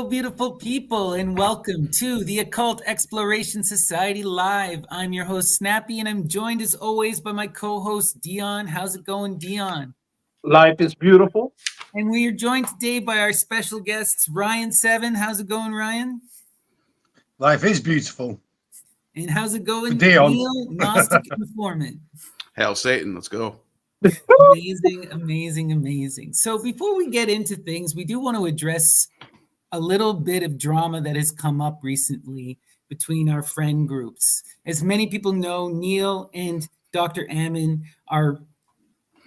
Hello, beautiful people, and welcome to the Occult Exploration Society Live. I'm your host, Snappy, and I'm joined as always by my co-host, Dion. How's it going, Dion? Life is beautiful. And we are joined today by our special guests, Ryan Seven. How's it going, Ryan? Life is beautiful. And how's it going, Dion? Neil, Gnostic Informant? Hail Satan, let's go. Amazing. So before we get into things, we do want to address a little bit of drama that has come up recently between our friend groups. As many people know, Neil and Dr. Ammon are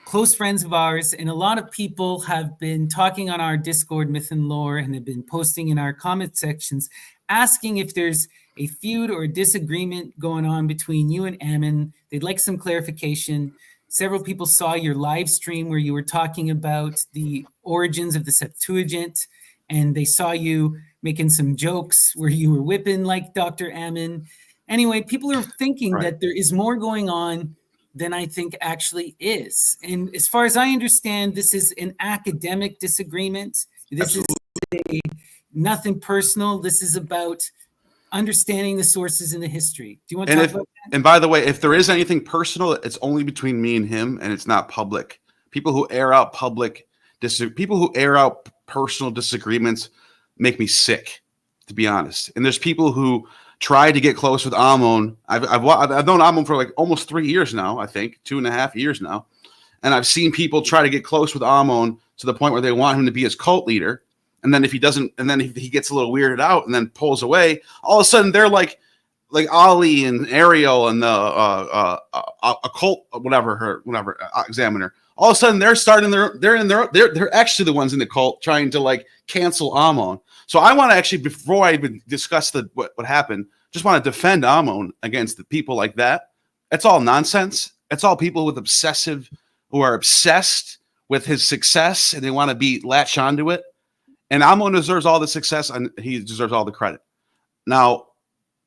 close friends of ours, and a lot of people have been talking on our Discord, Myth and Lore, and have been posting in our comment sections, asking if there's a feud or a disagreement going on between you and Ammon. They'd like some clarification. Several people saw your live stream where you were talking about the origins of the Septuagint, and they saw you making some jokes where you were whipping like Dr. Ammon. Anyway, people are thinking that there is more going on than I think actually is. And as far as I understand, this is an academic disagreement. This is nothing personal. This is about understanding the sources in the history. Do you want to talk about that? And by the way, if there is anything personal, it's only between me and him, and it's not public. People who air out personal disagreements make me sick, to be honest. And there's people who try to get close with Ammon. I've known Ammon for like almost 3 years now, I think 2.5 years now, and I've seen people try to get close with Ammon to the point where they want him to be his cult leader. And then if he doesn't, and then if he gets a little weirded out and then pulls away, all of a sudden they're like Ali and Ariel and the occult whatever examiner. All of a sudden they're actually the ones in the cult trying to like cancel Ammon. So I want to actually, before I even discuss what happened, just want to defend Ammon against the people like that. It's all nonsense. It's all people who are obsessed with his success and they want to be latched onto it. And Ammon deserves all the success and he deserves all the credit. Now,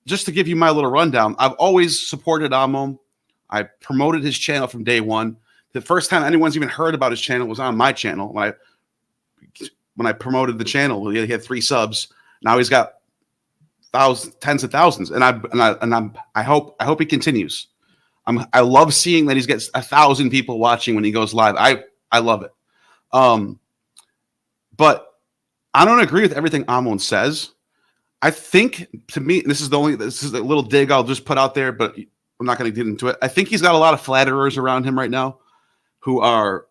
just to give you my little rundown, I've always supported Ammon. I promoted his channel from day one. The first time anyone's even heard about his channel was on my channel. When I promoted the channel, he had 3 subs. Now he's got tens of thousands, and I hope he continues. I love seeing that he's got 1,000 people watching when he goes live. I love it. But I don't agree with everything Ammon says. I think, to me, this is a little dig I'll just put out there, but I'm not going to get into it. I think he's got a lot of flatterers around him right now who are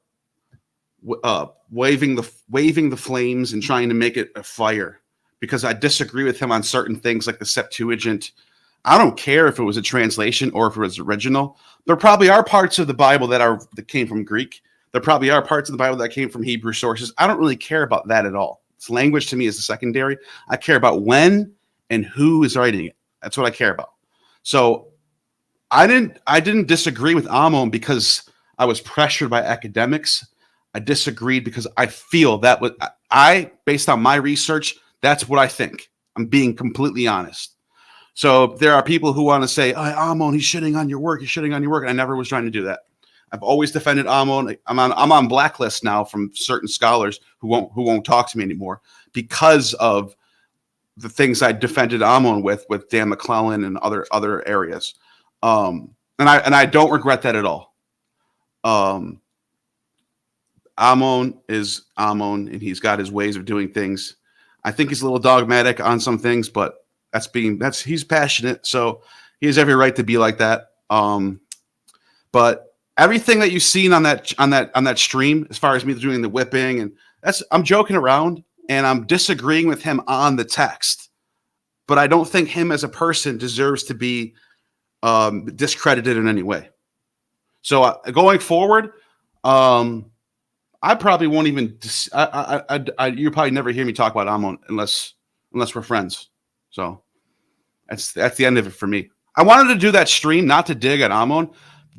waving the flames and trying to make it a fire, because I disagree with him on certain things like the Septuagint. I don't care if it was a translation or if it was original. There probably are parts of the Bible that came from Greek. There probably are parts of the Bible that came from Hebrew sources. I don't really care about that at all. It's language to me is the secondary. I care about when and who is writing it. That's what I care about. So I didn't disagree with Ammon because I was pressured by academics. I disagreed because I feel that based on my research, that's what I think. I'm being completely honest. So there are people who want to say, "Oh, Ammon, he's shitting on your work. He's shitting on your work." And I never was trying to do that. I've always defended Ammon. I'm on blacklist now from certain scholars who won't talk to me anymore because of the things I defended Ammon with Dan McClellan and other areas. And I don't regret that at all. Ammon is Ammon, and he's got his ways of doing things. I think he's a little dogmatic on some things, but he's passionate, so he has every right to be like that. But everything that you've seen on that stream, as far as me doing the whipping, and I'm joking around and I'm disagreeing with him on the text, but I don't think him as a person deserves to be discredited in any way. So going forward, I probably won't even. You probably never hear me talk about Ammon unless we're friends. So that's the end of it for me. I wanted to do that stream not to dig at Ammon,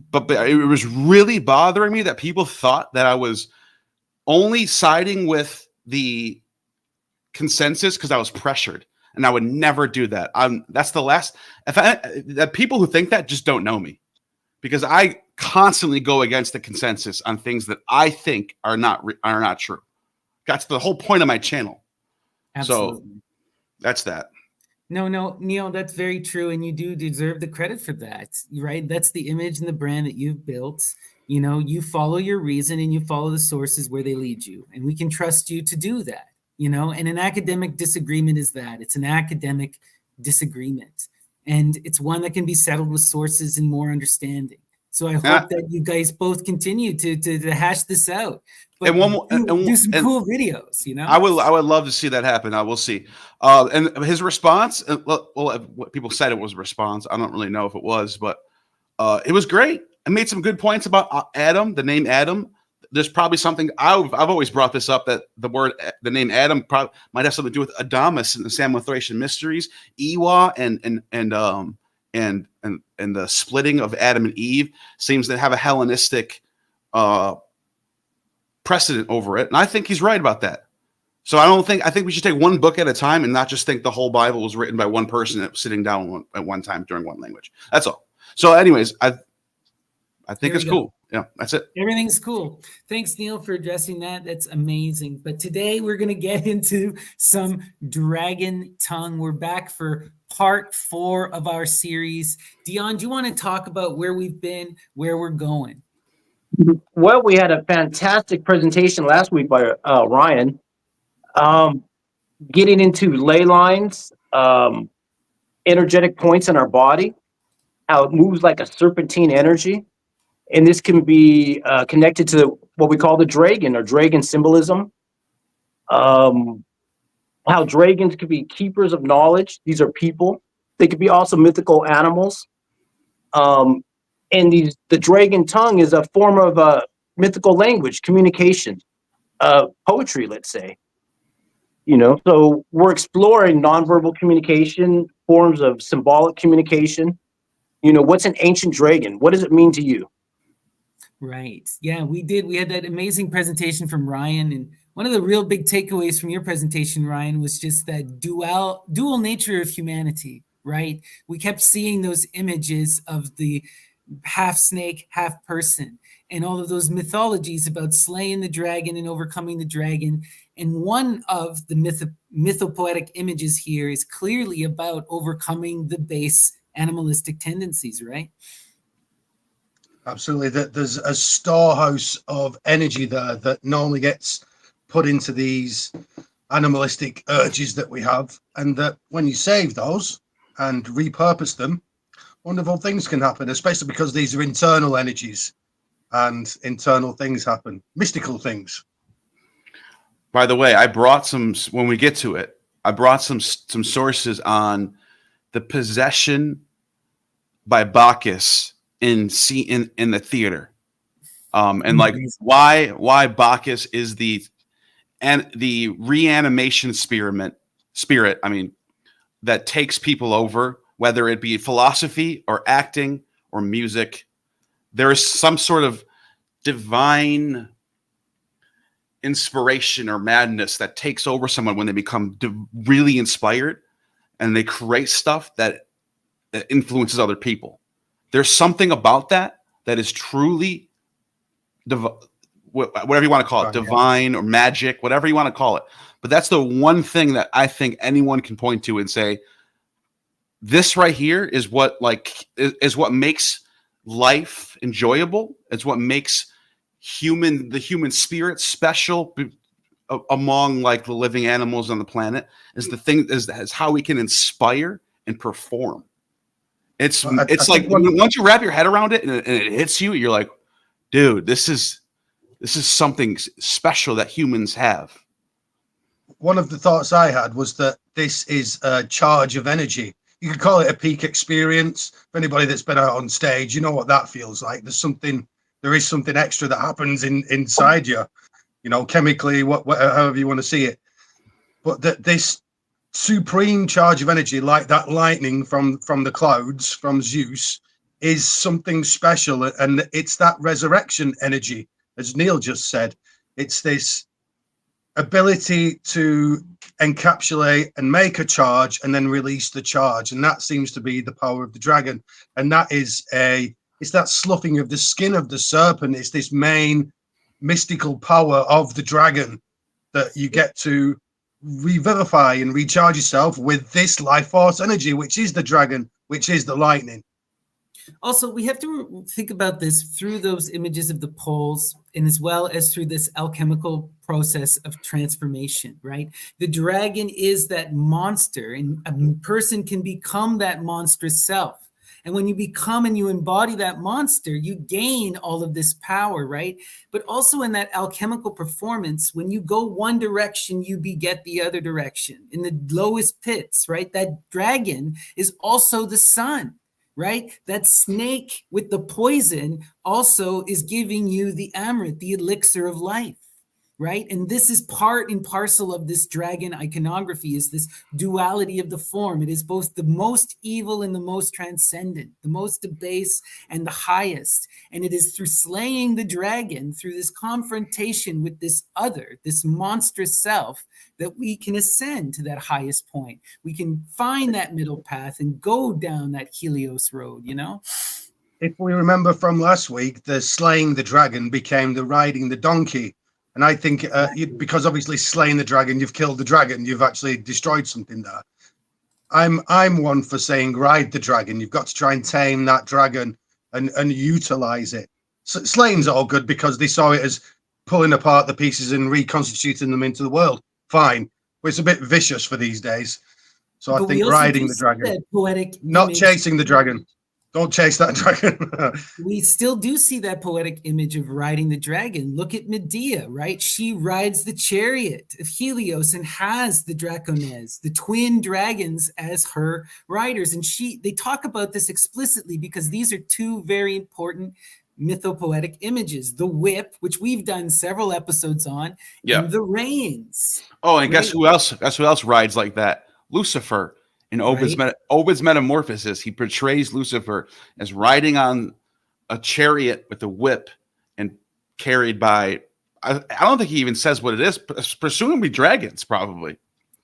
but it was really bothering me that people thought that I was only siding with the consensus because I was pressured, and I would never do that. That's the last. That people who think that just don't know me, because I constantly go against the consensus on things that I think are not true. That's the whole point of my channel. Absolutely. That's that. No, Neil, that's very true. And you do deserve the credit for that, right? That's the image and the brand that you've built. You know, you follow your reason and you follow the sources where they lead you. And we can trust you to do that, you know? And an academic disagreement is that it's an academic disagreement. And it's one that can be settled with sources and more understanding. So I hope that you guys both continue to hash this out. But do some cool videos, you know. I would love to see that happen. I will see. And his response, well, what people said it was a response. I don't really know if it was, but it was great. I made some good points about Adam, the name Adam. There's probably something I've always brought this up, that the name Adam might have something to do with Adamus and the Samothracian mysteries, Ewa, and the splitting of Adam and Eve seems to have a Hellenistic precedent over it, and I think he's right about that. So I think we should take one book at a time and not just think the whole Bible was written by one person sitting down at one time during one language. That's all. So, anyways, I think it's cool. Yeah, that's it. Everything's cool. Thanks, Neil, for addressing that. That's amazing. But today we're going to get into some dragon tongue. We're back for part 4 of our series. Dion, do you want to talk about where we've been, where we're going? Well, we had a fantastic presentation last week by Ryan, getting into ley lines, energetic points in our body, how it moves like a serpentine energy. And this can be connected to what we call the dragon or dragon symbolism. How dragons could be keepers of knowledge. These are people. They could be also mythical animals. And the dragon tongue is a form of mythical language, communication, poetry, let's say. You know, so we're exploring nonverbal communication, forms of symbolic communication. You know, what's an ancient dragon? What does it mean to you? Right. Yeah, we did. We had that amazing presentation from Ryan. And one of the real big takeaways from your presentation, Ryan, was just that dual nature of humanity, right? We kept seeing those images of the half snake, half person, and all of those mythologies about slaying the dragon and overcoming the dragon. And one of the mythopoetic images here is clearly about overcoming the base animalistic tendencies, right? Absolutely. That there's a storehouse of energy there that normally gets put into these animalistic urges that we have, and that when you save those and repurpose them, wonderful things can happen, especially because these are internal energies and internal things happen, mystical things. By the way, I brought when we get to it, I brought some sources on the possession by Bacchus in the theater, and like why Bacchus is the reanimation spirit. I mean, that takes people over, whether it be philosophy or acting or music. There is some sort of divine inspiration or madness that takes over someone when they become really inspired and they create stuff that influences other people. There's something about that is truly whatever you want to call it, divine or magic, whatever you want to call it. But that's the one thing that I think anyone can point to and say, this right here is what makes life enjoyable. It's what makes the human spirit special among like the living animals on the planet. Is how we can inspire and perform. It's like once you wrap your head around it and it hits you, you're like, dude, this is something special that humans have. One of the thoughts I had was that this is a charge of energy. You could call it a peak experience. For anybody that's been out on stage, you know what that feels like. There is something extra that happens inside you, you know, chemically, however you want to see it. But that this supreme charge of energy, like that lightning from the clouds, from Zeus, is something special. And it's that resurrection energy, as Neil just said. It's this ability to encapsulate and make a charge and then release the charge. And that seems to be the power of the dragon. And that is it's that sloughing of the skin of the serpent. It's this main mystical power of the dragon that you get to revivify and recharge yourself with this life force energy, which is the dragon, which is the lightning. Also, we have to think about this through those images of the poles and as well as through this alchemical process of transformation, right? The dragon is that monster, and a person can become that monstrous self. And when you become and you embody that monster, you gain all of this power, right? But also in that alchemical performance, when you go one direction, you beget the other direction. In the lowest pits, right? That dragon is also the sun, right? That snake with the poison also is giving you the amrit, the elixir of life, right? And this is part and parcel of this dragon iconography, is this duality of the form. It is both the most evil and the most transcendent, the most debased and the highest. And it is through slaying the dragon, through this confrontation with this other, this monstrous self, that we can ascend to that highest point. We can find that middle path and go down that Helios road, you know? If we remember from last week, the slaying the dragon became the riding the donkey. And I think because obviously slaying the dragon, you've killed the dragon, you've actually destroyed something there. I'm one for saying ride the dragon. You've got to try and tame that dragon and utilize it. So slaying's all good because they saw it as pulling apart the pieces and reconstituting them into the world. Fine. But it's a bit vicious for these days. So I think riding the dragon, not chasing the dragon. Don't chase that dragon. We still do see that poetic image of riding the dragon. Look at Medea, right? She rides the chariot of Helios and has the Dracones, the twin dragons, as her riders. And they talk about this explicitly because these are two very important mythopoetic images: the whip, which we've done several episodes on, and the reins. Oh, and guess who else? Guess who else rides like that? Lucifer. In Ovid's Metamorphosis, he portrays Lucifer as riding on a chariot with a whip and carried by, I don't think he even says what it is, presumably dragons, probably.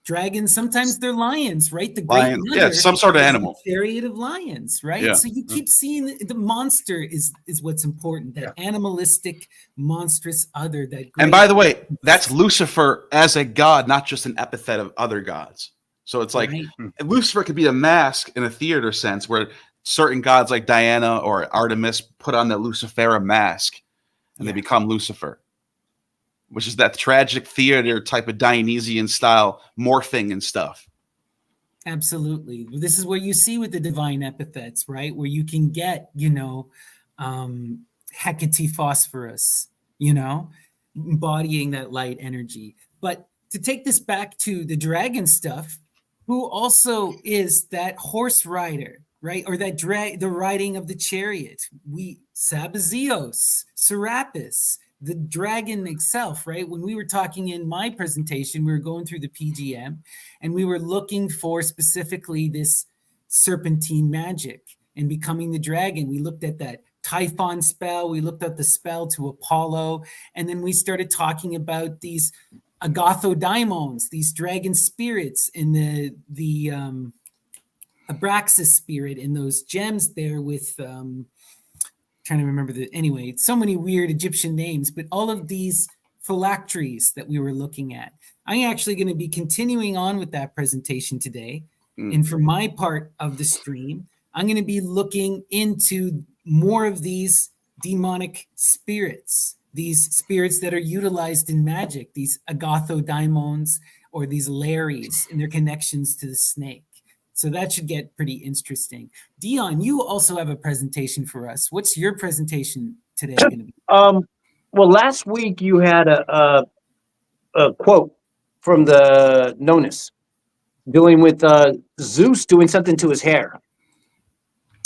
Dragons, sometimes they're lions, right? The great mother, some sort of animal. Chariot of lions, right? Yeah. So you keep seeing the monster is what's important, that animalistic, monstrous other. And by the way, that's Lucifer as a god, not just an epithet of other gods. So it's like Lucifer could be a mask in a theater sense, where certain gods like Diana or Artemis put on the Lucifera mask and they become Lucifer, which is that tragic theater type of Dionysian style morphing and stuff. Absolutely. This is where you see with the divine epithets, right? Where you can get, Hecate phosphorus, embodying that light energy. But to take this back to the dragon stuff, who also is that horse rider, right? Or that the riding of the chariot. Sabazios, Serapis, the dragon itself, right? When we were talking in my presentation, we were going through the PGM and we were looking for specifically this serpentine magic and becoming the dragon. We looked at that Typhon spell. We looked at the spell to Apollo. And then we started talking about these agathodaimons, these dragon spirits, in the Abraxas spirit in those gems there with trying to remember anyway, so many weird Egyptian names, but all of these phylacteries that we were looking at. I'm actually going to be continuing on with that presentation today. And for my part of the stream, I'm going to be looking into more of these demonic spirits, these spirits that are utilized in magic, these agathodaimons or these lares and their connections to the snake. So that should get pretty interesting. Dion, you also have a presentation for us. What's your presentation today going to be? Well, last week you had a quote from the Nonus dealing with Zeus doing something to his hair.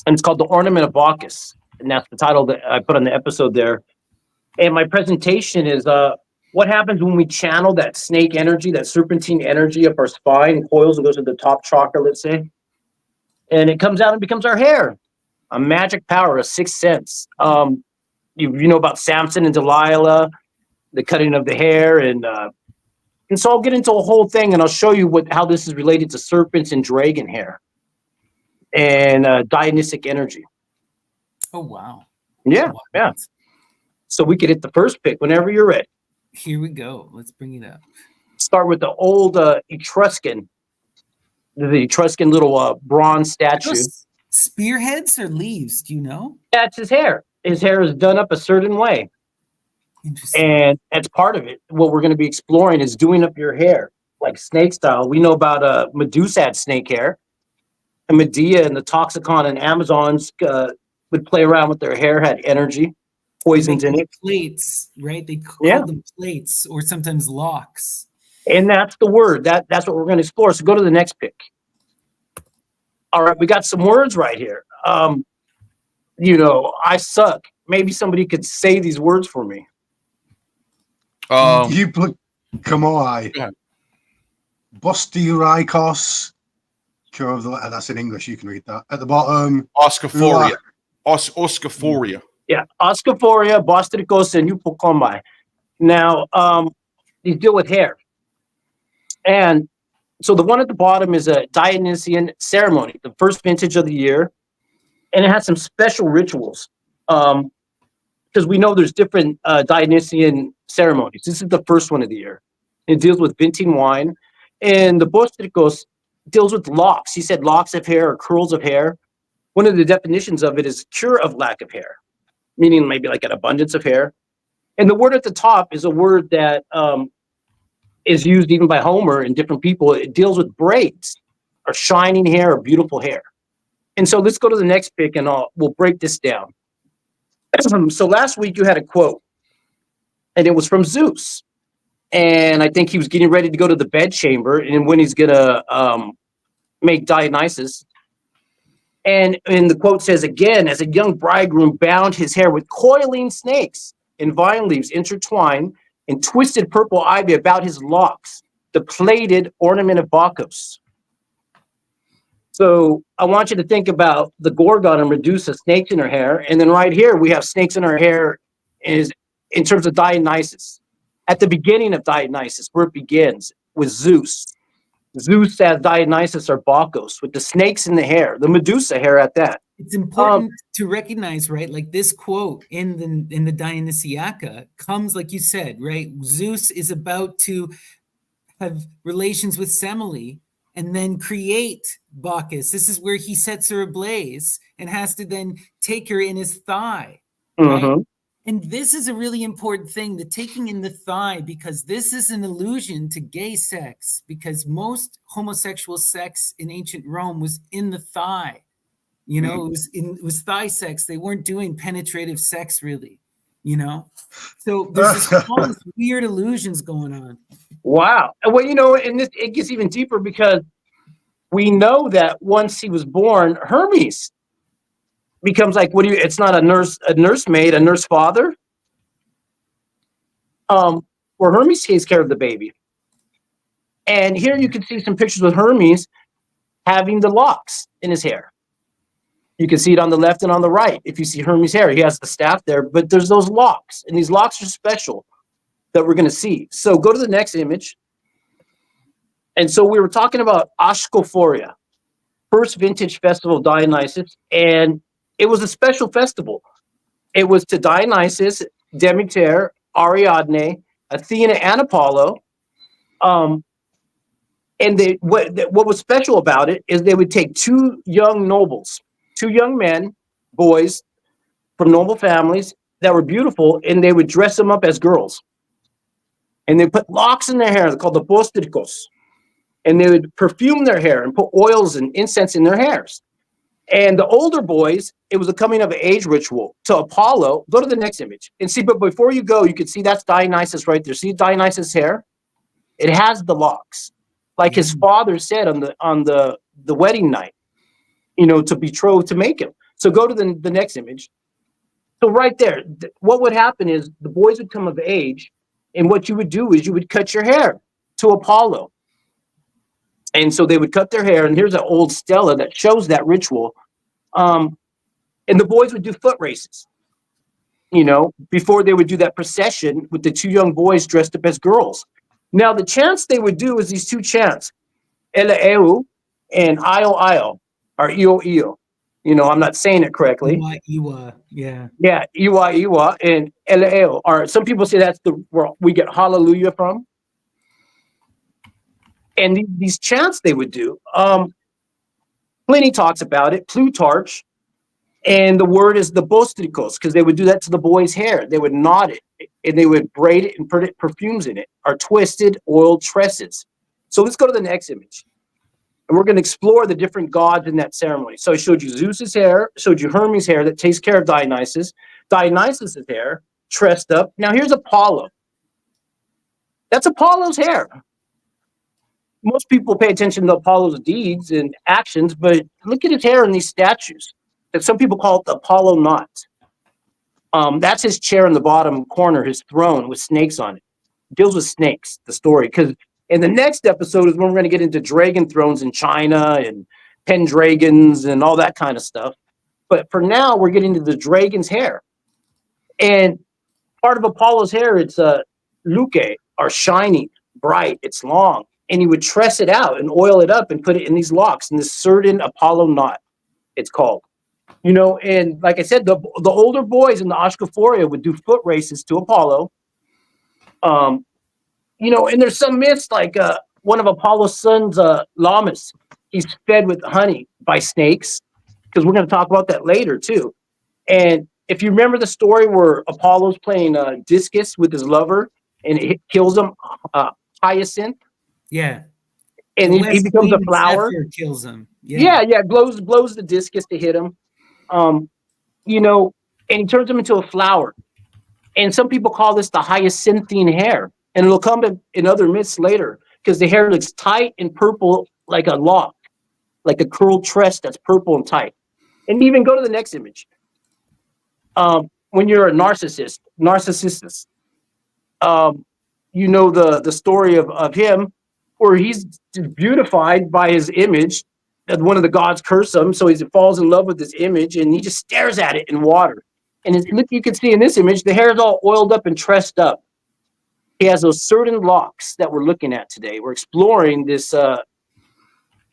And it's called The Ornament of Bacchus. And that's the title that I put on the episode there. And my presentation is what happens when we channel that snake energy, that serpentine energy up our spine, coils and goes to the top chakra, let's say. And it comes out and becomes our hair. A magic power, a sixth sense. You know about Samson and Delilah, the cutting of the hair. And so I'll get into a whole thing and I'll show you how this is related to serpents and dragon hair and Dionysic energy. Oh, wow. Yeah, yeah. So we could hit the first pick whenever you're ready. Here we go. Let's bring it up. Start with the old Etruscan, the Etruscan little bronze statue. Those spearheads or leaves? Do you know? That's his hair. His hair is done up a certain way. Interesting. And as part of it, what we're going to be exploring is doing up your hair, like snake style. We know about Medusa had snake hair. And Medea and the Toxicon and Amazons would play around with their hair, had energy, poisons in it. Plates, right? They call Yeah. them plates or sometimes locks. And that's the word. That's what we're going to explore. So go to the next pick. All right, we got some words right here. I suck. Maybe somebody could say these words for me. You put Kamoi. Go ahead. Bostiurikos. That's in English. You can read that. At the bottom. Oschophoria. Oschophoria. Yeah, Oschophoria, Bostrikos, and Upokomai. Now, these deal with hair. And so the one at the bottom is a Dionysian ceremony, the first vintage of the year. And it has some special rituals. Because we know there's different Dionysian ceremonies. This is the first one of the year. It deals with vinting wine. And the Bostrikos deals with locks. He said locks of hair or curls of hair. One of the definitions of it is cure of lack of hair, meaning maybe like an abundance of hair. And the word at the top is a word that is used even by Homer and different people. It deals with braids or shining hair or beautiful hair. And so let's go to the next pick and we'll break this down. So last week you had a quote and it was from Zeus. And I think he was getting ready to go to the bedchamber and when he's going to make Dionysus. And the quote says, again, as a young bridegroom bound his hair with coiling snakes and vine leaves intertwined and twisted purple ivy about his locks, the plaited ornament of Bacchus. So I want you to think about the Gorgon and Medusa, snakes in her hair. And then right here, we have snakes in her hair is in terms of Dionysus. At the beginning of Dionysus, where it begins with Zeus. Zeus as Dionysus or Bacchus with the snakes in the hair, the Medusa hair at that. It's important to recognize, right? Like this quote in the Dionysiaca comes, like you said, right? Zeus is about to have relations with Semele and then create Bacchus. This is where he sets her ablaze and has to then take her in his thigh. Right? Mm-hmm. And this is a really important thing, the taking in the thigh, because this is an allusion to gay sex, because most homosexual sex in ancient Rome was in the thigh. You know, it was thigh sex. They weren't doing penetrative sex, really. You know, so there's all these weird illusions going on. Wow. Well, and it gets even deeper because we know that once he was born, Hermes becomes like, it's not a nursemaid, a nurse father. Where Hermes takes care of the baby. And here you can see some pictures with Hermes having the locks in his hair. You can see it on the left and on the right. If you see Hermes' hair, he has the staff there, but there's those locks, and these locks are special that we're going to see. So go to the next image. And so we were talking about Oschophoria, first vintage festival of Dionysus, and it was a special festival. It was to Dionysus, Demeter, Ariadne, Athena, and Apollo. And what was special about it is they would take two young nobles, two young men, boys from noble families that were beautiful, and they would dress them up as girls. And they put locks in their hair, they're called the bostrikos. And they would perfume their hair and put oils and incense in their hairs. And the older boys, it was a coming of age ritual to Apollo. Go to the next image and see, but before you go, you can see that's Dionysus right there. See Dionysus' hair? It has the locks. Like his father said on the wedding night, to betroth, to make him. So go to the next image. So right there, what would happen is the boys would come of age, and what you would do is you would cut your hair to Apollo. And so they would cut their hair, and here's an old stela that shows that ritual. And the boys would do foot races, before they would do that procession with the two young boys dressed up as girls. Now, the chants they would do is these two chants, Eleeu and Io Io, or Io Io. I'm not saying it correctly. Iwa, yeah. Yeah, Iwa Iwa and Eleeu. Or some people say that's where we get hallelujah from. And these chants they would do. Pliny talks about it, Plutarch, and the word is the bostrikos, because they would do that to the boy's hair. They would knot it, and they would braid it and put perfumes in it, or twisted, oiled tresses. So let's go to the next image. And we're going to explore the different gods in that ceremony. So I showed you Zeus's hair, showed you Hermes' hair that takes care of Dionysus, Dionysus's hair, tressed up. Now here's Apollo. That's Apollo's hair. Most people pay attention to Apollo's deeds and actions, but look at his hair in these statues. That some people call it the Apollo knot. That's his chair in the bottom corner, his throne with snakes on it. Deals with snakes, the story. Because in the next episode is when we're going to get into dragon thrones in China and pendragons and all that kind of stuff. But for now, we're getting to the dragon's hair. And part of Apollo's hair, it's luke, or shiny, bright, it's long. And he would tress it out and oil it up and put it in these locks in this certain Apollo knot, it's called. You know, and like I said, the older boys in the Oschophoria would do foot races to Apollo. You know, and there's some myths like one of Apollo's sons, Lamus, he's fed with honey by snakes, because we're going to talk about that later too. And if you remember the story where Apollo's playing discus with his lover and it kills him, Hyacinth. Yeah. And The he West becomes a Wind flower. Zephyr kills him. Yeah, blows the discus to hit him. You know, and he turns him into a flower. And some people call this the hyacinthine hair. And it'll come in other myths later, because the hair looks tight and purple like a lock, like a curled tress that's purple and tight. And even go to the next image. When you're a narcissist, you know the story of him, where he's beautified by his image, that one of the gods curse him, so he falls in love with this image, and he just stares at it in water. And look, you can see in this image, the hair is all oiled up and tressed up. He has those certain locks that we're looking at today. We're exploring this,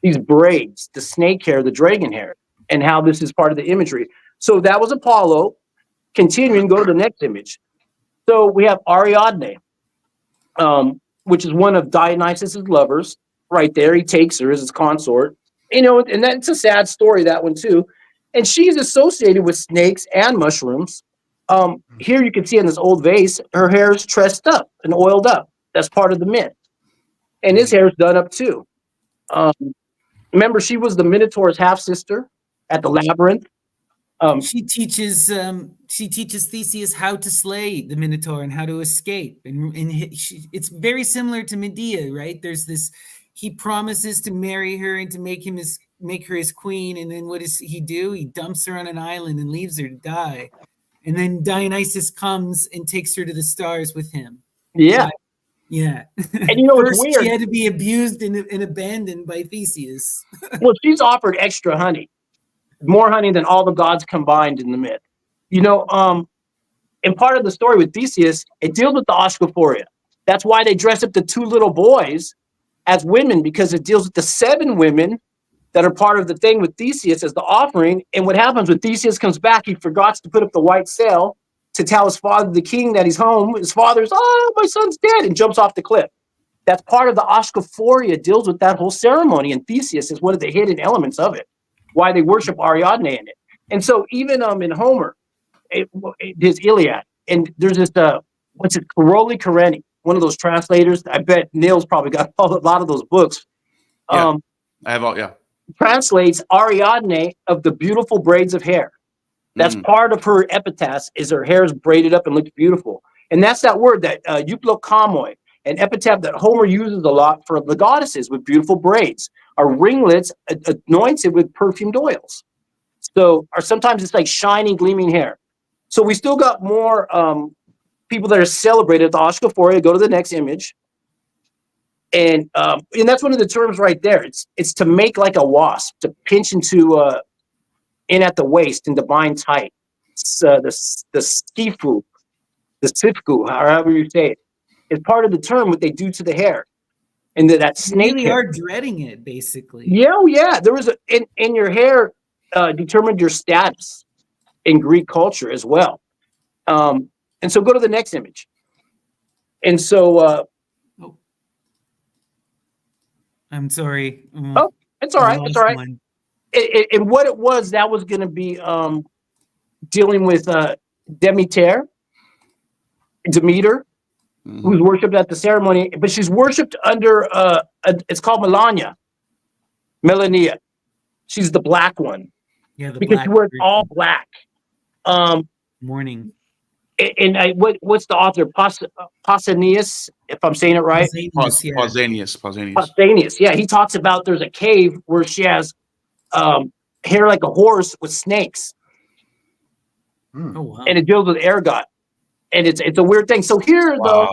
these braids, the snake hair, the dragon hair, and how this is part of the imagery. So that was Apollo. Continuing, go to the next image. So we have Ariadne, which is one of Dionysus's lovers. Right there, he takes her as his consort. You know, and that's a sad story, that one too. And she's associated with snakes and mushrooms. Here you can see in this old vase, her hair is tressed up and oiled up. That's part of the myth. And his hair is done up too. Remember, she was the Minotaur's half-sister at the labyrinth. She teaches Theseus how to slay the Minotaur and how to escape. And it's very similar to Medea, right? There's this, he promises to marry her and to make her his queen. And then what does he do? He dumps her on an island and leaves her to die. And then Dionysus comes and takes her to the stars with him. Yeah. Yeah. And you know, First, it's weird. she had to be abused and abandoned by Theseus. Well, she's offered extra honey, more honey than all the gods combined in the myth. You know, and part of the story with Theseus, it deals with the Oschophoria. That's why they dress up the two little boys as women, because it deals with the 7 women that are part of the thing with Theseus as the offering. And what happens when Theseus comes back, he forgets to put up the white sail to tell his father, the king, that he's home. His father's, oh, my son's dead, and jumps off the cliff. That's part of the Oschophoria, deals with that whole ceremony. And Theseus is one of the hidden elements of it, why they worship Ariadne in it. And so even in Homer, his Iliad, and there's this, what's it, Karoli Kareni, one of those translators. I bet Neil's probably got a lot of those books. Yeah, I have all, yeah. Translates Ariadne of the beautiful braids of hair. That's part of her epitaph, is her hair is braided up and looks beautiful. And that's that word, that euplokamoi, an epitaph that Homer uses a lot for the goddesses with beautiful braids, are ringlets anointed with perfumed oils. So, or sometimes it's like shining, gleaming hair. So we still got more people that are celebrated at the Oschophoria. Go to the next image. And that's one of the terms right there. It's to make like a wasp, to pinch into in at the waist and to bind tight. It's, the skifu, the sifku, however you say it, is part of the term what they do to the hair. And that snake You really hair. are dreading it, basically. Yeah. There was in your hair determined your status in Greek culture as well. And so go to the next image. And so I'm sorry. Oh, it's all I right. It's lost all right. one. And what it was, that was going to be dealing with Demeter, who's worshipped at the ceremony, but she's worshipped under it's called Melania. She's the black one Yeah, the because black she wears version. all black. Morning. And what's the author? Pausanias, if I'm saying it right. Pausanias. Pausanias. Yeah, he talks about there's a cave where she has hair like a horse with snakes, Oh wow. and it deals with ergot, and it's a weird thing. So here though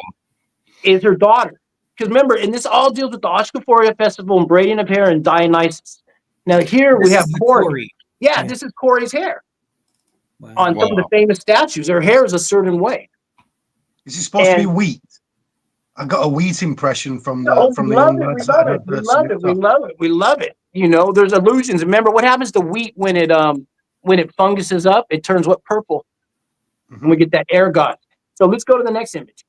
is her daughter, because remember, and this all deals with the Oschophoria Festival and braiding of hair and Dionysus. Now here we This have is the Corey. Corey. Yeah, Yeah. this is Corey's hair Wow. on some of the famous statues. Her hair is a certain way. Is it supposed to be And- wheat? I got a wheat impression from the Oh, from we the love young it. We lads love that it. had We the love it. We Smith love it. We love it. You know, there's illusions. Remember what happens to wheat when it funguses up? It turns what? Purple. And we get that ergot. So let's go to the next image.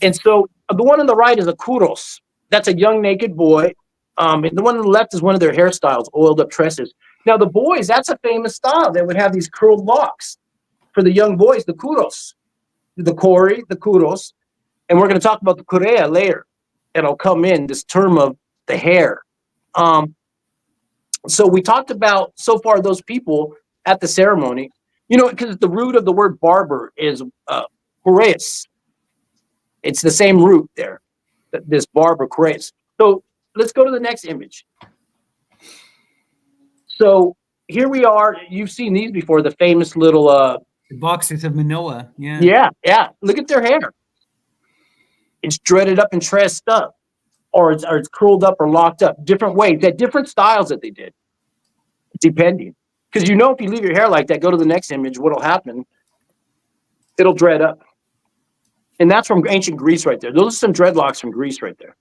And so the one on the right is a kuros. That's a young naked boy. And the one on the left is one of their hairstyles, oiled up tresses. Now the boys, that's a famous style. They would have these curled locks for the young boys, the kuros, the Kori, the kuros. And we're going to talk about the kurea later. It'll come in this term of the hair. So we talked about so far those people at the ceremony, you know, because the root of the word barber is Horaeus. It's the same root there, this barber Horaeus. So let's go to the next image. So here we are. You've seen these before, the famous little The boxers of Manoah. Yeah. yeah. Look at their hair. It's dreaded up and tressed up, or it's curled up or locked up. Different ways. They had different styles that they did, depending. Because you know, if you leave your hair like that, go to the next image, what'll happen? It'll dread up. And that's from ancient Greece right there. Those are some dreadlocks from Greece right there,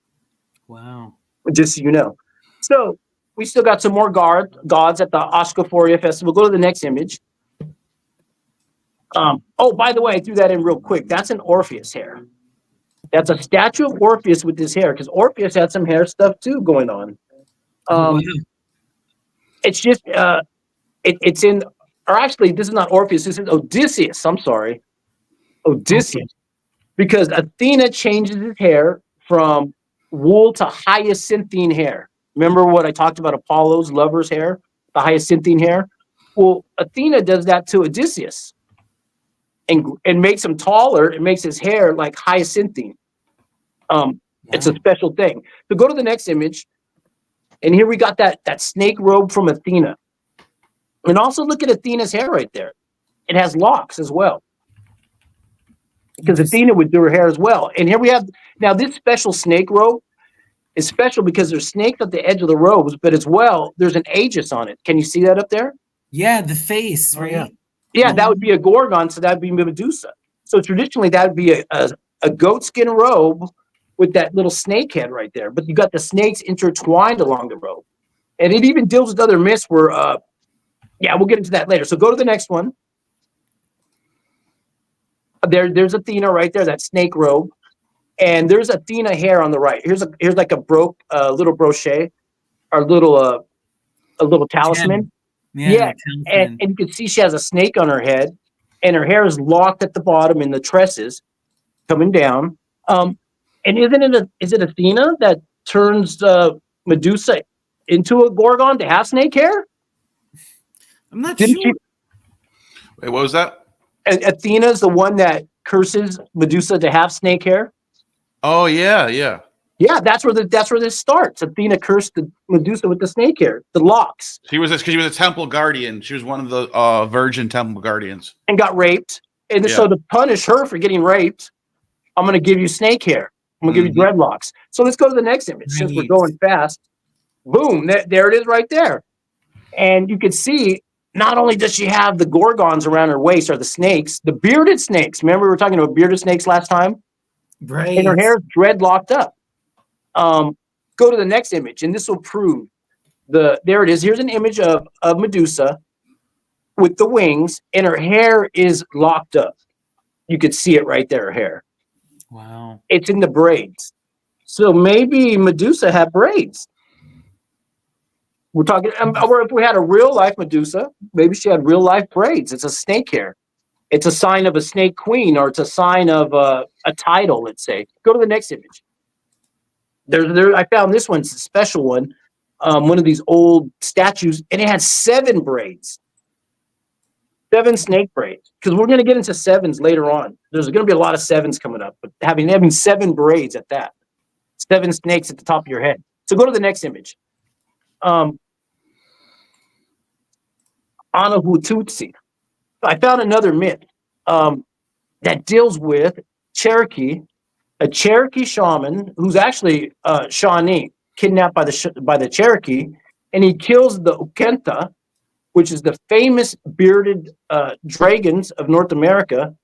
Wow. just so you know. So we still got some more gods at the Oschophoria Festival. Go to the next image. Oh, by the way, I threw that in real quick. That's an Orpheus hair. That's a statue of Orpheus with his hair, because Orpheus had some hair stuff too going on. Wow. It's just it's in, or actually, this is not Orpheus. This is Odysseus. I'm sorry, Odysseus, Okay. because Athena changes his hair from wool to hyacinthine hair. Remember what I talked about Apollo's lover's hair, the hyacinthine hair? Well, Athena does that to Odysseus, and makes him taller. It makes his hair like hyacinthine. It's a special thing. So go to the next image, and here we got that snake robe from Athena. And also look at Athena's hair right there. It has locks as well, because Athena would do her hair as well. And here we have, now this special snake robe is special because there's snakes at the edge of the robes, but as well, there's an aegis on it. Can you see that up there? Yeah, the face, right? yeah. Yeah, that would be a gorgon, so that would be Medusa. So traditionally, that would be a goatskin robe with that little snake head right there. But you got the snakes intertwined along the robe. And it even deals with other myths where, we'll get into that later. So go to the next one. There's Athena right there, that snake robe. And there's Athena hair on the right. Here's like a little brochet, or a little talisman. Yeah. And you can see she has a snake on her head, and her hair is locked at the bottom in the tresses coming down. And is it Athena that turns Medusa into a gorgon to have snake hair? I'm not Didn't sure. Wait, what was that? Athena's the one that curses Medusa to have snake hair. Oh yeah. Yeah, that's where this starts. Athena cursed the Medusa with the snake hair, the locks, She was a temple guardian. She was one of the virgin temple guardians. and got raped. And so to punish her for getting raped, I'm going to give you snake hair. I'm going to give you dreadlocks. So let's go to the next image since we're going fast. Boom, there it is right there. And you can see, not only does she have the gorgons around her waist, or the snakes, the bearded snakes. Remember we were talking about bearded snakes last time? Right. And her hair is dreadlocked up. Go to the next image, and this will prove there it is. Here's an image of Medusa with the wings, and her hair is locked up. You could see it right there, her hair. Wow. It's in the braids. So maybe Medusa had braids. We're talking, or if we had a real life Medusa, maybe she had real life braids. It's a snake hair. It's a sign of a snake queen, or it's a sign of a title, let's say. Go to the next image. I found this one's a special one of these old statues, and it had 7 braids. 7 snake braids. Because we're going to get into 7s later on. There's going to be a lot of 7s coming up, but having 7 braids at that. 7 snakes at the top of your head. So go to the next image. Anahututsi. I found another myth that deals with Cherokee, a Cherokee shaman who's actually Shawnee, kidnapped by the Cherokee, and he kills the Ukenta, which is the famous bearded dragons of North America,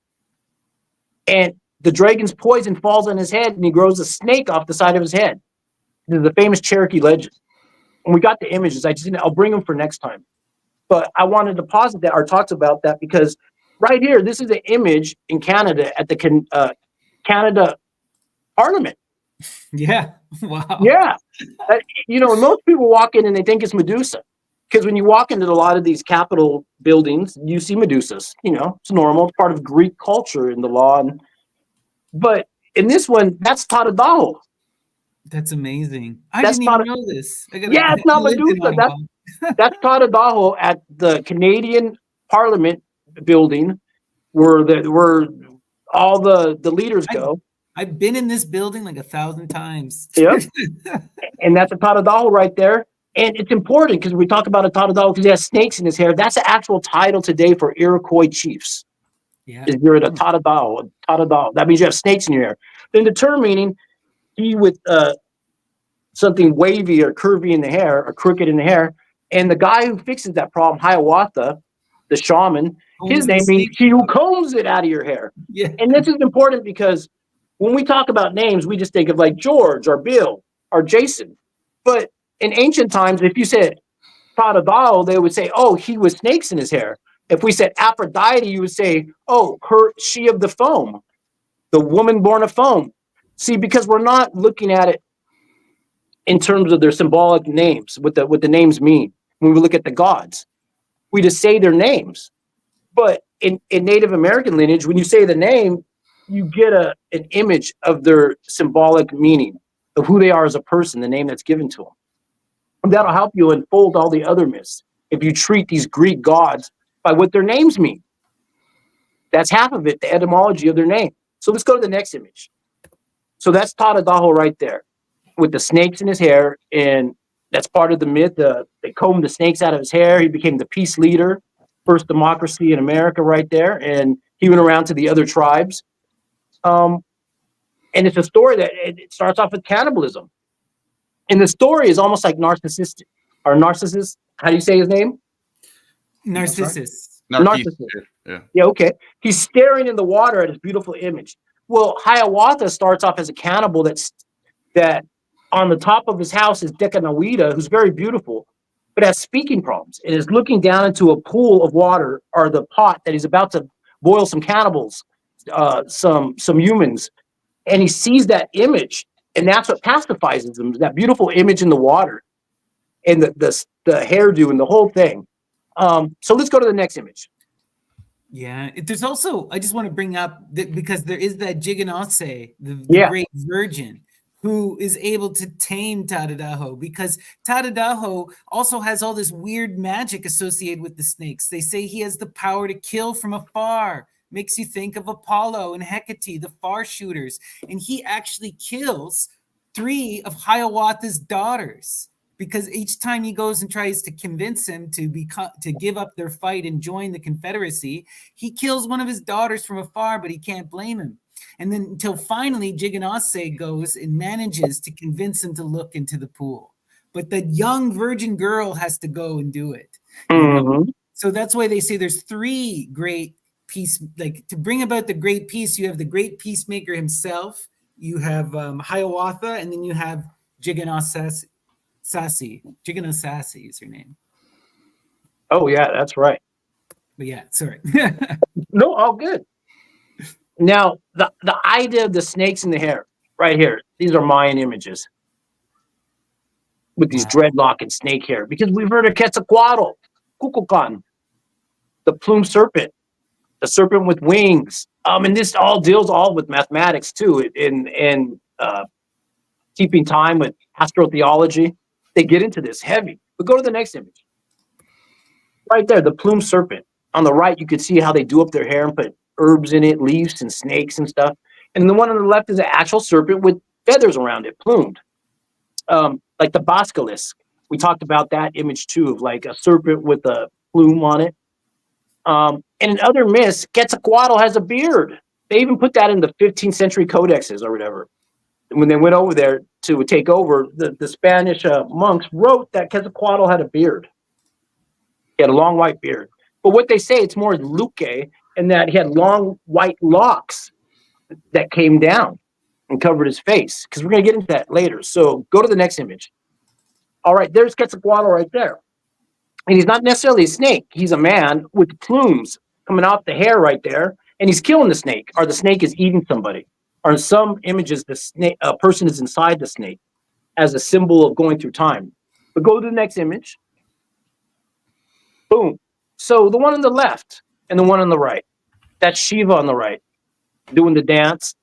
and the dragon's poison falls on his head, and he grows a snake off the side of his head. This is the famous Cherokee legend. And we got the images. I'll bring them for next time. But I wanted to posit that or talk about that because right here, this is an image in Canada at the Canada Parliament. Yeah. Wow. Yeah. Most people walk in and they think it's Medusa. Because when you walk into a lot of these Capitol buildings, you see Medusas. It's normal. It's part of Greek culture in the law. But in this one, that's Tadadaho. That's amazing. That's didn't even know this. It's not Medusa. That's Tadadaho at the Canadian Parliament building where all the leaders go. I've been in this building like 1,000 times. Yep. And that's a Tadadaho right there. And it's important because we talk about a Tadadaho because he has snakes in his hair. That's the actual title today for Iroquois chiefs. Yeah. Is you're a Tadadaho. That means you have snakes in your hair. Then the term meaning he with something wavy or curvy in the hair or crooked in the hair. And the guy who fixes that problem, Hiawatha, the shaman, his name means he who combs it out of your hair. Yeah. And this is important because when we talk about names, we just think of like George or Bill or Jason. But in ancient times, if you said Tadadaho, they would say, oh, he with snakes in his hair. If we said Aphrodite, you would say, oh, she of the foam, the woman born of foam. See, because we're not looking at it in terms of their symbolic names, what the names mean. When we look at the gods, we just say their names. But in Native American lineage, when you say the name, you get an image of their symbolic meaning of who they are as a person, the name that's given to them. And that'll help you unfold all the other myths if you treat these Greek gods by what their names mean. That's half of it, the etymology of their name. So let's go to the next image. So that's Tadadaho right there with the snakes in his hair. And that's part of the myth. They combed the snakes out of his hair. He became the peace leader, first democracy in America right there. And he went around to the other tribes. And it's a story that it starts off with cannibalism. And the story is almost like Narcissus. How do you say his name? Narcissus. Narcissus. Yeah. Yeah, okay. He's staring in the water at his beautiful image. Well, Hiawatha starts off as a cannibal that on the top of his house is Dekanawida, who's very beautiful, but has speaking problems and is looking down into a pool of water or the pot that he's about to boil some cannibals, some humans. And he sees that image, and that's what pacifies him, that beautiful image in the water and the hairdo and the whole thing. So let's go to the next image. Yeah, there's also, I just want to bring up that because there is that Jiganase, the great virgin, who is able to tame Tadadaho, because Tadadaho also has all this weird magic associated with the snakes. They say he has the power to kill from afar. Makes you think of Apollo and Hecate, the far shooters. And he actually kills 3 of Hiawatha's daughters, because each time he goes and tries to convince him to give up their fight and join the Confederacy, he kills one of his daughters from afar, but he can't blame him. And then until finally Jiganase goes and manages to convince him to look into the pool. But the young virgin girl has to go and do it. Mm-hmm. So that's why they say there's 3 great peace, like to bring about the great peace. You have the great peacemaker himself, you have Hiawatha, and then you have Jiganase. Jiganase is her name. Oh yeah, that's right. But yeah, sorry. No, all good. Now, the idea of the snakes in the hair right here. These are Mayan images with these dreadlock and snake hair, because we've heard of Quetzalcoatl, Kukulkan, the plumed serpent, the serpent with wings. And this all deals all with mathematics too, and keeping time with astrotheology. They get into this heavy. But go to the next image. Right there, the plumed serpent. On the right, you can see how they do up their hair and put herbs in it, leaves and snakes and stuff. And the one on the left is an actual serpent with feathers around it, plumed. Like the basilisk. We talked about that image too, of like a serpent with a plume on it. And in other myths, Quetzalcoatl has a beard. They even put that in the 15th century codexes or whatever. When they went over there to take over, the Spanish monks wrote that Quetzalcoatl had a beard. He had a long white beard. But what they say, it's more Luque, and that he had long white locks that came down and covered his face, because we're going to get into that later. So go to the next image. All right, there's Quetzalcoatl right there. And he's not necessarily a snake. He's a man with plumes coming off the hair right there, and he's killing the snake, or the snake is eating somebody. Or in some images, the snake, a person is inside the snake as a symbol of going through time. But go to the next image. Boom. So the one on the left and the one on the right, that's Shiva on the right, doing the dance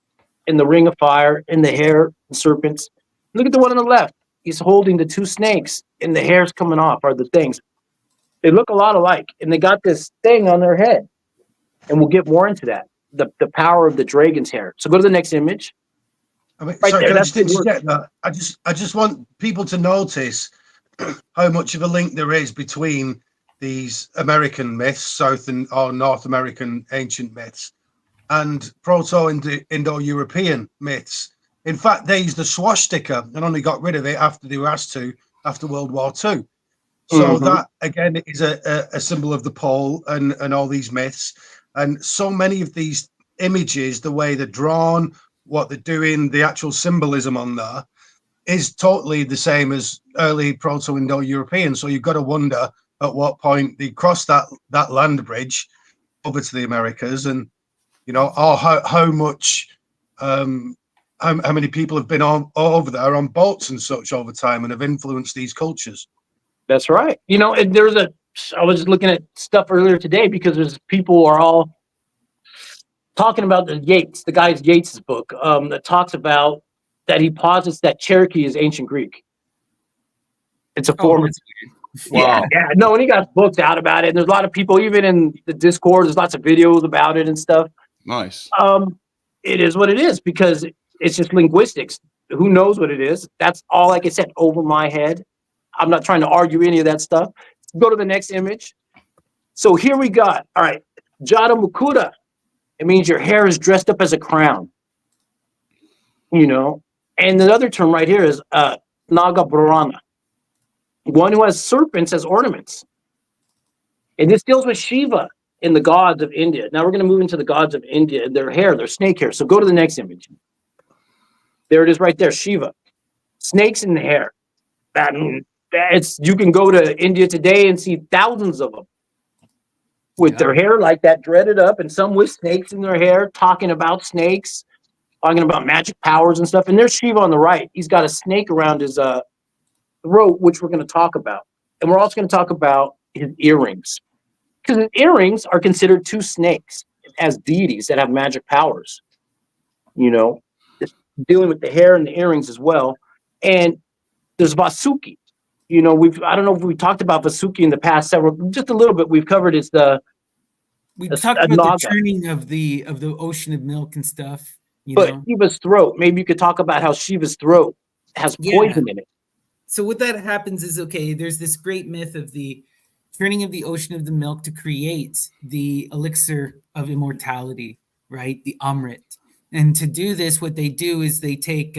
in the ring of fire, in the hair, the serpents. Look at the one on the left. He's holding the two snakes, and the hair's coming off, or the things. They look a lot alike, and they got this thing on their head. And we'll get more into that. The power of the dragon's hair. So go to the next image. I mean, Right sorry, there, can I that's just the word. interject that? I just want people to notice how much of a link there is between these American myths, South or North American ancient myths, and Proto-Indo-European myths. In fact, they used the swastika and only got rid of it after they were asked to after World War II. So that again is a symbol of the pole and all these myths. And so many of these images, the way they're drawn, what they're doing, the actual symbolism on there is totally the same as early Proto-Indo-European. So you've got to wonder at what point they crossed that land bridge over to the Americas, and or how much how many people have been over there on boats and such over time and have influenced these cultures. That's right. And I was looking at stuff earlier today, because there's people are all talking about the guy's Yeats's book, that talks about that he posits that Cherokee is ancient Greek. It's a form of, Wow. yeah. No, and he got books out about it. And there's a lot of people, even in the Discord, there's lots of videos about it and stuff. Nice. It is what it is, because it's just linguistics. Who knows what it is? That's all, like I said, over my head. I'm not trying to argue any of that stuff. Go to the next image. So here we got, all right, Jada Mukuda. It means your hair is dressed up as a crown. And the other term right here is Naga Brahmana, one who has serpents as ornaments. And this deals with Shiva and the gods of India. Now we're going to move into the gods of India and their hair, their snake hair. So go to the next image. There it is right there, Shiva. Snakes in the hair. You can go to India today and see thousands of them with their hair like that, dreaded up, and some with snakes in their hair, talking about snakes, talking about magic powers and stuff. And there's Shiva on the right. He's got a snake around his throat, which we're going to talk about. And we're also going to talk about his earrings, because his earrings are considered two snakes as deities that have magic powers. Dealing with the hair and the earrings as well. And there's Vasuki. I don't know if we talked about Vasuki in the past just a little bit. We've covered we talked about the churning of the ocean of milk and stuff. But Shiva's throat, maybe you could talk about how Shiva's throat has poison in it. So what that happens is, there's this great myth of the churning of the ocean of the milk to create the elixir of immortality, right? The Amrit. And to do this, what they do is they take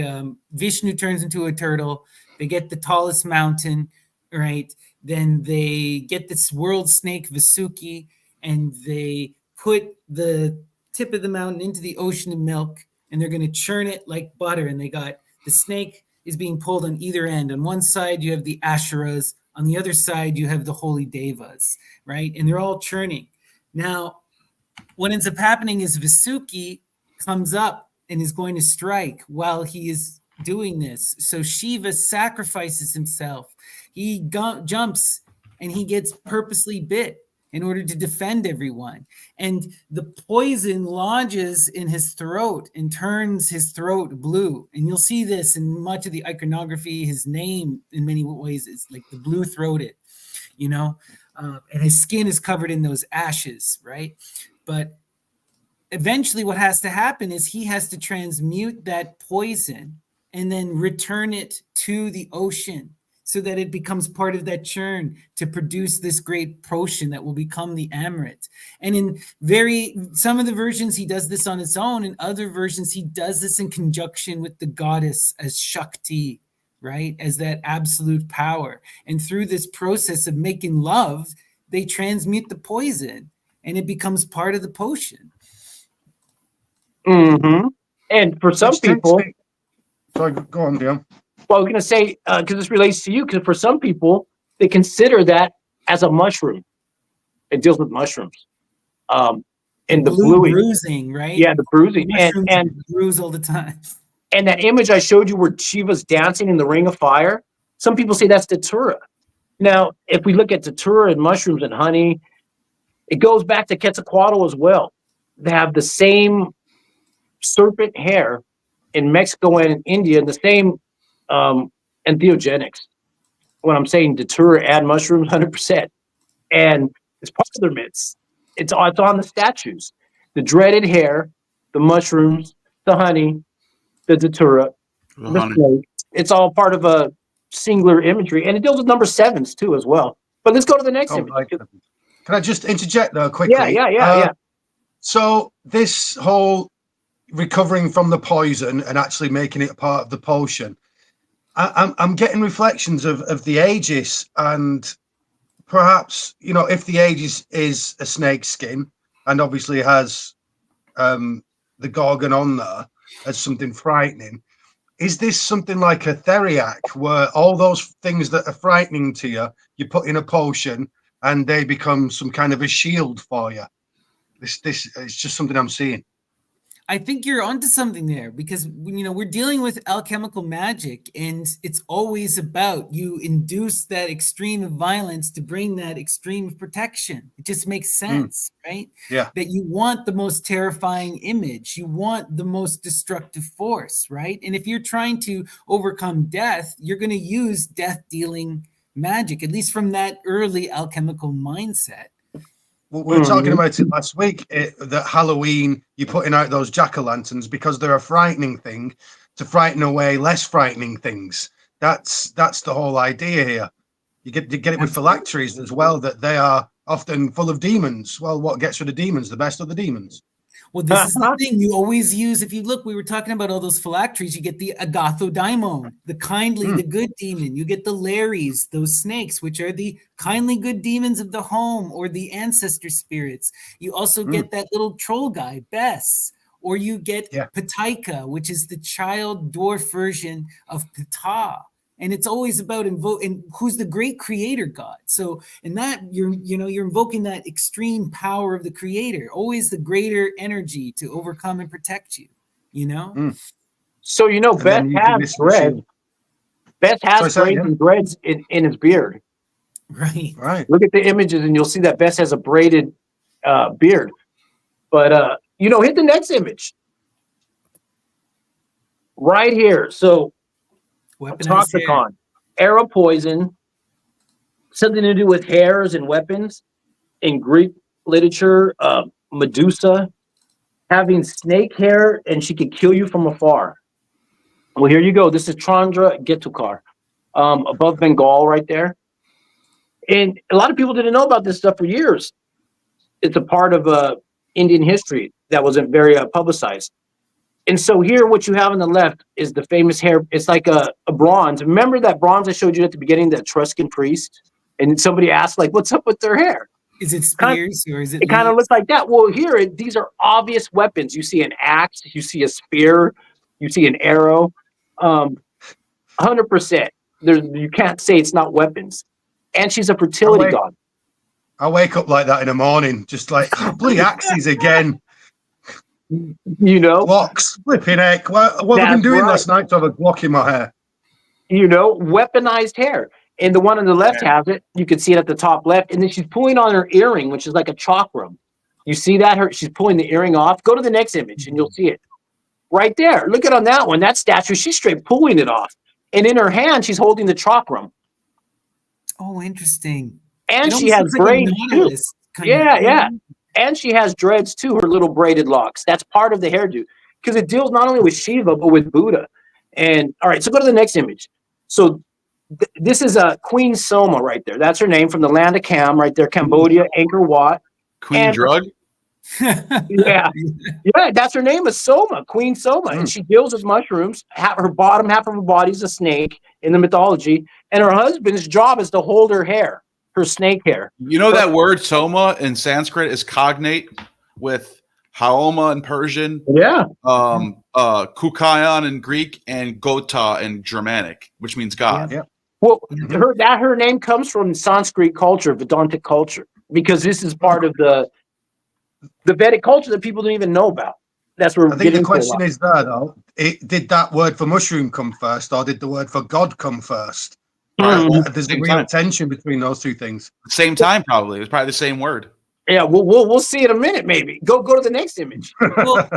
Vishnu turns into a turtle. They get the tallest mountain, right? Then they get this world snake, Vasuki, and they put the tip of the mountain into the ocean of milk, and they're going to churn it like butter. And they got the snake is being pulled on either end. On one side, you have the Asheras. On the other side, you have the holy Devas, right? And they're all churning. Now, what ends up happening is Vasuki comes up and is going to strike while he is doing this. So Shiva sacrifices himself. He jumps and he gets purposely bit in order to defend everyone. And the poison lodges in his throat and turns his throat blue. And you'll see this in much of the iconography. His name, in many ways, is like the blue-throated, you know? And his skin is covered in those ashes, right? But eventually what has to happen is he has to transmute that poison and then return it to the ocean so that it becomes part of that churn to produce this great potion that will become the Amrit. And in some of the versions, he does this on his own. In other versions, he does this in conjunction with the goddess as Shakti, right? As that absolute power. And through this process of making love, they transmute the poison and it becomes part of the potion. Mm-hmm. And for some people, sorry, go on, Dion. well, I was going to say, because this relates to you, because for some people, they consider that as a mushroom. It deals with mushrooms. And the bluing. Bruising, right? Yeah, the bruising. And bruise all the time. And that image I showed you where Shiva's dancing in the ring of fire, some people say that's Datura. Now, if we look at Datura and mushrooms and honey, it goes back to Quetzalcoatl as well. They have the same serpent hair in Mexico and in India, and the same entheogenics. When I'm saying Datura and mushrooms, 100%. And it's part of their myths. It's on the statues. The dreaded hair, the mushrooms, the honey, the Datura, the snake. It's all part of a singular imagery. And it deals with number sevens too as well. But let's go to the next image. Can I just interject though quickly? Yeah. So this whole recovering from the poison and actually making it a part of the potion, I'm getting reflections of the Aegis, and perhaps, you know, if the Aegis is a snake skin and obviously has the Gorgon on there as something frightening, is this something like a theriac where all those things that are frightening to you, you put in a potion and they become some kind of a shield for you? This it's just something I'm seeing. I think you're onto something there, because, you know, we're dealing with alchemical magic, and it's always about you induce that extreme of violence to bring that extreme of protection. It just makes sense, right? Yeah. That you want the most terrifying image. You want the most destructive force, right? And if you're trying to overcome death, you're going to use death-dealing magic, at least from that early alchemical mindset. Well, we were talking about it last week, that Halloween, you're putting out those jack-o'-lanterns because they're a frightening thing to frighten away less frightening things. That's the whole idea here. You get it with phylacteries as well, that they are often full of demons. Well, what gets rid of demons? The best of the demons. Well, this is the thing you always use. If you look, we were talking about all those phylacteries. You get the agathodaimon, the kindly, the good demon. You get the lares, those snakes, which are the kindly good demons of the home or the ancestor spirits. You also get that little troll guy, Bess, or you get Ptaika, which is the child dwarf version of Ptah. And it's always about invoking who's the great creator god. So in that, you're invoking that extreme power of the creator, always the greater energy to overcome and protect you, you know? So, you know, Beth has dread. Beth has braided dreads in his beard. Right. Look at the images and you'll see that Beth has a braided beard. But, you know, hit the next image. Right here. So, Toxicon, arrow poison, something to do with hairs and weapons. In Greek literature, Medusa having snake hair, and she could kill you from afar. Well, here you go. This is Chandra Getukar, above Bengal right there. And a lot of people didn't know about this stuff for years. It's a part of Indian history that wasn't very publicized. And so here, what you have on the left is the famous hair. It's like a bronze. Remember that bronze I showed you at the beginning, that Etruscan priest? And somebody asked, like, what's up with their hair? Is it spears or is it? It kind of looks like that. Well, here, these are obvious weapons. You see an axe, you see a spear, you see an arrow. 100%. You can't say it's not weapons. And she's a fertility god. I wake up like that in the morning, just like, bloody axes again. You know, Glocks, flipping heck. What have I been That's doing right. last night to have a Glock in my hair? Weaponized hair. And the one on the left has it. You can see it at the top left. And then she's pulling on her earring, which is like a chakram. You see that? She's pulling the earring off. Go to the next image and you'll see it. Right there. Look at on that one. That statue, she's straight pulling it off. And in her hand, she's holding the chakram. Oh, interesting. And It she almost has looks like a braids too. Nautilus kind of Yeah, thing. yeah. And she has dreads too, her little braided locks. That's part of the hairdo. Because it deals not only with Shiva, but with Buddha. And all right, so go to the next image. So this is Queen Soma right there. That's her name, from the land of Cam right there, Cambodia, Angkor Wat. Queen And- Drug. Yeah, that's her name is Soma, Queen Soma. And she deals with mushrooms. Half of her body is a snake in the mythology. And her husband's job is to hold her hair, her snake hair. You know that word soma in Sanskrit is cognate with haoma in Persian, Yeah. kukayon in Greek, and gota in Germanic, which means God. Yeah. Well, her name comes from Sanskrit culture, Vedantic culture, because this is part of the Vedic culture that people don't even know about. That's where I we're think getting the question is there, though. Did that word for mushroom come first, or did the word for God come first? Right. Well, There's a same real time. tension between those two things. Same time, probably. It was probably the same word. Yeah, we'll see in a minute. Maybe go to the next image. Well,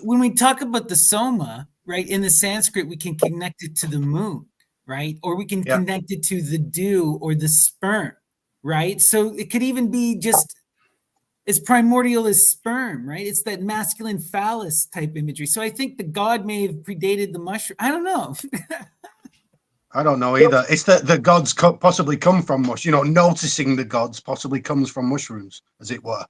when we talk about the soma, right, in the Sanskrit, we can connect it to the moon, right? Or we can connect it to the dew or the sperm, right? So it could even be just as primordial as sperm, right? It's that masculine phallus type imagery. So I think the god may have predated the mushroom. I don't know. I don't know either. It's that the gods possibly come from noticing the gods possibly comes from mushrooms, as it were.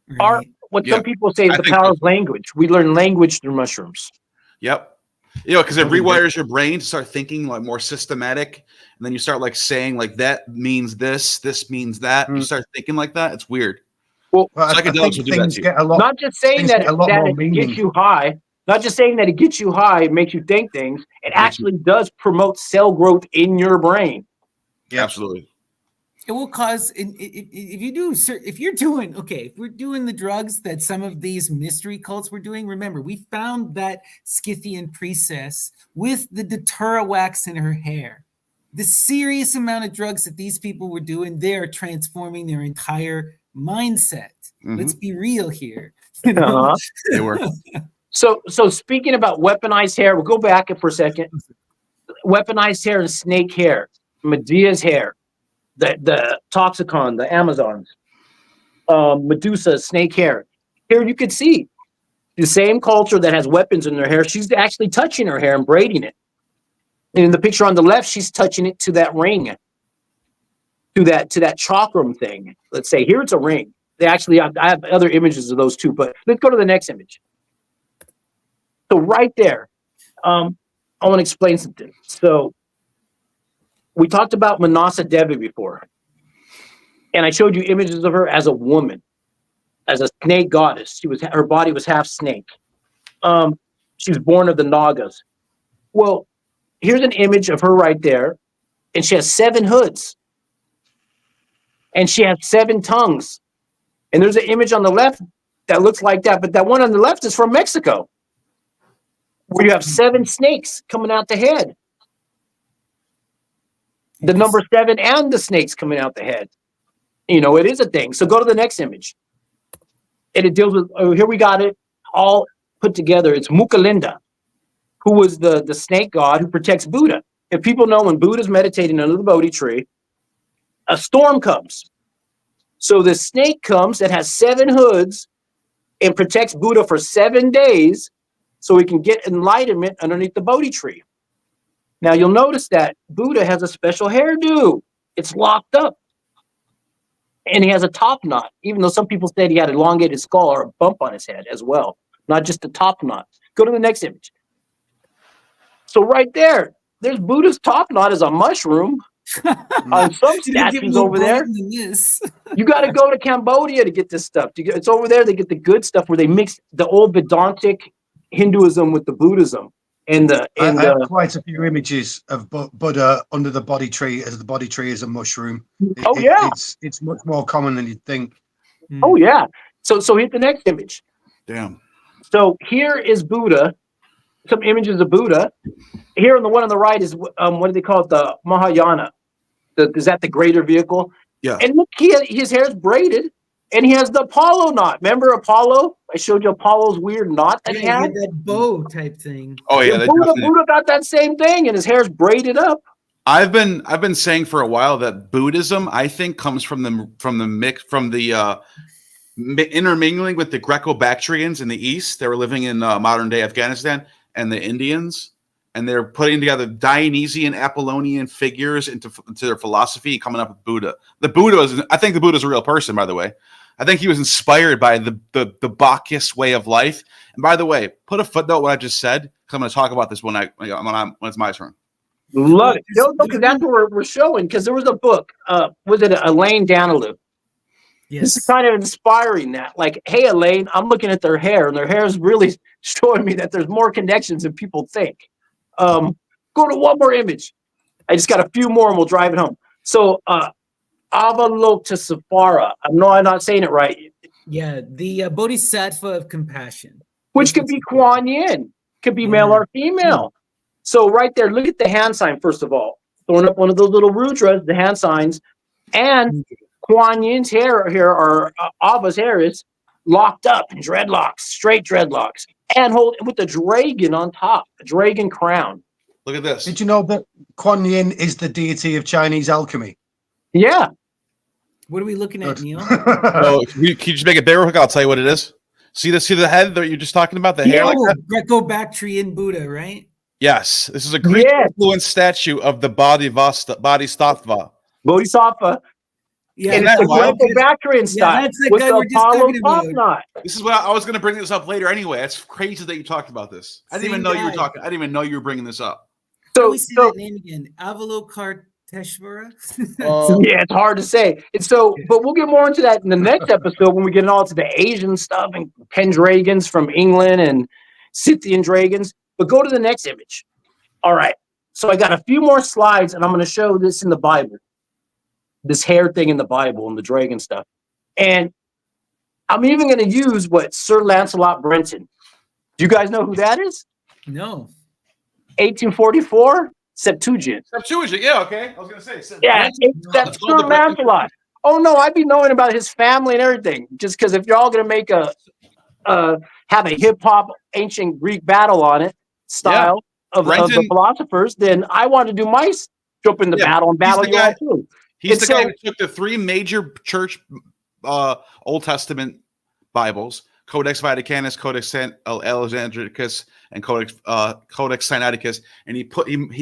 Right. Some people say is I the think power so. of language. We learn language through mushrooms. Yep. Because it rewires your brain to start thinking like more systematic, and then you start like saying like that means this means that. You start thinking like that. It's weird. Well, I think Psychedelics will do that things to you. get a lot. not just saying things that get a lot more it meaning. gets you high. Not just saying that it gets you high, it makes you think things. It actually does promote cell growth in your brain. Yeah. Absolutely. It will cause if we're doing the drugs that some of these mystery cults were doing. Remember, we found that Scythian priestess with the datura wax in her hair. The serious amount of drugs that these people were doing, they are transforming their entire mindset. Let's be real here. You know? They were. So speaking about weaponized hair, we'll go back for a second. Weaponized hair and snake hair, Medea's hair, the Toxicon, the Amazons, Medusa, snake hair. Here you could see the same culture that has weapons in their hair. She's actually touching her hair and braiding it. And in the picture on the left, she's touching it to that ring, to that chakram thing. Let's say here it's a ring. They actually, I have other images of those too, but let's go to the next image. So right there, I want to explain something. So we talked about Manasa Devi before, and I showed you images of her as a woman, as a snake goddess. Her body was half snake. She was born of the Nagas. Well, here's an image of her right there, and she has 7 hoods, and she has 7 tongues. And there's an image on the left that looks like that, but that one on the left is from Mexico, where you have 7 snakes coming out the head. The number 7 and the snakes coming out the head. It is a thing. So go to the next image. And it deals with, here we got it all put together. It's Mukalinda, who was the snake god who protects Buddha. If people know, when Buddha's meditating under the Bodhi tree, a storm comes. So the snake comes that has 7 hoods and protects Buddha for 7 days so he can get enlightenment underneath the Bodhi tree. Now you'll notice that Buddha has a special hairdo. It's locked up. And he has a top knot, even though some people said he had an elongated skull or a bump on his head as well, not just a top knot. Go to the next image. So right there's Buddha's top knot is a mushroom on some statues over there. You got to go to Cambodia to get this stuff. It's over there. They get the good stuff where they mix the old Vedantic Hinduism with the Buddhism. I have quite a few images of Buddha under the body tree, as the body tree is a mushroom. It's much more common than you'd think. Oh yeah. So hit the next image. Damn. So here is Buddha, some images of Buddha. Here on the one on the right is, what do they call it? The Mahayana. Is that the greater vehicle? Yeah. And look, his hair is braided, and he has the Apollo knot. Remember Apollo? I showed you Apollo's weird knot that he Yeah, had. that bow type thing. Oh yeah, And they Buddha, definitely- Buddha got that same thing, and his hair's braided up. I've been saying for a while that Buddhism, I think, comes from the intermingling with the Greco-Bactrians in the East. They were living in modern day Afghanistan, and the Indians, and they're putting together Dionysian, Apollonian figures into their philosophy, coming up with Buddha. I think the Buddha is a real person, by the way. I think he was inspired by the Bacchus way of life. And by the way, put a footnote what I just said, because I'm going to talk about this when it's my turn. Love it. No, because that's what we're showing. Because there was a book, was it Elaine Danilou? This is Yes. kind of inspiring that. Like, hey, Elaine, I'm looking at their hair, and their hair is really showing me that there's more connections than people think. Go to one more image. I just got a few more, and we'll drive it home. So, Avalokitesvara. I know I'm not saying it right. Yeah, the Bodhisattva of compassion. Which could be Kuan Yin, could be male or female. So right there, look at the hand sign, first of all. Throwing up one of those little rudras, the hand signs. And Kuan Yin's hair here, or Ava's hair, is locked up in dreadlocks, straight dreadlocks. And hold with the dragon on top, a dragon crown. Look at this. Did you know that Kuan Yin is the deity of Chinese alchemy? Yeah. What are we looking at, Neil? So, can you just make it bigger? I'll tell you what it is. See the head that you're just talking about? The hair like Oh, that? Greco-Bactrian Buddha, right? Yes. This is a Greek influenced statue of the Bodhisattva. Bodhisattva. Yeah, And Isn't it's that the wild? Greco-Bactrian style. that's the with guy the we're just Apollo talking top about. knot. This is what I was going to bring this up later anyway. It's crazy that you talked about this. I didn't even know you were talking. I didn't even know you were bringing this up. How do So, we say that name again? Avalokitesvara? yeah, it's hard to say. And so, but we'll get more into that in the next episode when we get all to the Asian stuff and Pendragons from England and Scythian dragons. But go to the next image. All right. So I got a few more slides, and I'm going to show this in the Bible. This hair thing in the Bible and the dragon stuff. And I'm even going to use what Sir Lancelot Brenton. Do you guys know who that is? No. 1844 Septuagint. Septuagint, yeah, okay. I was going to say. Yeah, that's It's called Sir the Lancelot. Oh no, I'd be knowing about his family and everything. Just because if you're all going to make have a hip hop ancient Greek battle on it style of the Brenton- philosophers, then I want to do my jump in the battle and battle the you all guy- too. He's And the so- guy who took the three major church Old Testament Bibles, Codex Vaticanus, Codex Alexandricus, and Codex Sinaiticus, and he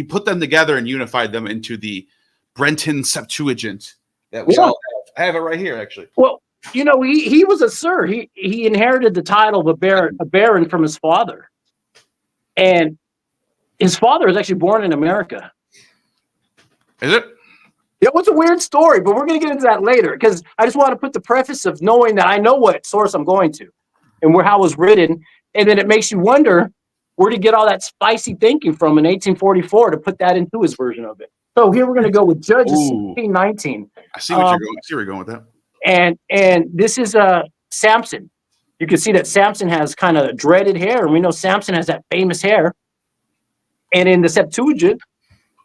put them together and unified them into the Brenton Septuagint that we all have. I have it right here, actually. Well, you know, he was a sir. He inherited the title of a baron from his father, and his father was actually born in America. Is it? Yeah, it's a weird story, but we're going to get into that later because I just want to put the preface of knowing that I know what source I'm going to and how it was written. And then it makes you wonder where to get all that spicy thinking from in 1844 to put that into his version of it. So here we're going to go with Judges 16:19. I see what you're going. I see where you're going with that. And this is Samson. You can see that Samson has kind of dreaded hair, and we know Samson has that famous hair. And in the Septuagint,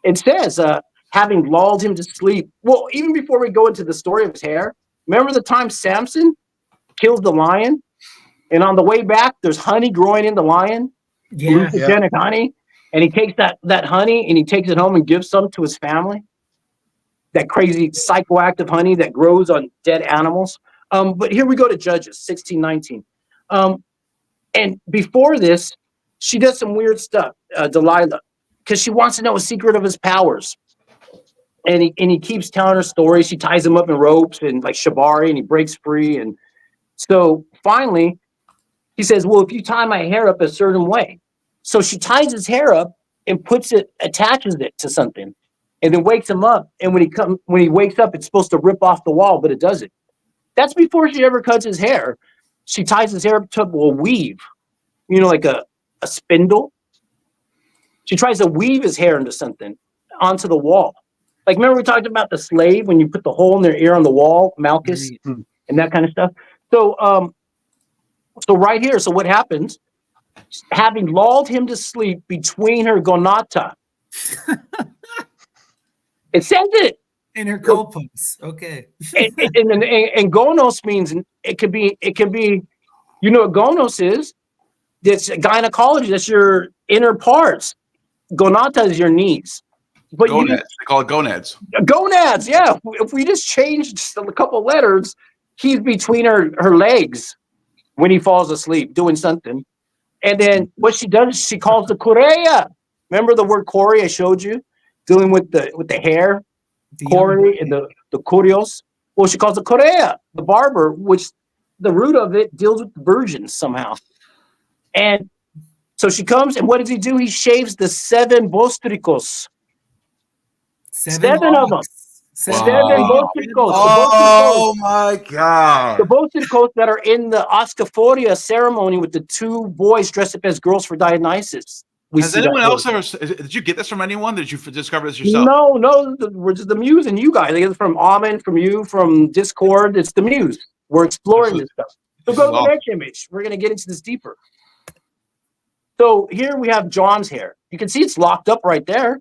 it says, having lulled him to sleep. Well, even before we go into the story of his hair, remember the time Samson kills the lion? And on the way back, there's honey growing in the lion, Yeah. hallucinogenic honey. And he takes that honey and he takes it home and gives some to his family. That crazy psychoactive honey that grows on dead animals. But here we go to Judges 16:19. And before this, she does some weird stuff, Delilah, because she wants to know a secret of his powers. And he keeps telling her stories. She ties him up in ropes and like shibari, and he breaks free. And so finally, he says, well, if you tie my hair up a certain way. So she ties his hair up and attaches it to something, and then wakes him up. And when he wakes up, it's supposed to rip off the wall, but it doesn't. That's before she ever cuts his hair. She ties his hair up to a weave, like a spindle. She tries to weave his hair into something onto the wall. Like, remember we talked about the slave when you put the hole in their ear on the wall, Malchus, and that kind of stuff. So So right here, so what happens? Having lulled him to sleep between her gonata. It says it. In her colpos. Okay. And gonos means it could be, you know what gonos is? That's gynecology, that's your inner parts. Gonata is your knees. But Gonads. They call it gonads. Gonads, yeah. If we just changed a couple letters, he's between her legs when he falls asleep doing something. And then what she does is she calls the chorea. Remember the word chore I showed you? Dealing with the hair, chore and the kurios. Well, she calls the chorea, the barber, which the root of it deals with the virgins somehow. And so she comes, and what does he do? He shaves the 7 bostricos. Seven of them. Seven bostricos. Oh my God. The bostricos that are in the Oschophoria ceremony with the 2 boys dressed up as girls for Dionysus. Has anyone else ever? Did you get this from anyone? Did you discover this yourself? No. We're just the Muse and you guys. I get it from Amen, from you, from Discord. It's the Muse. We're exploring this stuff. So go to the next image. We're going to get into this deeper. So here we have John's hair. You can see it's locked up right there.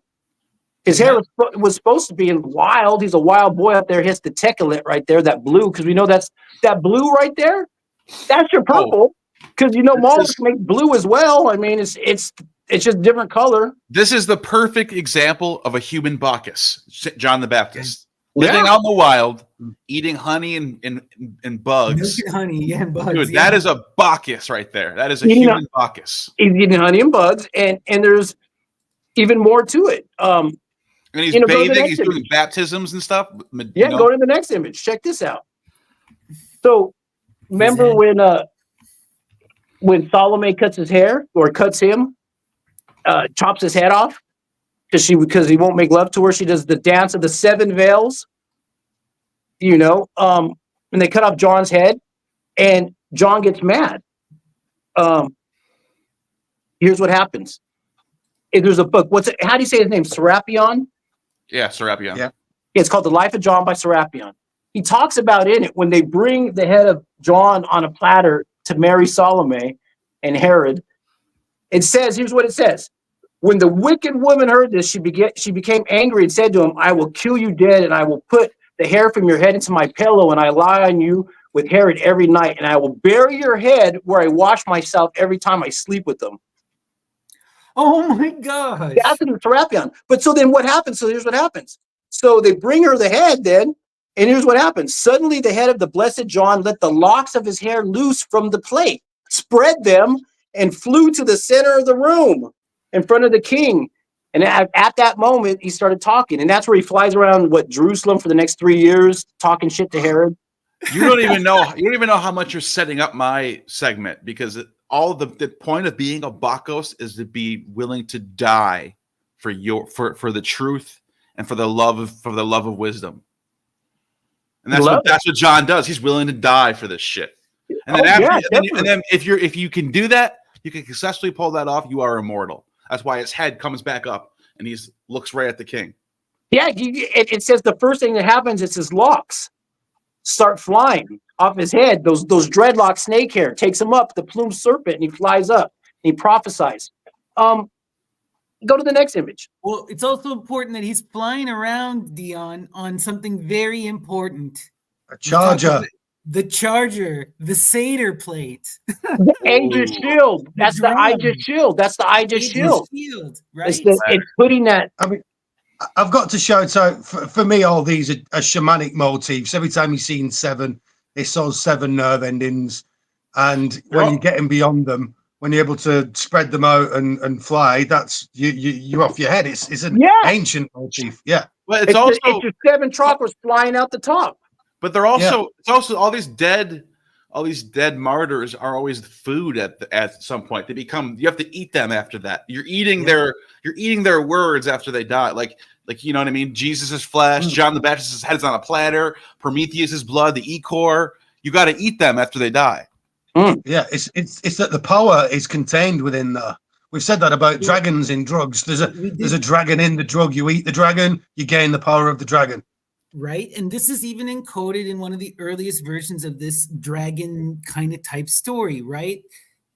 His hair was supposed to be in wild. He's a wild boy up there. He has the techelet right there, that blue, because we know that's that blue right there. That's your purple, because you know Moloch makes blue as well. I mean, it's just different color. This is the perfect example of a human Bacchus, John the Baptist, living out in the wild, eating honey and bugs. Milk and honey, and bugs. Dude, that is a Bacchus right there. That is a human Bacchus. He's eating honey and bugs, and there's even more to it. And he's bathing, he's doing baptisms and stuff. Yeah, go to the next image. Check this out. So remember when Salome cuts his hair, or cuts him, chops his head off because he won't make love to her. She does the dance of the 7 veils, you know, and they cut off John's head, and John gets mad. Here's what happens. There's a book. How do you say his name? Serapion? Yeah, Serapion. Yeah. It's called The Life of John by Serapion. He talks about in it when they bring the head of John on a platter to Mary Salome and Herod. It says, here's what it says. When the wicked woman heard this, she became angry and said to him, I will kill you dead, and I will put the hair from your head into my pillow, and I lie on you with Herod every night, and I will bury your head where I wash myself every time I sleep with them. Oh my gosh. That's the Serapion. But so then what happens? So here's what happens. So they bring her the head then, and here's what happens. Suddenly the head of the blessed John let the locks of his hair loose from the plate, spread them, and flew to the center of the room in front of the king. And at that moment, he started talking. And that's where he flies around, Jerusalem for the next 3 years, talking shit to Herod. You don't even know how much you're setting up my segment, because all the point of being a Bacchus is to be willing to die for the truth and for the love of wisdom. And that's what John does. He's willing to die for this shit. And then if you can do that, you can successfully pull that off, you are immortal. That's why his head comes back up and he looks right at the king. Yeah, it says the first thing that happens is his locks start flying off his head. Those dreadlock snake hair takes him up, the plumed serpent, and he flies up and he prophesies. Go to the next image. Well, it's also important that he's flying around, Dion, on something very important. A charger. The charger, the Seder plate. The Aegis shield. That's the Aegis shield. That's the Aegis shield. Right. It's putting that. I mean, I've got to show it. So for me, all these are shamanic motifs. Every time you've seen 7, it's those 7 nerve endings. And when you're getting beyond them, when you're able to spread them out and fly, that's you're off your head. It's an ancient motif. Yeah. Well, it's also your 7 chakras flying out the top. But they're also it's also all these dead martyrs are always food at some point. They become, you have to eat them after that. You're eating their words after they die. Like you know what I mean? Jesus' flesh, John the Baptist's head is on a platter, Prometheus's blood, the ichor. You got to eat them after they die. Yeah, it's that the power is contained within there. We've said that about dragons in drugs. There's a dragon in the drug. You eat the dragon, you gain the power of the dragon. right? And this is even encoded in one of the earliest versions of this dragon kind of type story, right?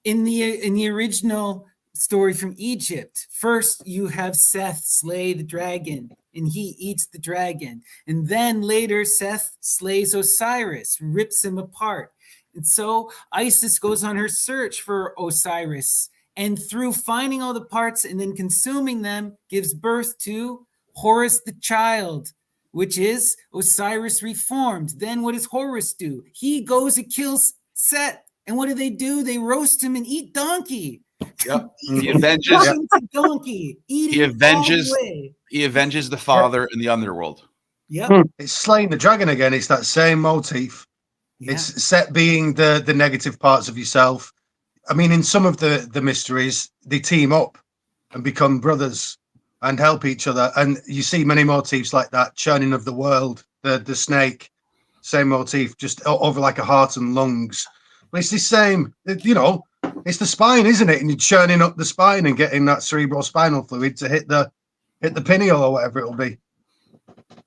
In the original story from Egypt, first you have Seth slay the dragon and he eats the dragon. And then later Seth slays Osiris, rips him apart. And so Isis goes on her search for Osiris, and through finding all the parts and then consuming them, gives birth to Horus the child, which is Osiris reformed. Then what does Horus do? He goes and kills Set. And what do? They roast him and eat donkey. Yep. He avenges. Donkey. He avenges the father in the underworld. Yep. It's slaying the dragon again. It's that same motif. Yeah. It's Set being the negative parts of yourself. I mean, in some of the mysteries, they team up and become brothers and help each other. And you see many motifs like that, churning of the world, the snake, same motif, just over like a heart and lungs. But it's the same, it's the spine, isn't it? And you're churning up the spine and getting that cerebrospinal fluid to hit the pineal or whatever it'll be.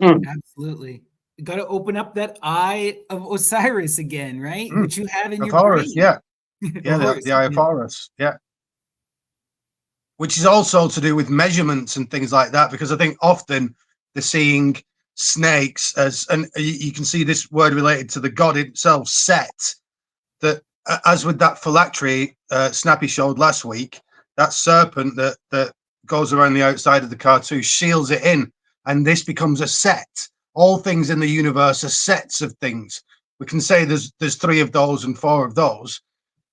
Absolutely. You got to open up that eye of Osiris again, right? Which you have in your Horus, brain. the eye of Horus, which is also to do with measurements and things like that, because I think often they're seeing snakes as, and you can see this word related to the god itself, Set, that as with that phylactery Snappy showed last week, that serpent that goes around the outside of the cartouche shields it in, and this becomes a set. All things in the universe are sets of things. We can say there's 3 of those and 4 of those.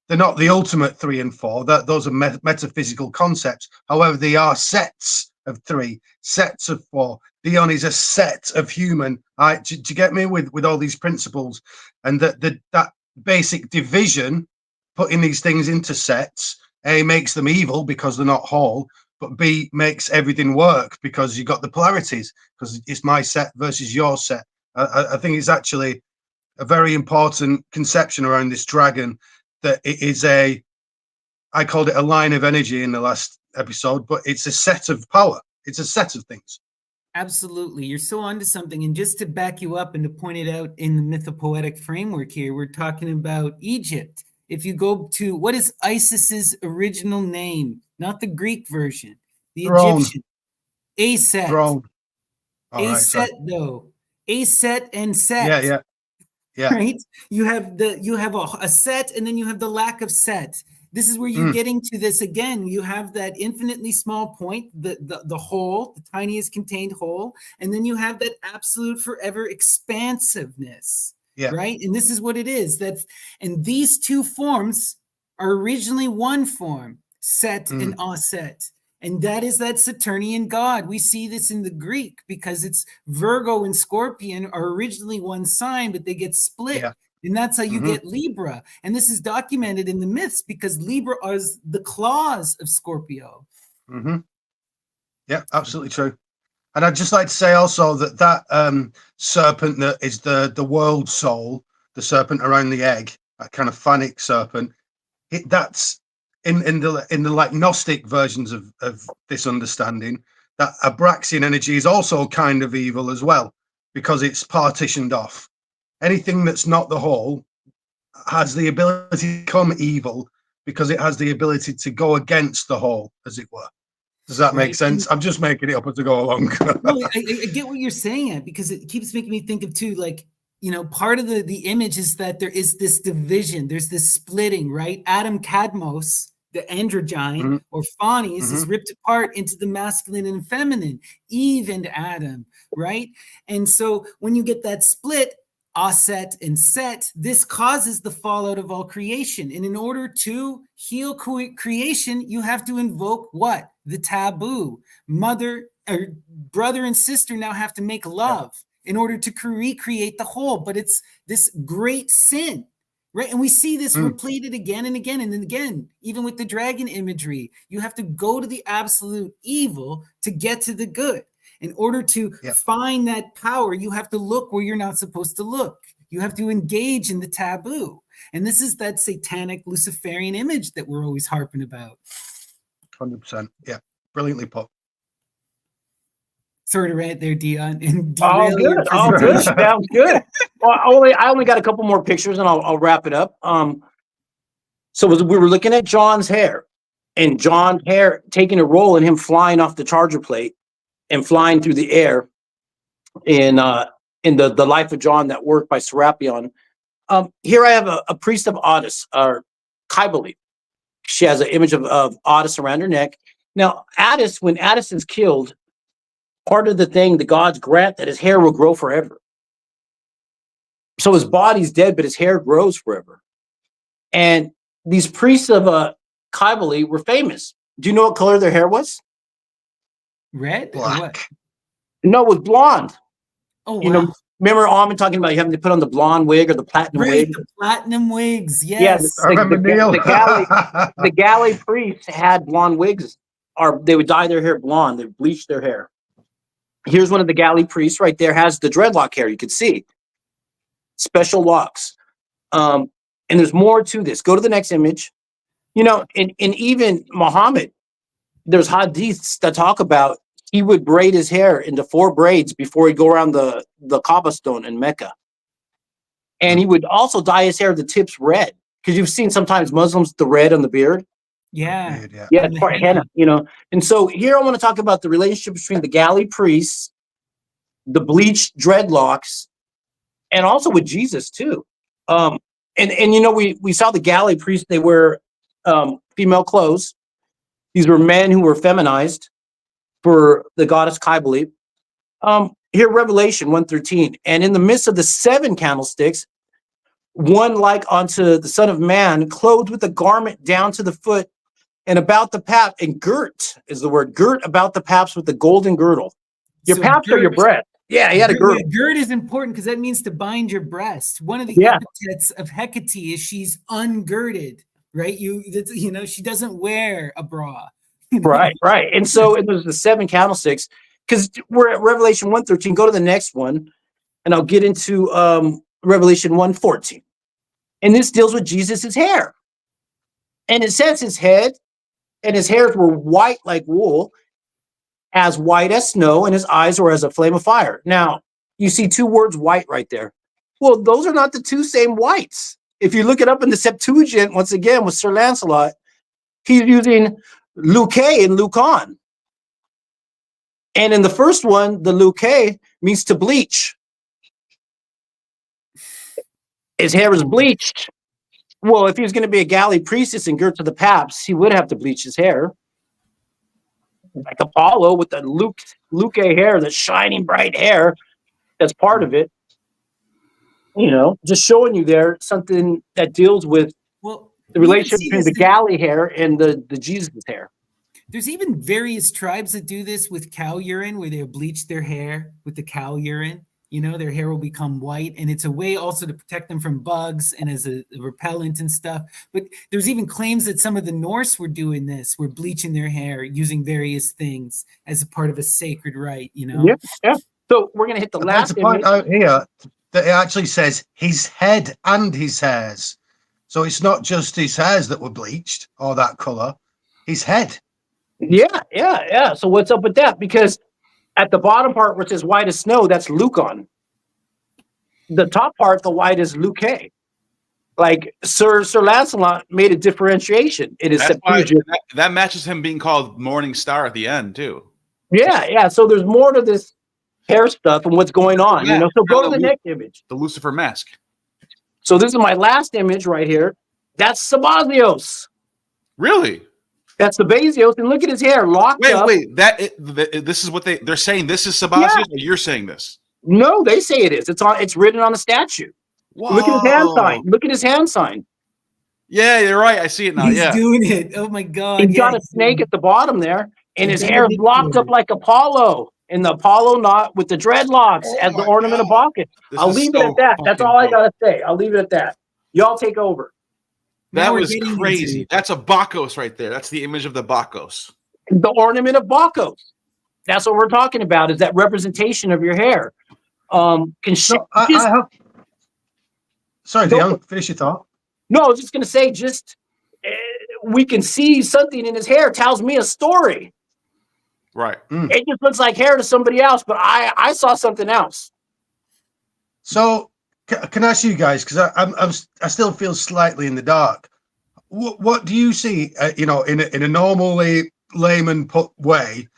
They're not the ultimate 3 and 4. Those are metaphysical concepts. However, they are sets of 3, sets of 4. Dion is a set of human. Do you get me with all these principles? And that basic division, putting these things into sets, A, makes them evil because they're not whole, but B, makes everything work because you got the polarities, because it's my set versus your set. I think it's actually a very important conception around this dragon, that it is I called it a line of energy in the last episode, but it's a set of power. It's a set of things. Absolutely. You're so onto something. And just to back you up and to point it out in the mythopoetic framework here, we're talking about Egypt. If you go to, what is Isis's original name? Not the Greek version, the Throne. Egyptian. Aset. Throne. Aset, though. Aset and Set. Yeah. Right? You have a set, and then you have the lack of set. This is where you're getting to this again. You have that infinitely small point, the whole, the tiniest contained whole, and then you have that absolute forever expansiveness. Yeah. Right? And this is what it is. And these 2 forms are originally one form, Set and Aset. And that is that Saturnian god. We see this in the Greek because it's Virgo and Scorpion are originally one sign, but they get split. Yeah. And that's how you get Libra. And this is documented in the myths because Libra is the claws of Scorpio. Yeah, absolutely true. And I'd just like to say also that serpent that is the world soul, the serpent around the egg, that kind of phanic serpent, that's in the like Gnostic versions of this understanding, that Abraxian energy is also kind of evil as well, because it's partitioned off. Anything that's not the whole has the ability to become evil because it has the ability to go against the whole, as it were. Does that make sense? I'm just making it up as I go along. No, I get what you're saying, because it keeps making me think of too, like, part of the image is that there is this division, there's this splitting, right? Adam Cadmos, the androgyne, or Phanes, is ripped apart into the masculine and feminine, Eve and Adam, right? And so when you get that split, Aset and Set, this causes the fallout of all creation. And in order to heal creation, you have to invoke what? The taboo. Mother or brother and sister now have to make love in order to recreate the whole. But it's this great sin, right? And we see this repeated again and again and then again, even with the dragon imagery. You have to go to the absolute evil to get to the good. In order to find that power, you have to look where you're not supposed to look. You have to engage in the taboo. And this is that satanic Luciferian image that we're always harping about. 100%. Yeah. Brilliantly put. sort of rant there, Dion, and All derail your good. All good. presentation. Sounds good. Well, I only got a couple more pictures, and I'll wrap it up. So we were looking at John's hair, and John's hair taking a role in him flying off the charger plate and flying through the air in the Life of John, that work by Serapion. Here I have a priest of Otis, or Kybele. She has an image of Otis around her neck. Now, when Otis is killed, part of the thing the gods grant that his hair will grow forever. So his body's dead, but his hair grows forever. And these priests of Kybele were famous. Do you know what color their hair was? Red or what? Black. No, it was blonde. Oh, You wow. know, remember Almond talking about you having to put on the blonde wig or the platinum Right, wig? the platinum wigs. Yes. Yes. I remember Neil. The galley priests had blonde wigs, or they would dye their hair blonde. They bleached their hair. Here's one of the galley priests right there, has the dreadlock hair. You could see special locks. And there's more to this. Go to the next image. You know, and even Muhammad, there's hadiths that talk about he would braid his hair into 4 braids before he'd go around the Kaaba stone in Mecca. And he would also dye his hair, the tips red. Because you've seen sometimes Muslims, the red on the beard. Yeah. Yeah. Yeah, it's part of henna, you know. And so here I want to talk about the relationship between the galley priests, the bleached dreadlocks, and also with Jesus too. And you know, we saw the galley priests, they wear female clothes. These were men who were feminized for the goddess Kybele. Here, Revelation 1:13. And in the midst of the 7 candlesticks, one like unto the Son of Man, clothed with a garment down to the foot, and about the pap, and girt is the word, girt about the paps with the golden girdle. Your So paps are your girt- breast. Yeah, he had a girdle. Yeah, gird is important because that means to bind your breast. One of the Yeah. epithets of Hecate is she's ungirded, right? You know, she doesn't wear a bra. you know? Right. And so it was the 7 candlesticks, because we're at Revelation 1:13. Go to the next one, and I'll get into Revelation 1:14. And this deals with Jesus's hair. And it says his head and his hairs were white like wool, as white as snow, and his eyes were as a flame of fire. Now, you see 2 words white right there. Well, those are not the 2 same whites. If you look it up in the Septuagint, once again, with Sir Lancelot, he's using Luke and Lucon. And in the first one, the Luke means to bleach. His hair is bleached. Well, if he was going to be a galley priestess and girt to the paps, he would have to bleach his hair. Like Apollo with the Luke hair, the shining bright hair, that's part of it. You know, just showing you there something that deals with Well, the we even relationship see between this the galley hair and the Jesus hair. There's even various tribes that do this with cow urine, where they bleach their hair with the cow urine. You know, their hair will become white, and it's a way also to protect them from bugs and as a repellent and stuff. But there's even claims that some of the Norse were doing this, were bleaching their hair using various things as a part of a sacred rite, you know? Yeah. So we're going to hit the I'd like last to point image. out here that it actually says his head and his hairs. So it's not just his hairs that were bleached or that color, his head. Yeah. So what's up with that? Because at the bottom part where it says white as snow, that's Lucon. The top part, the white is Luke. Like Sir Lancelot made a differentiation in his That's why Septuagint. that matches him being called Morning Star at the end too. Yeah. So there's more to this hair stuff and what's going on. You know. So go to the next image. The Lucifer mask. So this is my last image right here. That's Sabazios. Really? That's Sabazios, and look at his hair locked up. Wait. This is what they're saying. This is Sabazios, or you're saying this? No, they say it is. It's written on the statue. Whoa. Look at his hand sign. Yeah, you're right. I see it now. He's Yeah. doing it. Oh my God. He's got a snake at the bottom there, and his It's hair is locked up like Apollo in the Apollo knot with the dreadlocks as the my ornament of Bacchus. This I'll is leave it so at that. That's fucking all I dope. gotta say. I'll leave it at that. Y'all take over. Now That we're was getting into crazy. it. That's a Bacchus right there. That's the image of the Bacchus. The ornament of Bacchus. That's what we're talking about. Is that representation of your hair? So I have. Sorry, Dion, finish your thought. No, I was just gonna say, we can see something in his hair tells me a story. Right. It just looks like hair to somebody else, but I saw something else. So can I ask you guys, because I still feel slightly in the dark. What do you see? In a normally layman put way,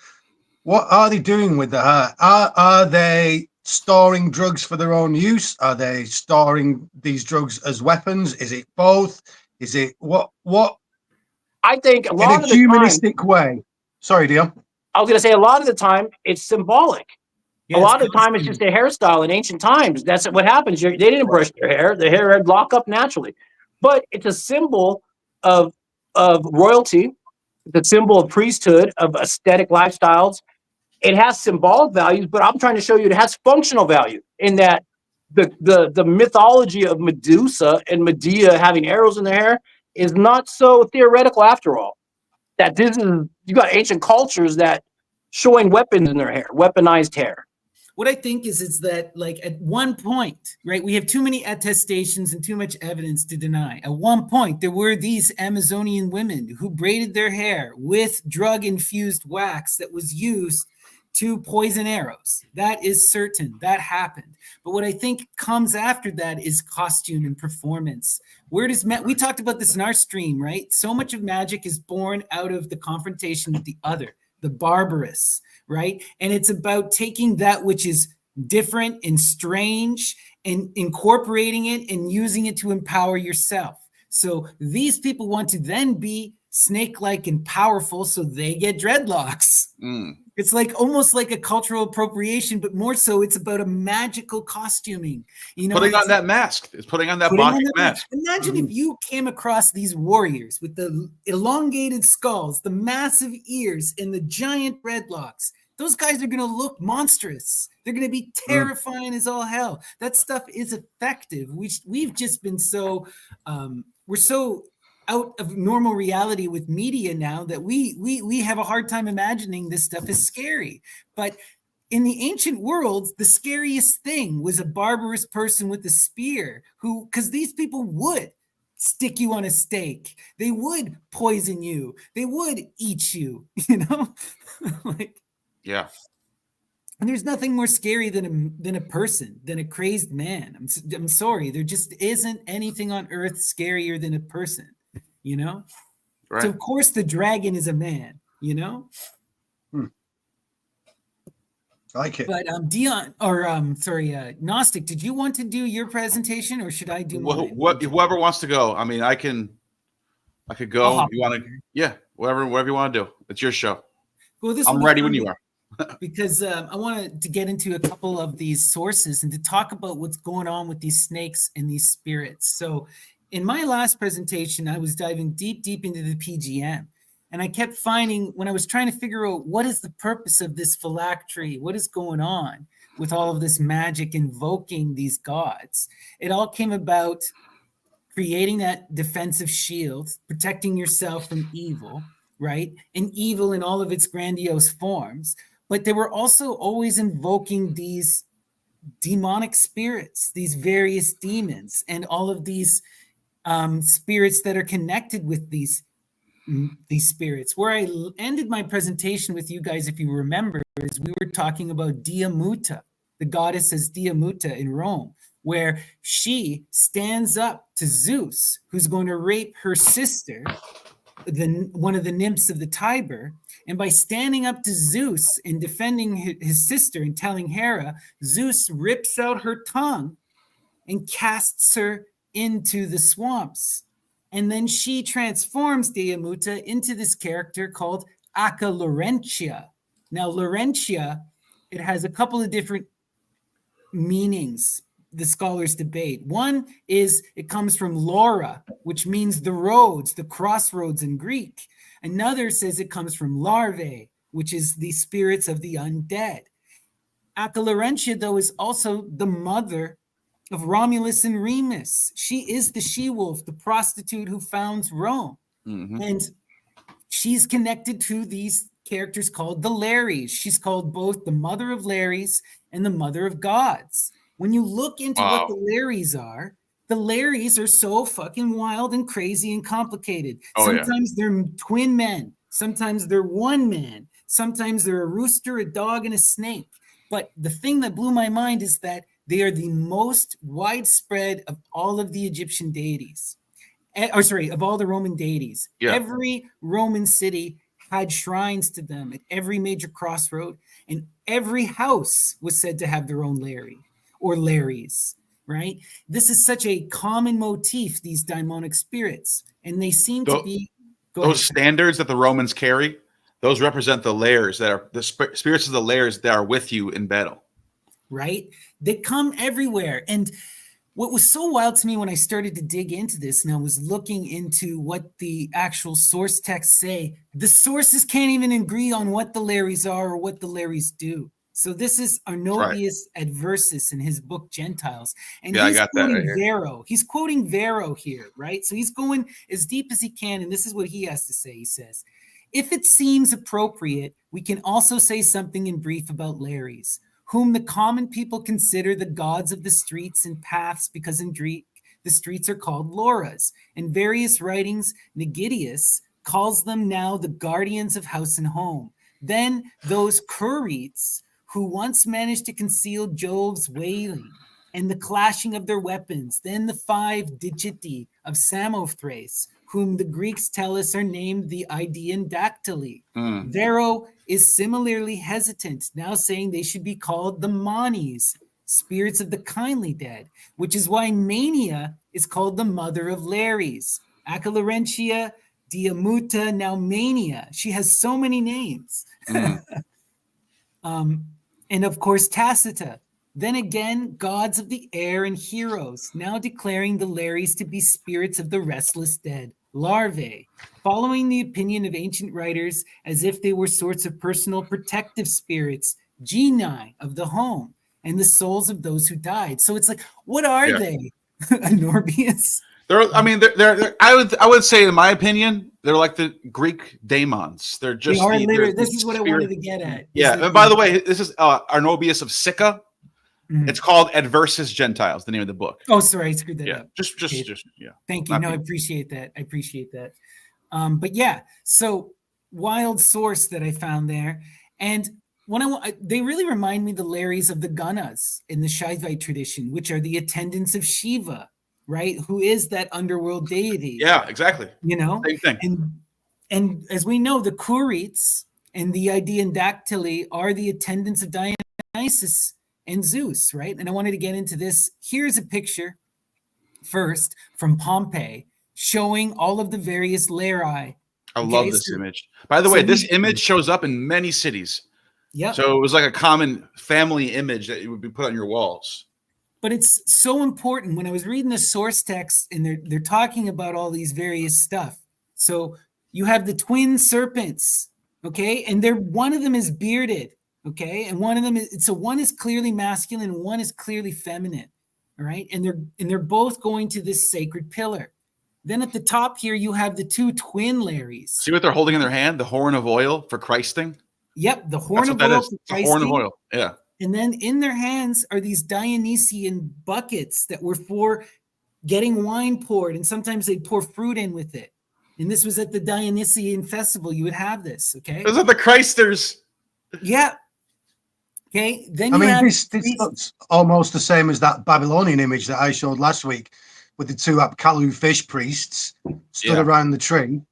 what are they doing with the hair? Are they storing drugs for their own use? Are they storing these drugs as weapons? Is it both? Is it what? I think a In lot a of the time, humanistic way. Sorry, Dion. I was going to say a lot of the time it's symbolic. Yeah, A lot it's of the time it's costume. just a hairstyle in ancient times. That's what happens. They didn't brush their hair. The hair would lock up naturally. But it's a symbol of royalty. It's a symbol of priesthood, of aesthetic lifestyles. It has symbolic values, but I'm trying to show you it has functional value in that the mythology of Medusa and Medea having arrows in their hair is not so theoretical after all. That this is, you got ancient cultures that showing weapons in their hair, weaponized hair. What I think is that, like, at one point, right, we have too many attestations and too much evidence to deny. At one point, there were these Amazonian women who braided their hair with drug-infused wax that was used to poison arrows. That is certain. That happened. But what I think comes after that is costume and performance. Where does we talked about this in our stream, right? So much of magic is born out of the confrontation with the other, the barbarous, right? And it's about taking that which is different and strange and incorporating it and using it to empower yourself. So these people want to then be snake-like and powerful, so they get dreadlocks. It's like almost like a cultural appropriation, but more so it's about a magical costuming. Putting on that mask. It's putting on that Bacchic mask. Imagine if you came across these warriors with the elongated skulls, the massive ears, and the giant dreadlocks. Those guys are going to look monstrous. They're going to be terrifying as all hell. That stuff is effective. We've just been so we're so out of normal reality with media now that we have a hard time imagining this stuff is scary. But in the ancient world, the scariest thing was a barbarous person with a spear because these people would stick you on a stake. They would poison you. They would eat you, like, yeah. And there's nothing more scary than a person, than a crazed man. I'm sorry. There just isn't anything on earth scarier than a person, Right. So of course the dragon is a man, I like it. But Dion, or sorry, Gnostic, did you want to do your presentation or should I do mine? Whoever wants to go. I mean, I could go. You want to? Yeah, whatever you want to do. It's your show. Well, I'm ready when you are. Because I wanted to get into a couple of these sources and to talk about what's going on with these snakes and these spirits. So in my last presentation, I was diving deep into the PGM. And I kept finding, when I was trying to figure out what is the purpose of this phylactery, what is going on with all of this magic invoking these gods, it all came about creating that defensive shield, protecting yourself from evil, right? And evil in all of its grandiose forms. But they were also always invoking these demonic spirits, these various demons, and all of these spirits that are connected with these spirits. Where I ended my presentation with you guys, if you remember, is we were talking about Diamuta, the goddess Diamuta in Rome, where she stands up to Zeus, who's going to rape her sister, one of the nymphs of the Tiber. And by standing up to Zeus and defending his sister and telling Hera, Zeus rips out her tongue and casts her into the swamps. And then she transforms Diamuta into this character called Aka Laurentia. Now, Laurentia, it has a couple of different meanings the scholars debate. One is it comes from Laura, which means the roads, the crossroads in Greek. Another says it comes from larvae, which is the spirits of the undead. Aka Laurentia, though, is also the mother of Romulus and Remus. She is the she-wolf, the prostitute who founds Rome. Mm-hmm. And she's connected to these characters called the Lares. She's called both the mother of Lares and the mother of gods. When you look into what the Lares are so fucking wild and crazy and complicated. Sometimes they're twin men. Sometimes they're one man. Sometimes they're a rooster, a dog, and a snake. But the thing that blew my mind is that they are the most widespread of all of the Egyptian deities. Of all the Roman deities. Yeah. Every Roman city had shrines to them at every major crossroad, and every house was said to have their own Larry or Larrys, right? This is such a common motif, these daimonic spirits, and they seem to be... Those standards that the Romans carry, those represent the layers that are the spirits of the layers that are with you in battle. Right? They come everywhere. And what was so wild to me when I started to dig into this and I was looking into what the actual source texts say, the sources can't even agree on what the Larrys are or what the Larrys do. So this is Arnobius Adversus in his book Gentiles. And yeah, he's I got that quoting right Varro. He's quoting Varro here, right? So he's going as deep as he can. And this is what he has to say. He says, if it seems appropriate, we can also say something in brief about Larrys, whom the common people consider the gods of the streets and paths, because in Greek, the streets are called Lauras. In various writings, Nigidius calls them now the guardians of house and home. Then those Curites, who once managed to conceal Jove's wailing and the clashing of their weapons, then the 5 digiti of Samothrace, whom the Greeks tell us are named the Idaean Dactyli. Varro is similarly hesitant, now saying they should be called the Manes, spirits of the kindly dead, which is why Mania is called the mother of Larrys. Acalarentia, Diamuta, now Mania. She has so many names. And of course, Tacita. Then again, gods of the air and heroes, now declaring the Larrys to be spirits of the restless dead, larvae, following the opinion of ancient writers as if they were sorts of personal protective spirits, genii of the home, and the souls of those who died. So it's like, what are they? Anorbius? I would say, in my opinion, they're like the Greek daemons. They're just this is what I wanted to get at. Yeah. And by the way, this is Arnobius of Sicca. Mm-hmm. It's called Adversus Gentiles, the name of the book. Oh, sorry, I screwed that up. Just yeah. Thank you. No, I appreciate that. But yeah, so wild source that I found there, and they really remind me the Larrys of the Gunnas in the Shaivite tradition, which are the attendants of Shiva, right? Who is that underworld deity? Yeah, exactly. Same thing. And as we know, the Curites and the Idaean Dactyli are the attendants of Dionysus and Zeus, right? And I wanted to get into this. Here's a picture first from Pompeii showing all of the various Larii. I love this image. By the way, this image shows up in many cities. Yeah. So it was like a common family image that would be put on your walls. But it's so important. When I was reading the source text and they're talking about all these various stuff. So you have the twin serpents, okay? And one of them is bearded. Okay, and one of them one is clearly masculine, and one is clearly feminine, all right? And they're both going to this sacred pillar. Then at the top here, you have the 2 twin Larrys. See what they're holding in their hand? The horn of oil for Christing. Yep, the horn of oil for Christing. The horn of oil, yeah. And then in their hands are these Dionysian buckets that were for getting wine poured, and sometimes they'd pour fruit in with it. And this was at the Dionysian festival. You would have this, okay? Those are the Christers. Yeah. Okay, then this looks almost the same as that Babylonian image that I showed last week with the 2 Apkallu fish priests stood around the tree.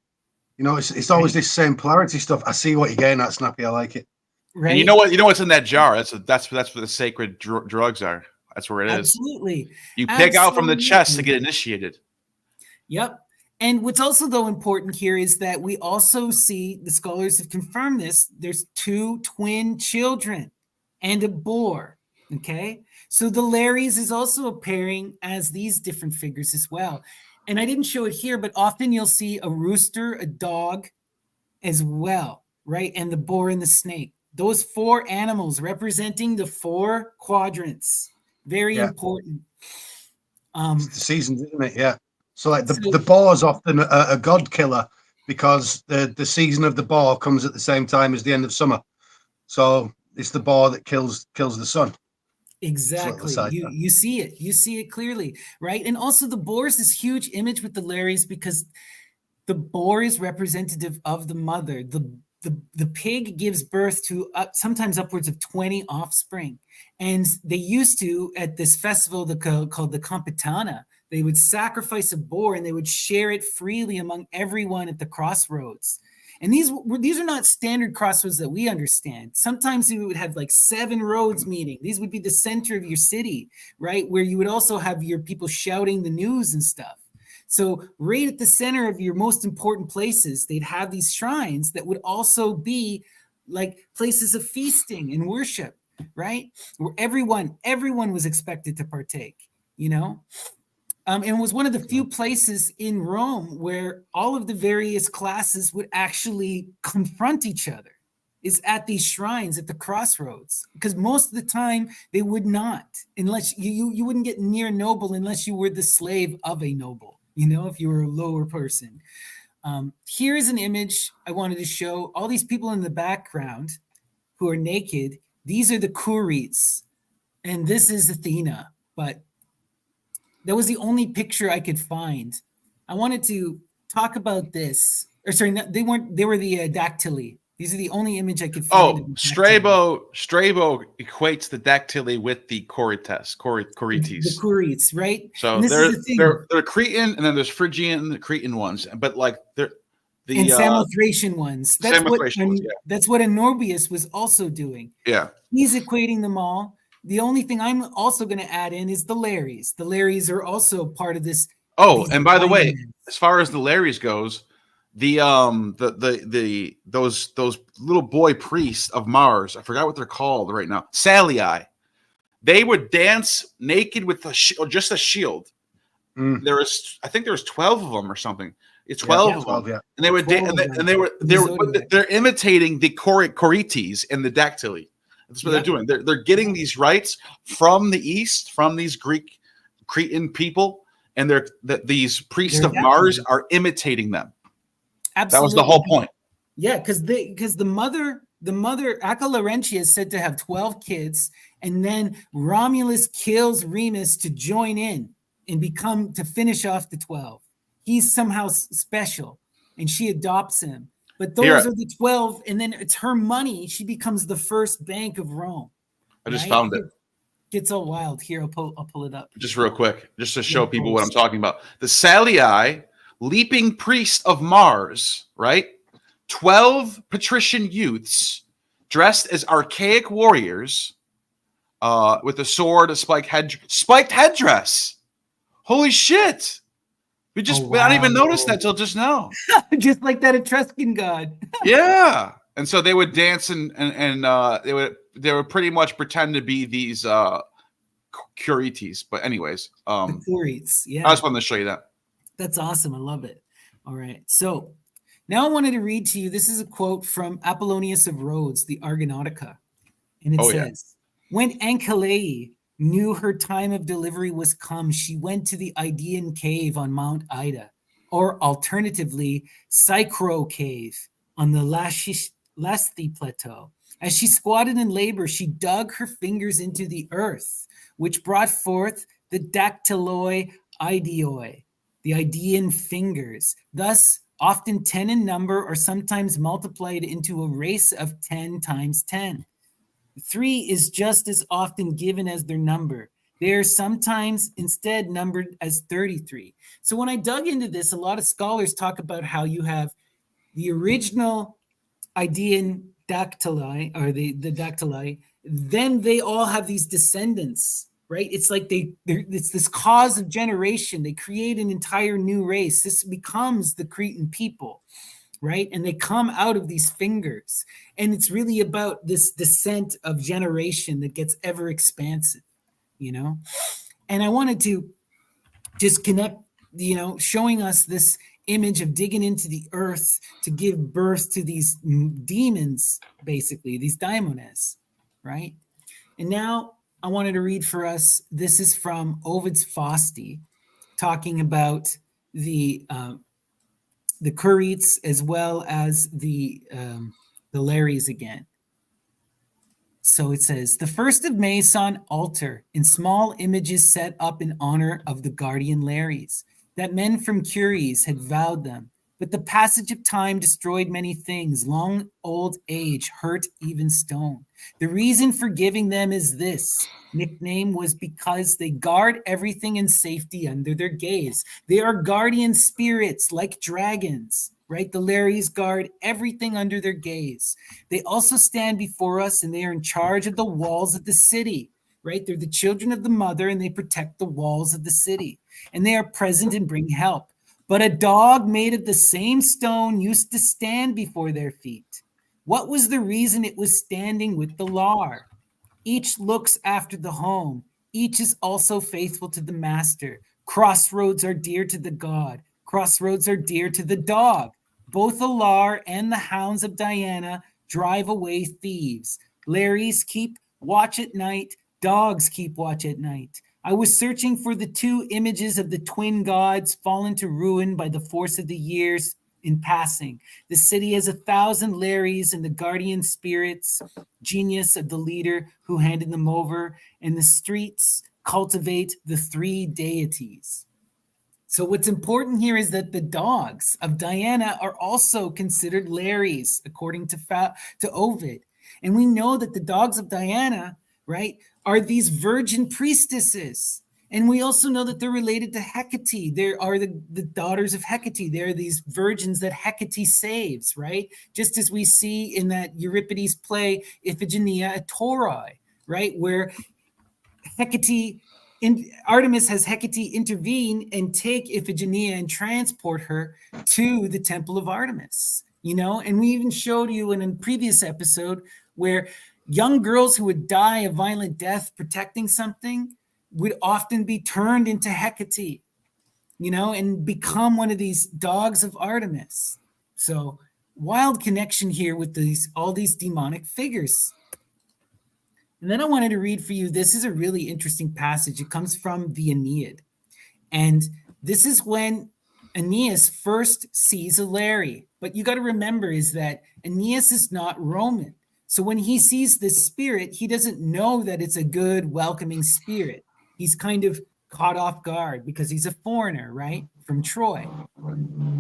You know, it's always this same polarity stuff. I see what you're getting at, Snappy. I like it. Right. And you know what's in that jar? That's where the sacred drugs are. That's where it is. Absolutely. You pick out from the chest to get initiated. Yep. And what's also, though, important here is that we also see, the scholars have confirmed this, there's 2 twin children and a boar, okay? So the Larrys is also appearing as these different figures as well. And I didn't show it here, but often you'll see a rooster, a dog as well, right? And the boar and the snake. Those 4 animals representing the 4 quadrants. Very important. It's the seasons, isn't it? Yeah. So like the boar is often a god killer because the season of the boar comes at the same time as the end of summer. So it's the boar that kills the sun. Exactly. You see it. You see it clearly, right? And also the boar is this huge image with the Larrys because the boar is representative of the mother. The the pig gives birth to sometimes upwards of 20 offspring. And they used to, at this festival called the Compitana, they would sacrifice a boar and they would share it freely among everyone at the crossroads. And these are not standard crossroads that we understand. Sometimes you would have like 7 roads meeting. These would be the center of your city, right? Where you would also have your people shouting the news and stuff. So right at the center of your most important places, they'd have these shrines that would also be like places of feasting and worship, right? Where everyone was expected to partake, you know? And it was one of the few places in Rome where all of the various classes would actually confront each other, is at these shrines at the crossroads. Because most of the time they would not, unless you wouldn't get near noble unless you were the slave of a noble, you know, if you were a lower person. Here's an image I wanted to show. All these people in the background who are naked, these are the Curites, and this is Athena, but that was the only picture I could find. I wanted to talk about this. Or sorry, they were the dactyli. These are the only image I could find. Oh, Strabo equates the dactyli with the Corites. The Curites, right? So they're Cretan, and then there's Phrygian, the Cretan ones. But like they're and Samothracian ones. That's Samothracian ones, yeah. That's what Anorbius was also doing. Yeah. He's equating them all. The only thing I'm also going to add in is the Lares. The Lares are also part of this. Oh, and by the way, as far as the Lares goes, those little boy priests of Mars, I forgot what they're called right now, Salii. They would dance naked with just a shield. I think there was 12 of them or something. It's 12 of them. Yeah. And they would they're imitating the Corites and the dactyli. That's what they're doing. They're getting these rites from the east, from these Greek Cretan people, and these priests of Mars are imitating them. Absolutely. That was the whole point. Yeah, because the mother Acca Laurentia is said to have 12 kids, and then Romulus kills Remus to join in and to finish off the 12. He's somehow special, and she adopts him. But those are the 12, and then it's her money. She becomes the first bank of Rome. I just found it. Gets all wild. Here, I'll pull it up. Just real quick, just to show people what I'm talking about. The Salii, leaping priest of Mars, right? 12 patrician youths dressed as archaic warriors with a sword, a spiked headdress. Holy shit. I didn't even notice that till just now. Just like that Etruscan god. Yeah. And so they would dance and they would pretty much pretend to be these Curites. But anyways, the Curites, yeah. I just wanted to show you that. That's awesome. I love it. All right. So now I wanted to read to you. This is a quote from Apollonius of Rhodes, the Argonautica. And it says, when Anchialae knew her time of delivery was come, she went to the Idaean cave on Mount Ida, or alternatively, Psychro cave on the Lasthi plateau. As she squatted in labor, she dug her fingers into the earth, which brought forth the dactyloi Idaeoi, the Idaean fingers, thus often 10 in number or sometimes multiplied into a race of 10 times 10. 3 is just as often given as their number. They are sometimes instead numbered as 33. So when I dug into this, a lot of scholars talk about how you have the original Idaean dactyli, or the dactyli, then they all have these descendants, right? It's like it's this cause of generation. They create an entire new race. This becomes the Cretan people, right? And they come out of these fingers. And it's really about this descent of generation that gets ever expansive, you know? And I wanted to just connect, showing us this image of digging into the earth to give birth to these demons, basically, these daimones, right? And now I wanted to read for us, this is from Ovid's Fausti, talking about the Curites as well as the Lares again. So it says, the 1st of May saw an altar and small images set up in honor of the guardian Lares, that men from Curies had vowed them. But the passage of time destroyed many things. Long old age hurt even stone. The reason for giving them is this. Nickname was because they guard everything in safety under their gaze. They are guardian spirits like dragons, right? The Lares guard everything under their gaze. They also stand before us and they are in charge of the walls of the city, right? They're the children of the mother and they protect the walls of the city. And they are present and bring help. But a dog made of the same stone used to stand before their feet. What was the reason it was standing with the Lar? Each looks after the home. Each is also faithful to the master. Crossroads are dear to the god. Crossroads are dear to the dog. Both the Lar and the hounds of Diana drive away thieves. Lares keep watch at night. Dogs keep watch at night. I was searching for the two images of the twin gods fallen to ruin by the force of the years in passing. The city has 1,000 Lares and the guardian spirits, genius of the leader who handed them over, and the streets cultivate the three deities. So what's important here is that the dogs of Diana are also considered Lares, according to Ovid. And we know that the dogs of Diana, right, are these virgin priestesses. And we also know that they're related to Hecate. They are the daughters of Hecate. They're these virgins that Hecate saves, right? Just as we see in that Euripides play, Iphigenia at Troy, right? Where Artemis has Hecate intervene and take Iphigenia and transport her to the temple of Artemis, you know? And we even showed you in a previous episode where young girls who would die a violent death protecting something would often be turned into Hecate, you know, and become one of these dogs of Artemis. So wild connection here with all these demonic figures. And then I wanted to read for you, this is a really interesting passage. It comes from the Aeneid. And this is when Aeneas first sees a Lary. But you got to remember is that Aeneas is not Roman. So when he sees this spirit, he doesn't know that it's a good, welcoming spirit. He's kind of caught off guard because he's a foreigner, right? From Troy.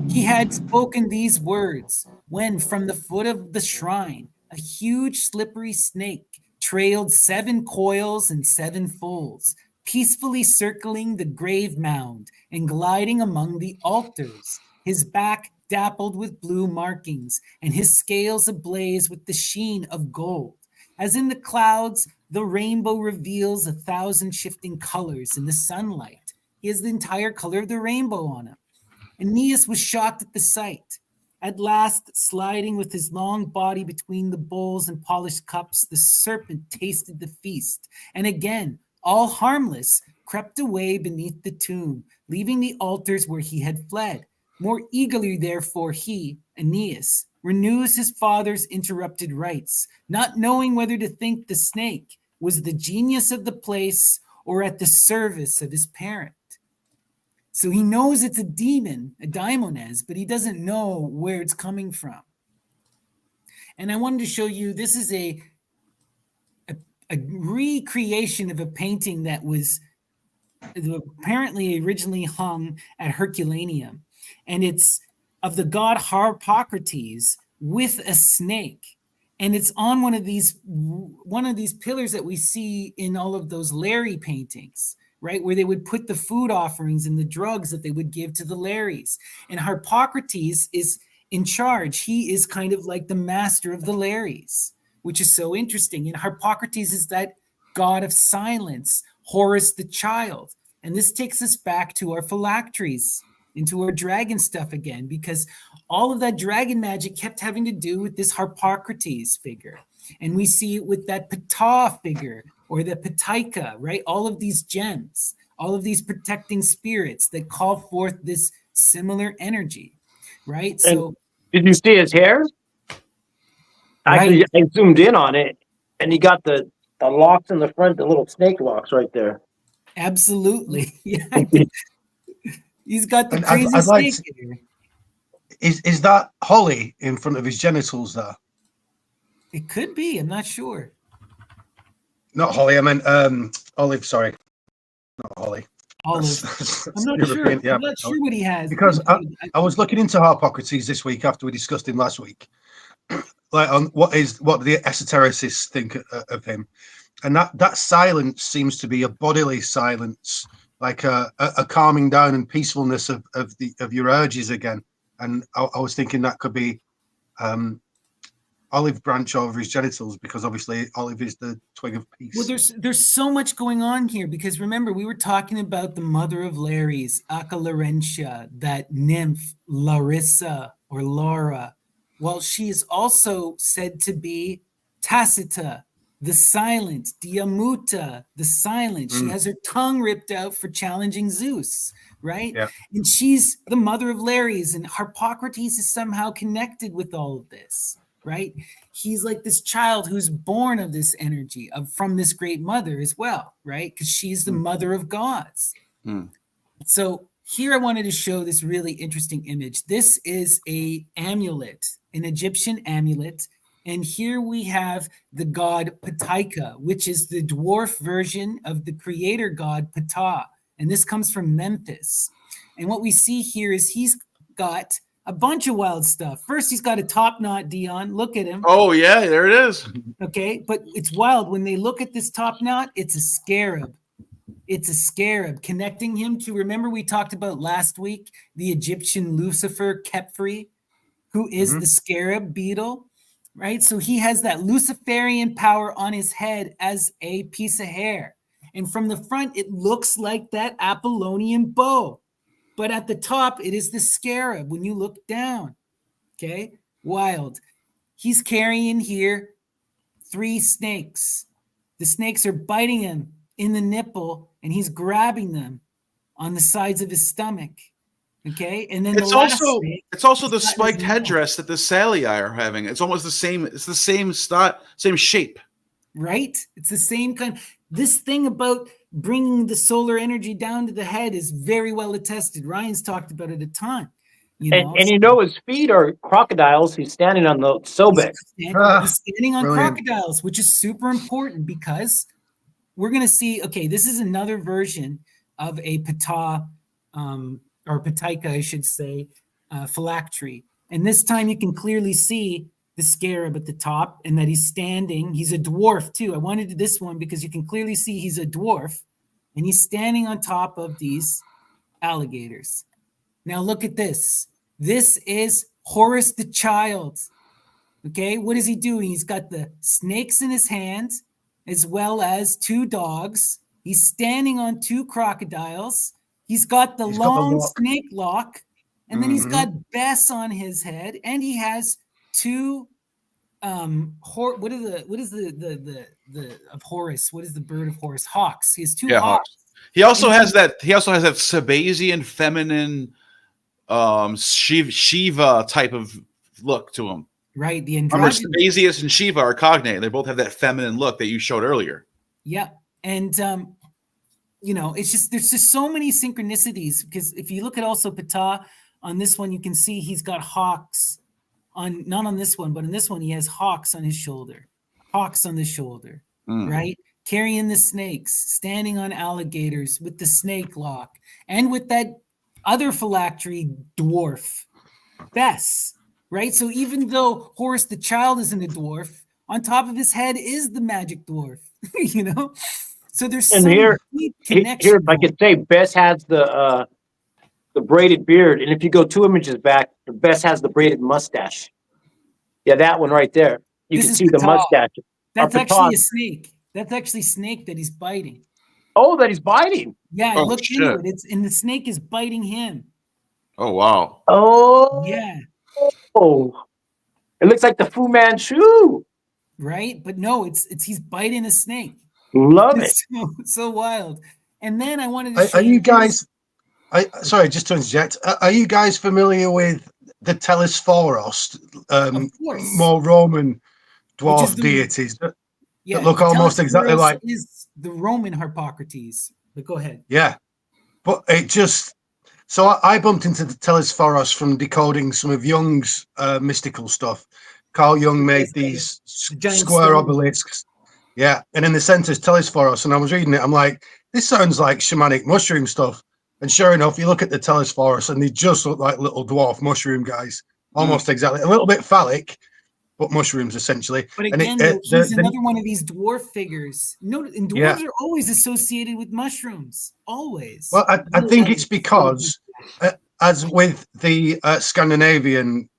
He had spoken these words when from the foot of the shrine, a huge slippery snake trailed 7 coils and 7 folds, peacefully circling the grave mound and gliding among the altars, his back dappled with blue markings and his scales ablaze with the sheen of gold. As in the clouds, the rainbow reveals 1,000 shifting colors in the sunlight. He has the entire color of the rainbow on him. Aeneas was shocked at the sight. At last, sliding with his long body between the bowls and polished cups, the serpent tasted the feast, and again, all harmless, crept away beneath the tomb, leaving the altars where he had fled. More eagerly, therefore, he, Aeneas, renews his father's interrupted rites, not knowing whether to think the snake was the genius of the place or at the service of his parent. So he knows it's a demon, a daimones, but he doesn't know where it's coming from. And I wanted to show you, this is a recreation of a painting that was apparently originally hung at Herculaneum. And it's of the god Harpocrates with a snake. And it's on one of these pillars that we see in all of those Larry paintings, right? Where they would put the food offerings and the drugs that they would give to the Lares. And Harpocrates is in charge. He is kind of like the master of the Lares, which is so interesting. And Harpocrates is that god of silence, Horus the child. And this takes us back to our phylacteries, into our dragon stuff again, because all of that dragon magic kept having to do with this Harpocrates figure. And we see it with that Ptah figure or the Ptaika, right? All of these gems, all of these protecting spirits that call forth this similar energy, right? And so did you see his hair? Right. I zoomed in on it, and he got the locks in the front, the little snake locks right there. Absolutely. Yeah. He's got the And crazy I'd like snake here. Is that holly in front of his genitals there? It could be. I'm not sure. Not holly. I meant olive. Sorry, not holly. Olive. That's I'm not sure. European, yeah. I'm not sure what he has. Because I was looking into Harpocrates this week after we discussed him last week, like on what the esotericists think of him, and that silence seems to be a bodily silence, like a calming down and peacefulness of your urges again. And I was thinking that could be olive branch over his genitals, because obviously olive is the twig of peace. Well, there's so much going on here, because remember, we were talking about the mother of Lares, Acca Laurentia, that nymph Larissa or Laura. Well, she is also said to be Tacita, the silent, Diamuta, the silent. She has her tongue ripped out for challenging Zeus, right? Yeah. And she's the mother of Lares, and Harpocrates is somehow connected with all of this, right? He's like this child who's born of this energy from this great mother as well, right? Because she's the mother of gods. So here I wanted to show this really interesting image. This is an amulet, an Egyptian amulet. And here we have the god Ptaika, which is the dwarf version of the creator god Ptah. And this comes from Memphis. And what we see here is he's got a bunch of wild stuff. First, he's got a top knot, Dion. Look at him. Oh, yeah, there it is. Okay, but it's wild. When they look at this top knot, it's a scarab. It's a scarab connecting him to, remember we talked about last week, the Egyptian Lucifer Khepri, who is the scarab beetle, right? So he has that Luciferian power on his head as a piece of hair. And from the front, it looks like that Apollonian bow. But at the top, it is the scarab when you look down. Okay, wild. He's carrying here 3 snakes. The snakes are biting him in the nipple, and he's grabbing them on the sides of his stomach. Okay, and then It's also the spiked headdress that the Salii are having. It's almost the same. It's the same same shape. Right? It's the same kind. This thing about bringing the solar energy down to the head is very well attested. Ryan's talked about it a ton. And you know his feet are crocodiles. He's standing on the Sobek. He's standing on Brilliant. crocodiles, which is super important, because we're going to see, okay, this is another version of a Ptah, or Ptaika, I should say, phylactery. And this time you can clearly see the scarab at the top, and that he's standing. He's a dwarf too. I wanted this one because you can clearly see he's a dwarf, and he's standing on top of these alligators. Now look at this. This is Horus the child. Okay, what is he doing? He's got the snakes in his hands, as well as 2 dogs. He's standing on 2 crocodiles. He's got the long snake lock, and then he's got Bess on his head, and he has 2 what is the of Horus? What is the bird of Horus? Hawks. He has 2 hawks. He also has that Sabazian feminine Shiva type of look to him. Right. The Remember, androgynous. Sabazios and Shiva are cognate. They both have that feminine look that you showed earlier. Yeah. And it's just, there's just so many synchronicities, because if you look at also Ptah on this one, you can see he's got hawks on, not on this one, but in this one, he has hawks on his shoulder, right? Carrying the snakes, standing on alligators with the snake lock, and with that other phylactery dwarf, Bess, right? So even though Horus the child isn't a dwarf, on top of his head is the magic dwarf, So there's some deep connection. Here, I could say, Bess has the braided beard, and if you go 2 images back, Bess has the braided mustache. Yeah, that one right there. You can see the mustache. That's actually a snake. That's actually snake that he's biting. Oh, that he's biting. Yeah, I looked into it. And the snake is biting him. Oh, wow. Oh, yeah. Oh, it looks like the Fu Manchu. Right, but no, it's he's biting a snake. Love it. So wild. And then I wanted to. Are you guys? Sorry, just to interject. Are you guys familiar with the Telesphoros, more Roman dwarf deities that look almost exactly like? Is the Roman Harpocrates? But go ahead. Yeah, but it just. So I bumped into the Telesphoros from decoding some of Jung's mystical stuff. Carl Jung made these square obelisks, Yeah, and in the center is Telesphoros, and I was reading it. I'm like, this sounds like shamanic mushroom stuff. And sure enough, you look at the Telesphoros, and they just look like little dwarf mushroom guys, almost exactly. A little bit phallic, but mushrooms essentially. But And again, though, he's another one of these dwarf figures. No, and dwarves are always associated with mushrooms. Always. Well, I think it's because, as with the Scandinavian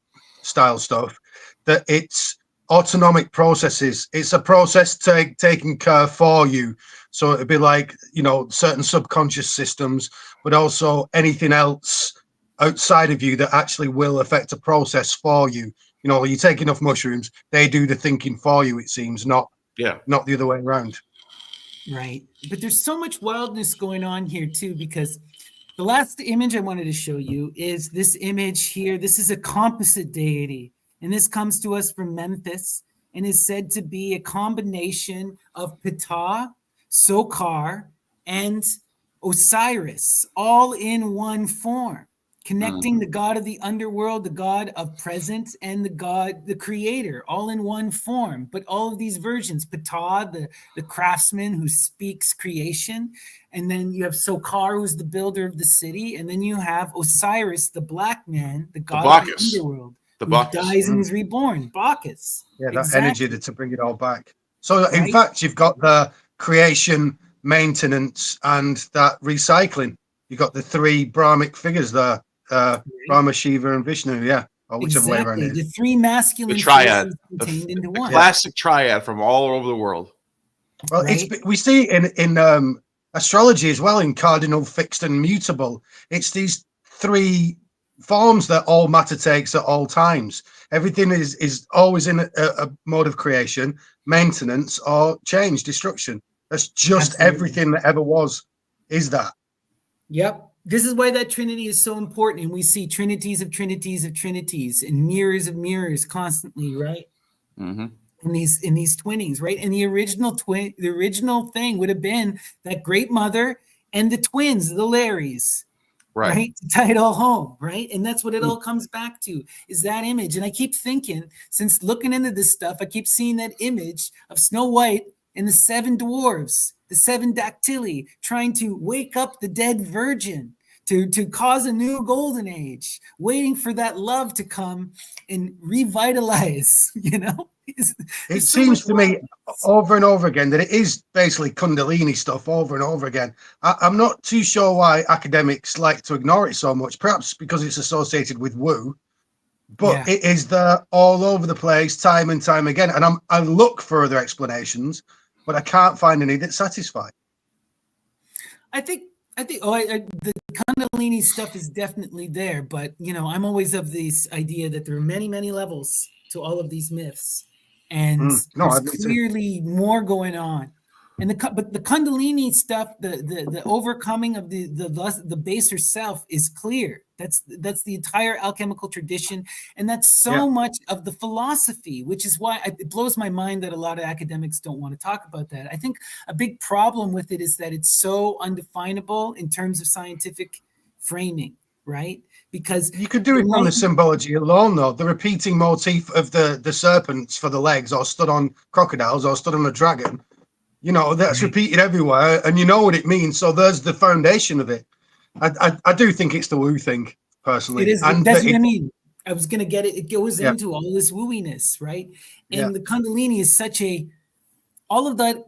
style stuff, that it's autonomic processes. It's a process taking care for you. So it'd be like, you know, certain subconscious systems, but also anything else outside of you that actually will affect a process for you. You know, you take enough mushrooms, they do the thinking for you, it seems, not the other way around. Right. But there's so much wildness going on here too, because the last image I wanted to show you is this image here. This is a composite deity, and this comes to us from Memphis and is said to be a combination of Ptah, Sokar, and Osiris, all in one form, connecting the god of the underworld, the god of presence, and the creator, all in one form. But all of these versions, Ptah, the craftsman who speaks creation, and then you have Sokar, who's the builder of the city, and then you have Osiris, the black man, the god of the underworld, who dies and is reborn, Bacchus. Yeah, that energy to bring it all back. So in fact, you've got the creation, maintenance, and that recycling. You've got the three Brahmic figures there, Brahma, Shiva, and Vishnu, or whichever way around it is. The three masculine triad, contained into one. Classic triad from all over the world. Well, we see in astrology as well, in cardinal, fixed, and mutable. It's these three forms that all matter takes at all times. Everything is always in a mode of creation, maintenance, or change, destruction. That's just everything that ever was, is that. Yep. This is why that Trinity is so important. And we see trinities of trinities of trinities and mirrors of mirrors constantly, right? Mm-hmm. In these twinnings, right? And the original thing would have been that great mother and the twins, the Larrys, right? To tie it all home, right? And that's what it all comes back to, is that image. And I keep thinking, since looking into this stuff, I keep seeing that image of Snow White and the seven dwarves, the seven dactyli, trying to wake up the dead virgin, to cause a new golden age, waiting for that love to come and revitalize, you know? It seems to me over and over again that it is basically Kundalini stuff over and over again. I'm not too sure why academics like to ignore it so much, perhaps because it's associated with woo, but it is there all over the place time and time again. And I look for other explanations, but I can't find any that satisfy. I think the Kundalini stuff is definitely there, but you know, I'm always of this idea that there are many, many levels to all of these myths, and there's clearly more going on. And but the Kundalini stuff, the overcoming of the baser self is clear. That's the entire alchemical tradition, and that's so much of the philosophy, which is why it blows my mind that a lot of academics don't want to talk about that. I think a big problem with it is that it's so undefinable in terms of scientific framing, right? Because you could do it on the symbology alone, though. The repeating motif of the serpents for the legs, or stood on crocodiles, or stood on a dragon. You know, that's repeated everywhere, and you know what it means. So there's the foundation of it. I do think it's the woo thing, personally. It is. That's what I mean. I was going to get it. It goes into all this wooiness, right? And the Kundalini is all of that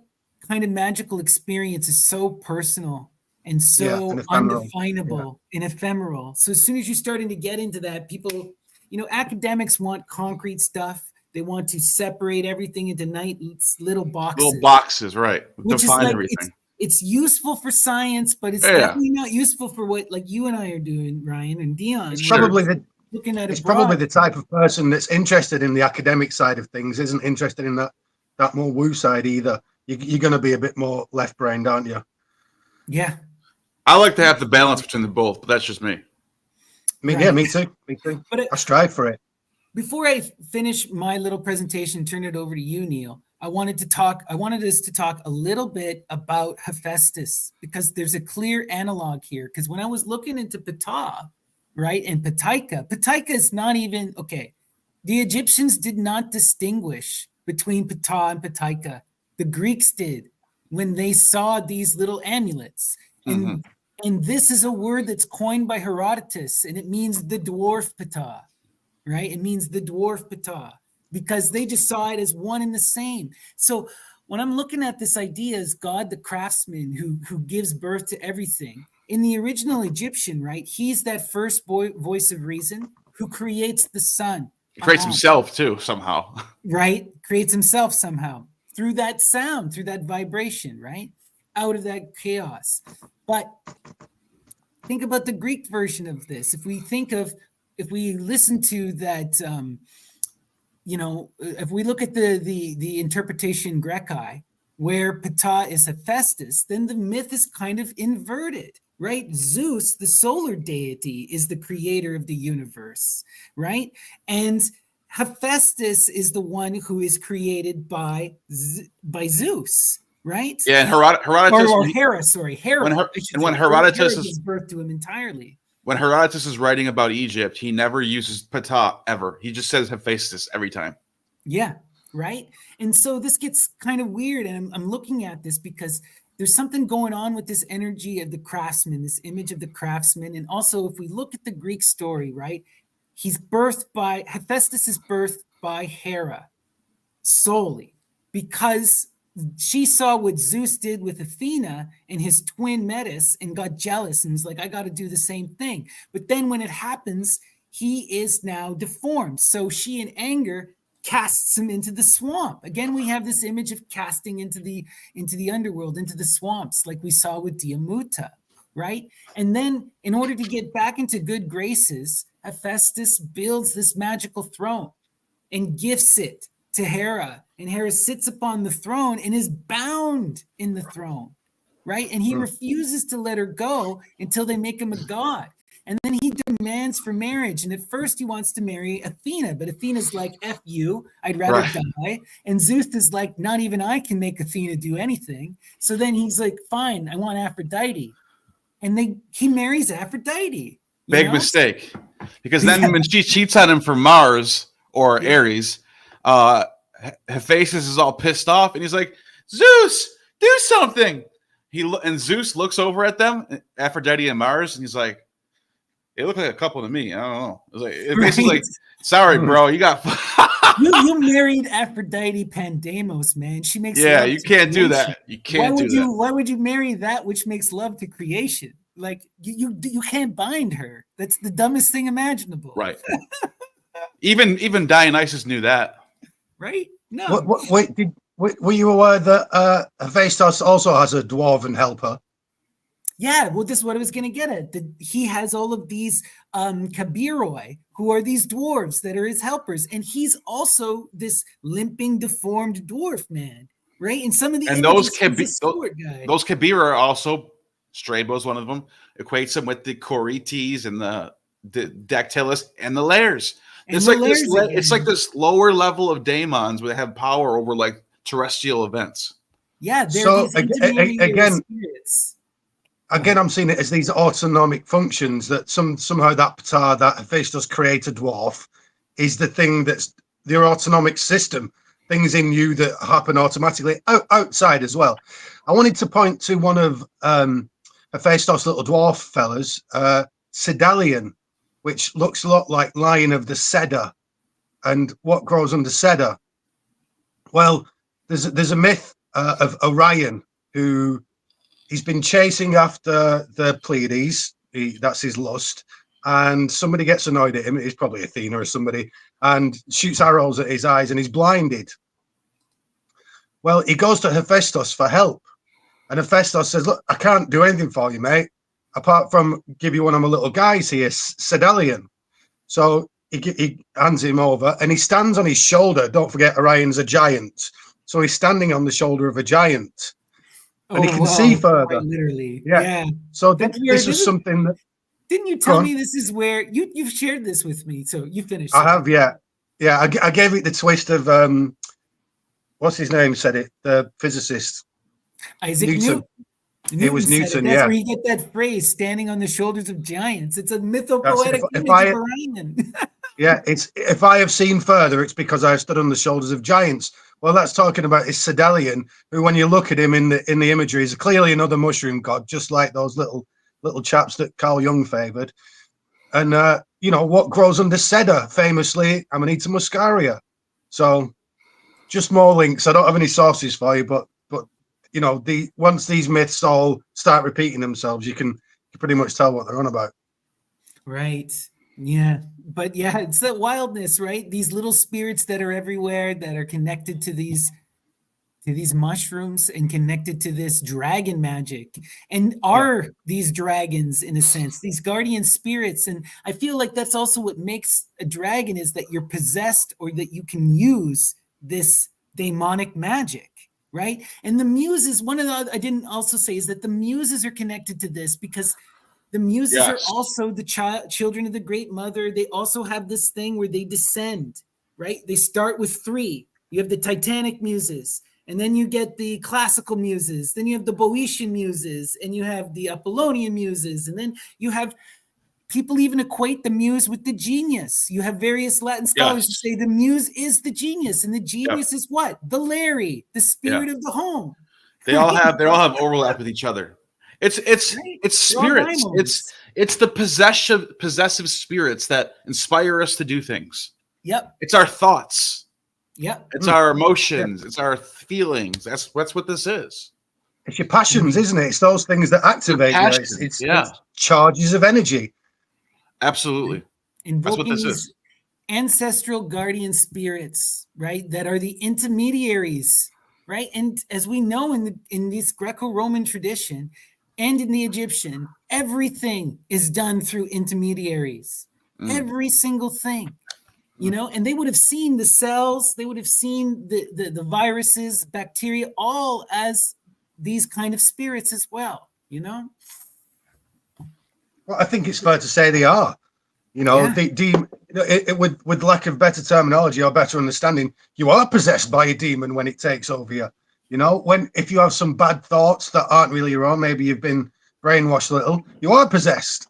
kind of magical experience is so personal and so undefinable and ephemeral. So as soon as you're starting to get into that, people, you know, academics want concrete stuff. They want to separate everything into little boxes. Little boxes, right. Which define is like, everything. It's useful for science, but it's definitely not useful for what like you and I are doing, Ryan and Dion. It's probably the type of person that's interested in the academic side of things, isn't interested in that more woo side either. You're going to be a bit more left-brained, aren't you? Yeah. I like to have the balance between the both, but that's just me. Yeah, me too. But I strive for it. Before I finish my little presentation, turn it over to you, Neil. I wanted us to talk a little bit about Hephaestus, because there's a clear analog here. Because when I was looking into Ptah, right, and Ptaika is not even, okay, the Egyptians did not distinguish between Ptah and Ptaika. the Greeks did when they saw these little amulets. And this is a word that's coined by Herodotus, and it means the dwarf Ptah, right? It means the dwarf Ptah, because they just saw it as one and the same. So when I'm looking at this idea as God the craftsman who gives birth to everything, in the original Egyptian, right, he's that first voice of reason who creates the sun. He creates himself too, somehow. Right? Creates himself somehow through that sound, through that vibration, right? Out of that chaos. But think about the Greek version of this. If we listen to that, if we look at the interpretation Greci, where Ptah is Hephaestus, then the myth is kind of inverted, right? Zeus, the solar deity, is the creator of the universe, right? And Hephaestus is the one who is created by Zeus, right? Yeah, and Herodotus or Hera, sorry, Hera. When Herodotus Hera gives birth to him entirely. When Herodotus is writing about Egypt, he never uses Ptah ever. He just says Hephaestus every time. Yeah, right. And so this gets kind of weird, and I'm looking at this because there's something going on with this energy of the craftsman, this image of the craftsman, and also if we look at the Greek story, right? Hephaestus is birthed by Hera solely because she saw what Zeus did with Athena and his twin Metis and got jealous and was like, I got to do the same thing. But then when it happens, he is now deformed. So she, in anger, casts him into the swamp. Again, we have this image of casting into the underworld, into the swamps, like we saw with Diamuta, right? And then in order to get back into good graces, Hephaestus builds this magical throne and gifts it to Hera, and Hera sits upon the throne and is bound in the throne, right? And he refuses to let her go until they make him a god. And then he demands for marriage. And at first he wants to marry Athena, but Athena's like, F you, I'd rather die. And Zeus is like, not even I can make Athena do anything. So then he's like, fine, I want Aphrodite. And he marries Aphrodite. Big mistake. Because then when she cheats on him for Mars or Ares, Hephaestus is all pissed off and he's like, Zeus, do something. And Zeus looks over at them, Aphrodite and Mars, and he's like, it looked like a couple to me. I don't know. It basically like, sorry, bro, you got you married Aphrodite Pandemos, man. She makes you can't do that. You can't do that. Why would you marry that which makes love to creation? Like you can't bind her. That's the dumbest thing imaginable. Right. Even Dionysus knew that. Right? No. Were you aware that Hephaestus also has a dwarven helper? Yeah, well, this is what I was going to get at. He has all of these kabiroi, who are these dwarves that are his helpers. And he's also this limping, deformed dwarf man, right? And some of the those kabir are also, Strabo's one of them, equates them with the Chorites and the Dactylus and the Lairs. It's like this lower level of daemons where they have power over like terrestrial events. Yeah, so again, I'm seeing it as these autonomic functions that somehow that Ptah, that Hephaestus created dwarf, is the thing that's their autonomic system. Things in you that happen automatically outside as well. I wanted to point to one of Hephaestus' little dwarf fellas, Sedalion, which looks a lot like Lion of the Cedar. And what grows under cedar? Well, there's a myth of Orion who he's been chasing after the Pleiades. That's his lust. And somebody gets annoyed at him. It's probably Athena or somebody, and shoots arrows at his eyes, and he's blinded. Well, he goes to Hephaestus for help. And Hephaestus says, look, I can't do anything for you, mate, apart from give you one of my little guys here, Sedalion. So he hands him over, and he stands on his shoulder. Don't forget, Orion's a giant. So he's standing on the shoulder of a giant. And he can see further. Literally. Yeah. So this is something that... Didn't you tell me this is where... You've shared this with me, so you finished. I have, yeah. Yeah, I gave it the twist of... what's his name said it? The physicist. Isaac Newton. It was Newton, That's where you get that phrase, standing on the shoulders of giants. It's a mythopoetic image of Orion. Yeah, it's if I have seen further, it's because I have stood on the shoulders of giants. Well, that's talking about is Sedalion, who, when you look at him in the imagery, is clearly another mushroom god, just like those little chaps that Carl Jung favoured. And what grows under cedar, famously Amanita muscaria. So, just more links. I don't have any sources for you, but once these myths all start repeating themselves, you can pretty much tell what they're on about. Right. Yeah. But yeah, it's that wildness, right? These little spirits that are everywhere, that are connected to these mushrooms and connected to this dragon magic, and are these dragons, in a sense, these guardian spirits. And I feel like that's also what makes a dragon, is that you're possessed, or that you can use this demonic magic, right? And the muses, one of the, I didn't also say, is that the muses are connected to this, because the muses are also the children of the Great Mother. They also have this thing where they descend, right? They start with 3. You have the Titanic muses, and then you get the classical muses. Then you have the Boeotian muses, and you have the Apollonian muses. And then you have people even equate the muse with the genius. You have various Latin scholars who say the muse is the genius, and the genius is what? The Larry, the spirit of the home. They all have overlap with each other. It's spirits. It's the possessive spirits that inspire us to do things. Yep. It's our thoughts. Yep. It's our emotions. It's our feelings. That's what this is. It's your passions, isn't it? It's those things that activate you. It's charges of energy. Absolutely. That's what this is. Ancestral guardian spirits, right? That are the intermediaries, right? And as we know in this Greco-Roman tradition and in the Egyptian, everything is done through intermediaries. Every single thing. And they would have seen the cells, they would have seen the viruses, bacteria, all as these kind of spirits as well, Well, I think it's fair to say they are. With lack of better terminology or better understanding, you are possessed by a demon when it takes over you. If you have some bad thoughts that aren't really your own, maybe you've been brainwashed a little, you are possessed.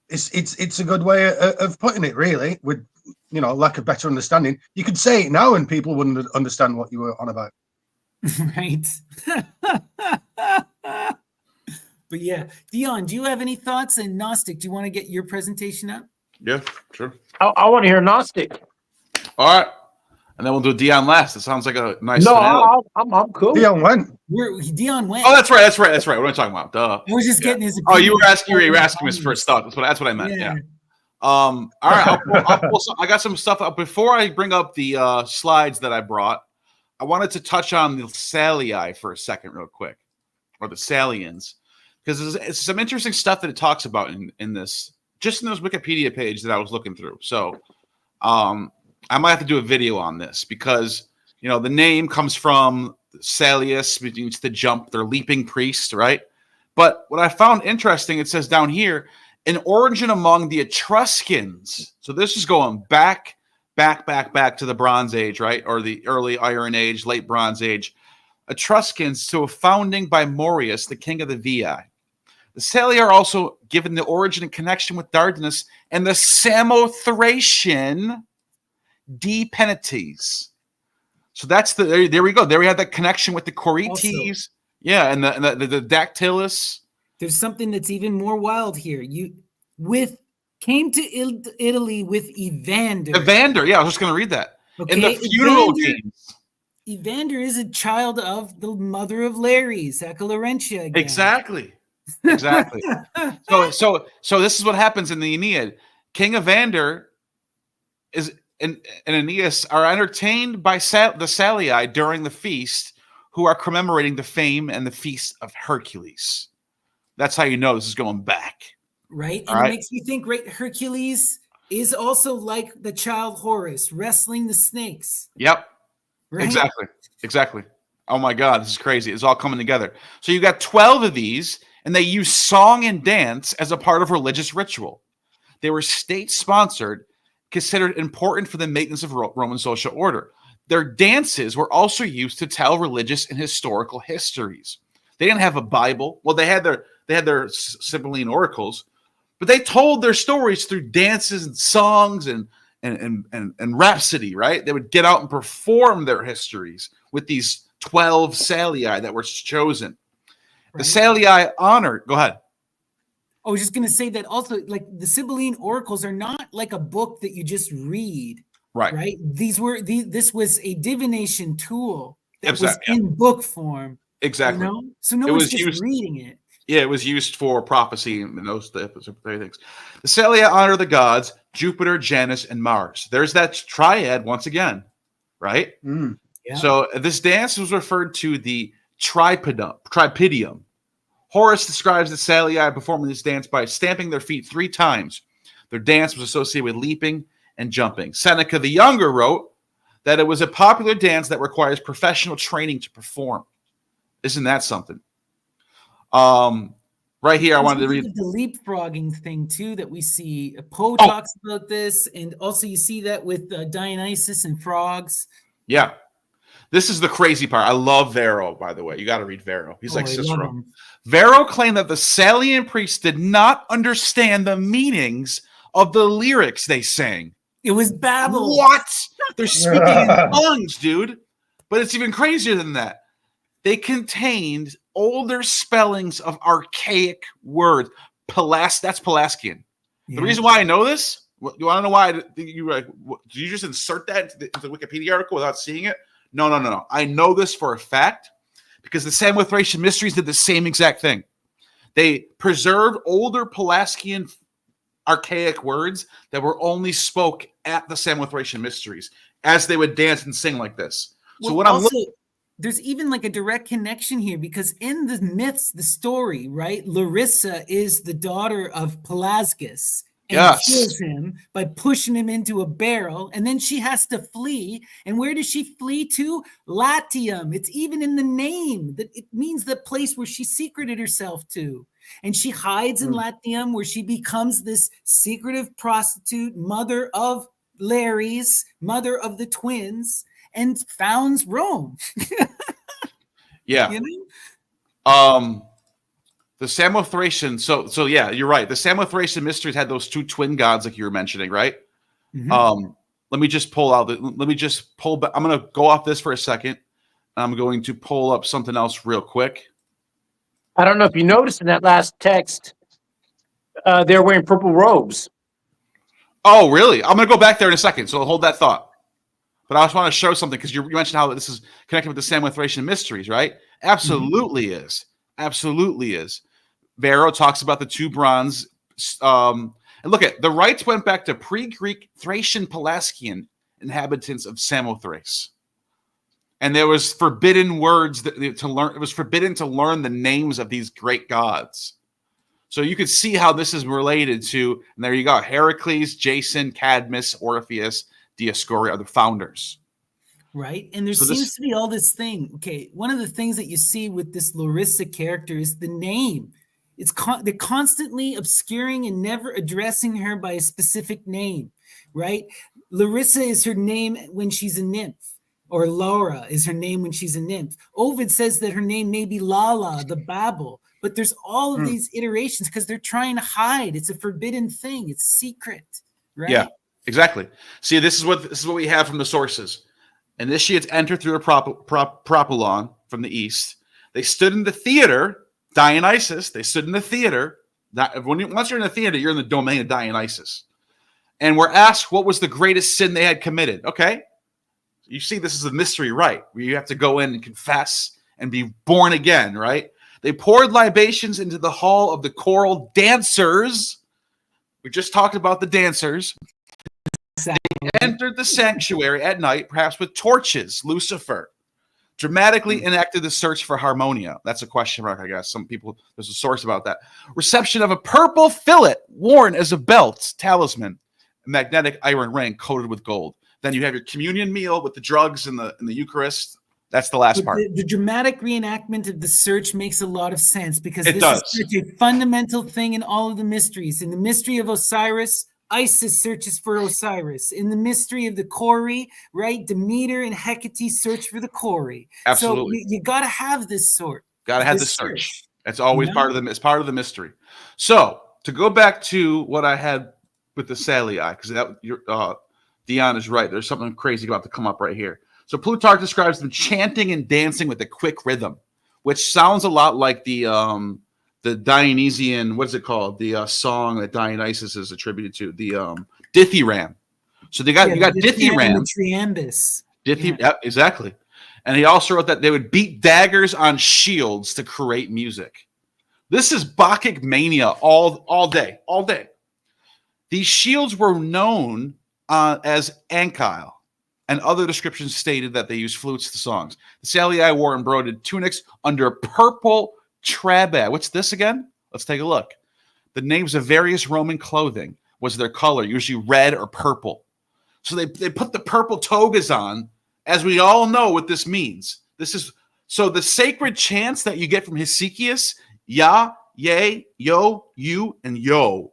It's a good way of putting it, really, with lack of better understanding. You could say it now and people wouldn't understand what you were on about. Right. But yeah, Dion, do you have any thoughts? And Gnostic, do you want to get your presentation up? Yeah, sure. I want to hear Gnostic. All right. And then we'll do Dion last. It sounds like a nice finale. I'm cool. Dion went. Dion went. Oh, that's right. What am I talking about? Duh. I was just getting his opinion. Oh, you were asking his first thought. That's what I meant. Yeah. All right. I got some stuff up. Before I bring up the slides that I brought, I wanted to touch on the Salii for a second real quick, or the Salians, because it's some interesting stuff that it talks about in this, just in this Wikipedia page that I was looking through. So I might have to do a video on this, because the name comes from Salius, which means to jump. They're leaping priests, right? But what I found interesting, it says down here, an origin among the Etruscans. So this is going back to the Bronze Age, right? Or the early Iron Age, late Bronze Age. Etruscans to a founding by Marius, the king of the Veii. The Salii are also given the origin and connection with Dardanus and the Samothracian Deities. So that's there we go. There we have that connection with the Corites. Yeah, and the Dactylus. There's something that's even more wild here. Came to Italy with Evander. Yeah, I was just going to read that. Okay, in the funeral games. Evander is a child of the mother of Lares, Laurentia again. Exactly. So this is what happens in the Aeneid. King Evander and Aeneas are entertained by the Salii during the feast, who are commemorating the fame and the feast of Hercules. That's how you know this is going back. Right. And it makes me think, great Hercules is also like the child Horus, wrestling the snakes. Yep. Right? Exactly. Oh my God, this is crazy. It's all coming together. So you got 12 of these, and they use song and dance as a part of religious ritual. They were state-sponsored, considered important for the maintenance of Roman social order. Their dances were also used to tell religious and historical histories. They didn't have a Bible. Well, they had their Sibylline oracles, but they told their stories through dances and songs and and Rhapsody, right? They would get out and perform their histories with these 12 Salii that were chosen. The Salii honored. Go ahead. I was just going to say that also, like the Sibylline oracles are not like a book that you just read, right? This was a divination tool that was in book form. Exactly. You know? So no one's just reading it. Yeah, it was used for prophecy and those things. The Salii honor the gods, Jupiter, Janus, and Mars. There's that triad once again, right? Yeah. So this dance was referred to the Tripidium. Horace describes the Salii performing this dance by stamping their feet 3 times. Their dance was associated with leaping and jumping. Seneca the Younger wrote that it was a popular dance that requires professional training to perform. Isn't that something? Right here, I wanted to read the leapfrogging thing too that we see. Poe talks about this, and also you see that with Dionysus and frogs. Yeah. This is the crazy part. I love Varro, by the way. You got to read Varro. He's like Cicero. Varro claimed that the Salian priests did not understand the meanings of the lyrics they sang. It was babble. What? They're speaking in tongues, dude. But it's even crazier than that. They contained older spellings of archaic words. That's Pelasgian. Yeah. The reason why I know this, you want to know why? Did you just insert that into the Wikipedia article without seeing it? No. I know this for a fact because the Samothracian mysteries did the same exact thing. They preserved older Pelasgian archaic words that were only spoke at the Samothracian mysteries as they would dance and sing like this. So what I'm looking. There's even like a direct connection here because in the myths, the story, right? Larissa is the daughter of Pelasgus. And kills him by pushing him into a barrel, and then she has to flee. And where does she flee to? Latium. It's even in the name that it means the place where she secreted herself to. And she hides in Latium, where she becomes this secretive prostitute, mother of Lares, mother of the twins, and founds Rome. Yeah. You know? The Samothracian, so yeah, you're right. The Samothracian mysteries had those 2 twin gods, like you were mentioning, right? Mm-hmm. Let me just pull back. I'm going to go off this for a second. I'm going to pull up something else real quick. I don't know if you noticed in that last text, they're wearing purple robes. Oh, really? I'm going to go back there in a second, so hold that thought. But I just want to show something because you mentioned how this is connected with the Samothracian mysteries, right? Absolutely is. Absolutely is. Varro talks about the 2 bronze. And look at the rites went back to pre-Greek Thracian Pelasgian inhabitants of Samothrace. And there was forbidden words to learn. It was forbidden to learn the names of these great gods. So you could see how this is related to, and there you go, Heracles, Jason, Cadmus, Orpheus, Dioscoria are the founders. Right. And there seems to be all this thing. Okay. One of the things that you see with this Larissa character is the name. They're constantly obscuring and never addressing her by a specific name, right? Larissa is her name when she's a nymph, or Laura is her name when she's a nymph. Ovid says that her name may be Lala, the Babel, but there's all of these iterations because they're trying to hide. It's a forbidden thing. It's secret, right? Yeah, exactly. See, this is what we have from the sources. Initiates entered through a propylon from the east. They stood in the theater. Dionysus, they stood in the theater. Once you're in the theater, you're in the domain of Dionysus. And were asked what was the greatest sin they had committed. Okay. You see, this is a mystery, right? Where you have to go in and confess and be born again, right? They poured libations into the hall of the choral dancers. We just talked about the dancers. They entered the sanctuary at night, perhaps with torches, Lucifer. Dramatically enacted the search for harmonia. That's a question mark, I guess. Some people, there's a source about that. Reception of a purple fillet worn as a belt, talisman, a magnetic iron ring coated with gold. Then you have your communion meal with the drugs and the Eucharist. That's the last part. The dramatic reenactment of the search makes a lot of sense because this is such a fundamental thing in all of the mysteries. In the mystery of Osiris, Isis searches for Osiris. In the mystery of the Cori, right? Demeter and Hecate search for the Cori. Absolutely. So you got to have this sort. Got to have the search. That's always part of it's part of the mystery. So to go back to what I had with the Salii, because Dion is right. There's something crazy about to come up right here. So Plutarch describes them chanting and dancing with a quick rhythm, which sounds a lot like the Dionysian, what's it called? The song that Dionysus is attributed to, the dithyramb. So you got dithyramb. Triambus. Yep, exactly. And he also wrote that they would beat daggers on shields to create music. This is Bacchic mania all day. These shields were known as ankyle, and other descriptions stated that they used flutes to songs. The Salii wore embroidered tunics under purple trabe. What's this again? Let's take a look. The names of various Roman clothing was their color, usually red or purple. So they put the purple togas on, as we all know what this means. So the sacred chants that you get from Hesychius, Ya, Ye, Yo, You, and Yo,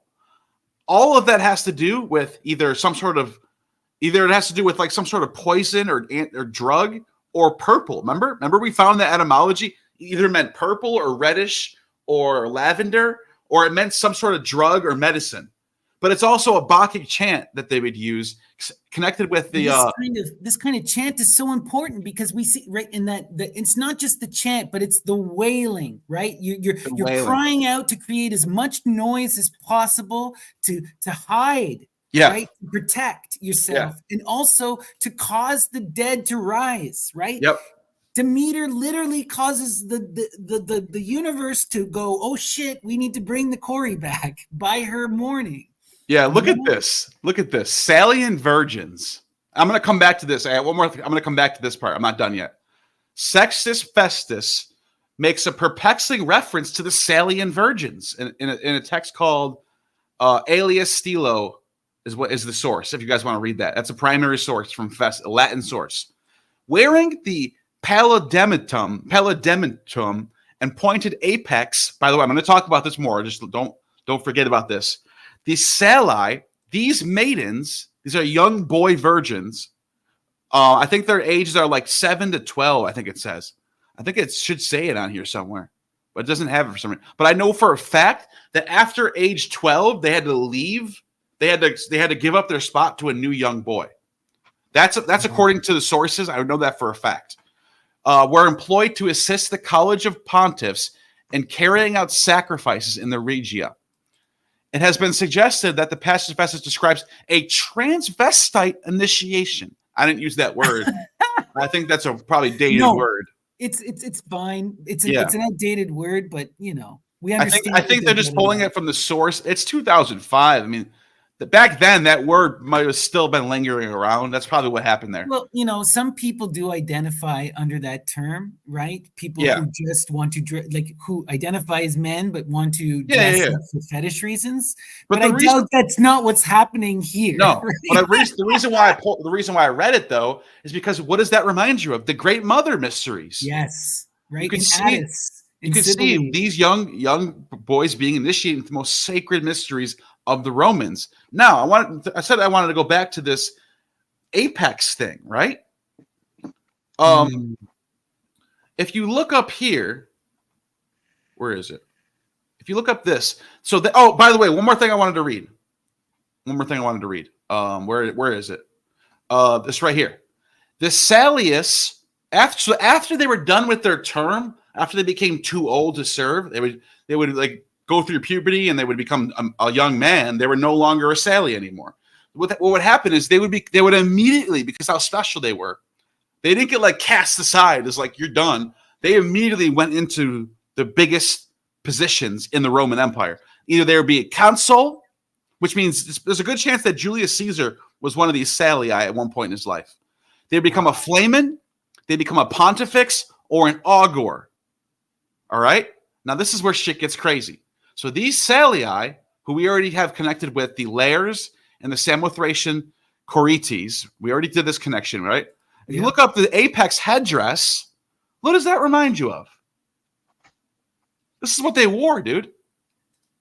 all of that has to do with either it has to do with like some sort of poison or drug or purple. Remember we found the etymology either meant purple or reddish or lavender, or it meant some sort of drug or medicine. But it's also a Bacchic chant that they would use connected with the this kind of chant is so important because we see right in that it's not just the chant, but it's the wailing, right? You're wailing. Crying out to create as much noise as possible to hide, Yeah. right? To protect yourself, and also to cause the dead to rise, right? Yep. Demeter literally causes the universe to go, oh shit, we need to bring the Corey back by her mourning. Yeah, look at this. Look at this. Salian virgins. I'm going to come back to this. I have one more thing. I'm going to come back to this part. I'm not done yet. Sextus Festus makes a perplexing reference to the Salian virgins in a text called Alias Stilo is the source, if you guys want to read that. That's a primary source from a Latin source. Wearing the pallidamentum and pointed apex. By the way, I'm going to talk about this more. Just don't forget about this. The Salii, these maidens, these are young boy virgins. I think their ages are like 7 to 12, I think it says. I think it should say it on here somewhere, but it doesn't have it for some reason. But I know for a fact that after age 12, they had to leave. They had to give up their spot to a new young boy. That's according to the sources. I know that for a fact. Were employed to assist the College of Pontiffs in carrying out sacrifices in the Regia. It has been suggested that the passage of Festus describes a transvestite initiation. I didn't use that word. I think that's a probably dated word. It's fine. It's an outdated word, but we understand. I think they're just pulling it from the source. It's 2005. I mean, back then that word might have still been lingering around. That's probably what happened there. Well, some people do identify under that term, right? People who just want to who identify as men but want to dress up for fetish reasons. But I doubt that's not what's happening here. No, right? but the reason why I read it though is because what does that remind you of? The Great Mother Mysteries. Yes, right. You can see these young boys being initiated into the most sacred mysteries of the Romans. Now, I said I wanted to go back to this apex thing, right? If you look up here, where is it? If you look up this, by the way, one more thing I wanted to read. Where is it? This right here. The Salius, after they were done with their term, after they became too old to serve, they would like go through puberty and they would become a young man. They were no longer a Sali anymore. What would happen is they would immediately, because how special they were, they didn't get like cast aside as like you're done. They immediately went into the biggest positions in the Roman Empire. Either there would be a consul, which means there's a good chance that Julius Caesar was one of these Salii at one point in his life. They'd become a flamen, they'd become a pontifex, or an augur. All right? Now this is where shit gets crazy. So these Salii, who we already have connected with the Lairs and the Samothracian Corites, we already did this connection, right? If you look up the apex headdress, what does that remind you of? This is what they wore, dude.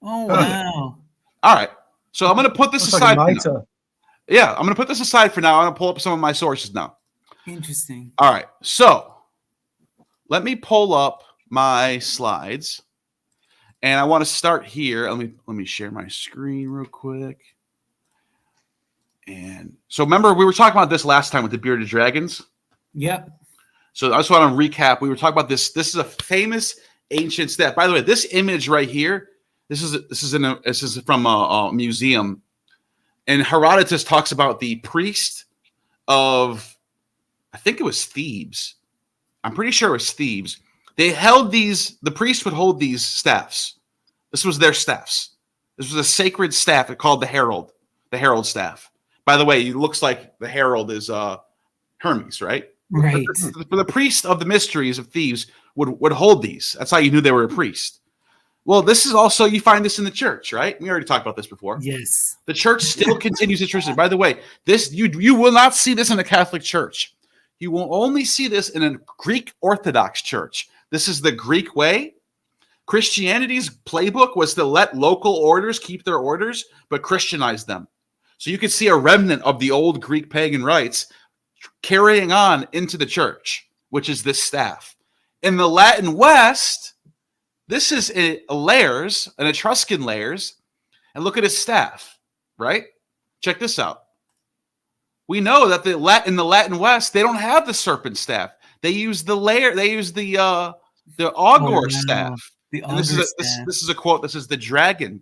Oh, wow. All right. So I'm going to put this aside. Like I'm going to put this aside for now. I'm going to pull up some of my sources now. Interesting. All right. So let me pull up my slides. And I want to start here. Let me share my screen real quick. And so remember, we were talking about this last time with the bearded dragons. Yep. So I just want to recap. We were talking about this. This is a famous ancient staff. By the way, this image right here, this is from a museum, and Herodotus talks about the priest of, I think it was Thebes. I'm pretty sure it was Thebes. They held these. The priest would hold these staffs. This was their staffs. This was a sacred staff called the herald staff. By the way, it looks like the herald is Hermes, right? Right. For the priest of the mysteries of Thebes would hold these. That's how you knew they were a priest. Well, this is also, you find this in the church, right? We already talked about this before. Yes. The church still continues to tradition. By the way, this you will not see this in a Catholic church. You will only see this in a Greek Orthodox church. This is the Greek way. Christianity's playbook was to let local orders keep their orders, but Christianize them. So you could see a remnant of the old Greek pagan rites carrying on into the church, which is this staff. In the Latin West, this is a layers, an Etruscan layers, and look at his staff, right? Check this out. We know that in the Latin West, they don't have the serpent staff. They use the layer. They use the augur staff. The And this is a quote. This is the dragon,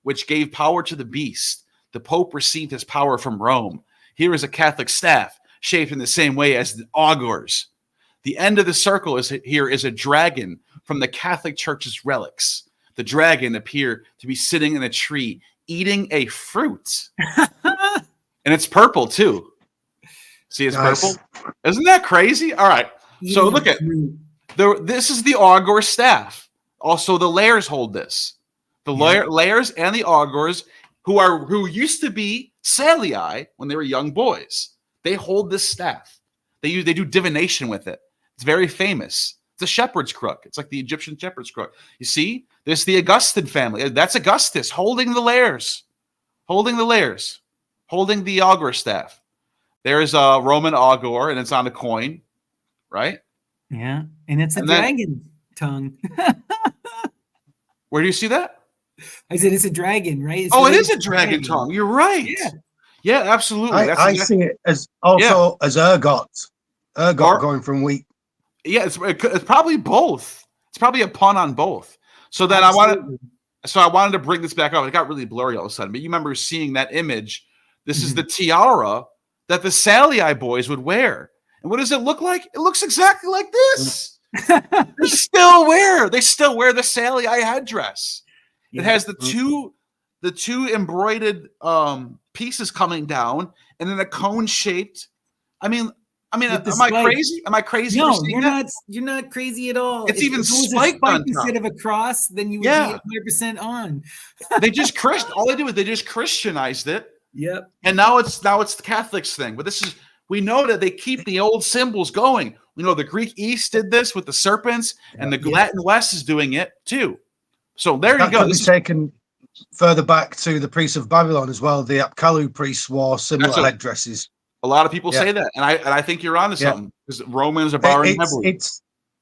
which gave power to the beast. The Pope received his power from Rome. Here is a Catholic staff shaped in the same way as the augurs. The end of the circle is a dragon from the Catholic Church's relics. The dragon appeared to be sitting in a tree eating a fruit. And it's purple too. See, it's purple. Isn't that crazy? All right. So look at this is the augur staff. Also, the layers hold this. The layers and the augurs, who used to be Salii when they were young boys. They hold this staff. They do divination with it. It's very famous. It's a shepherd's crook. It's like the Egyptian shepherd's crook. You see, there's the Augustan family. That's Augustus holding the layers, holding the augur staff. There's a Roman augur, and it's on a coin, right? Yeah, and it's a dragon tongue. Where do you see that? I said it's a dragon, right? It is a dragon tongue. You're right. Yeah, absolutely. I see it as also as ergot going from wheat. Yeah, it's probably both. It's probably a pun on both. So then I wanted to bring this back up. It got really blurry all of a sudden, but you remember seeing that image. This is the tiara that the Salii boys would wear. And what does it look like? It looks exactly like this. They still wear the Salii headdress. It has the two embroidered pieces coming down, and then a cone shaped. I mean, am I crazy? Am I crazy? No, you're not crazy at all. It's even spiked on top. Instead of a cross, then you would be 100% on. They just all they do is they just Christianized it. Yep. And now it's the Catholics thing. But we know that they keep the old symbols going. We know the Greek East did this with the serpents, and the Latin West is doing it too. So there you go. This is taken further back to the priests of Babylon as well. The Apkallu priests wore similar headdresses. A lot of people say that, and I think you're onto something because Romans are borrowing heavily.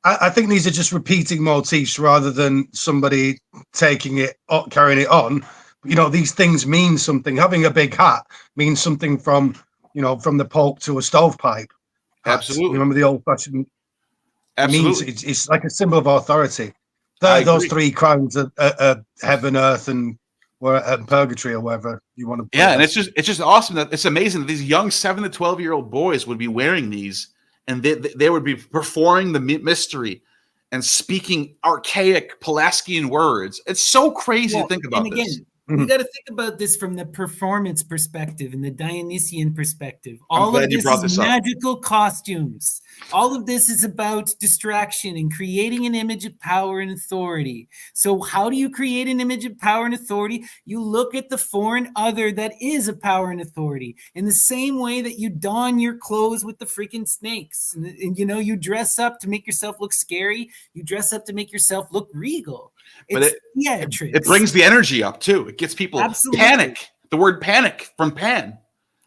I think these are just repeating motifs rather than somebody taking it, carrying it on. You know, these things mean something. Having a big hat means something from the Pope to a stovepipe. Absolutely. Remember the old-fashioned? Absolutely. Means it's like a symbol of authority. Those three crowns are heaven, earth, and purgatory, or wherever you want to. Yeah, and it's just awesome it's amazing that these young 7 to 12-year-old boys would be wearing these, and they would be performing the mystery and speaking archaic Pelasgian words. It's so crazy to think about this. We got to think about this from the performance perspective and the Dionysian perspective. All of this is magical costumes. All of this is about distraction and creating an image of power and authority. So how do you create an image of power and authority? You look at the foreign other that is a power and authority in the same way that you don your clothes with the freaking snakes. And you dress up to make yourself look scary. You dress up to make yourself look regal. It brings the energy up too. It gets people panic. The word panic from pan.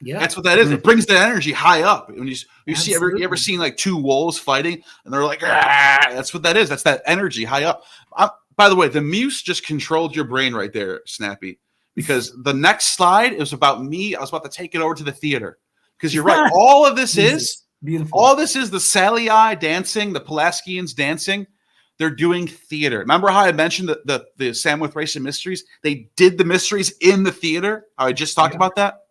Yeah, that's what that is. It brings the energy high up. When you ever seen like two wolves fighting and they're like, that's what that is. That's that energy high up. By the way, the muse just controlled your brain right there, Snappy. because the next slide is about me. I was about to take it over to the theater because you're right. All of this is beautiful. all this is the Salii dancing, the Pelasgians dancing. They're doing theater. Remember how I mentioned the Samothracian mysteries? They did the mysteries in the theater. I just talked about that.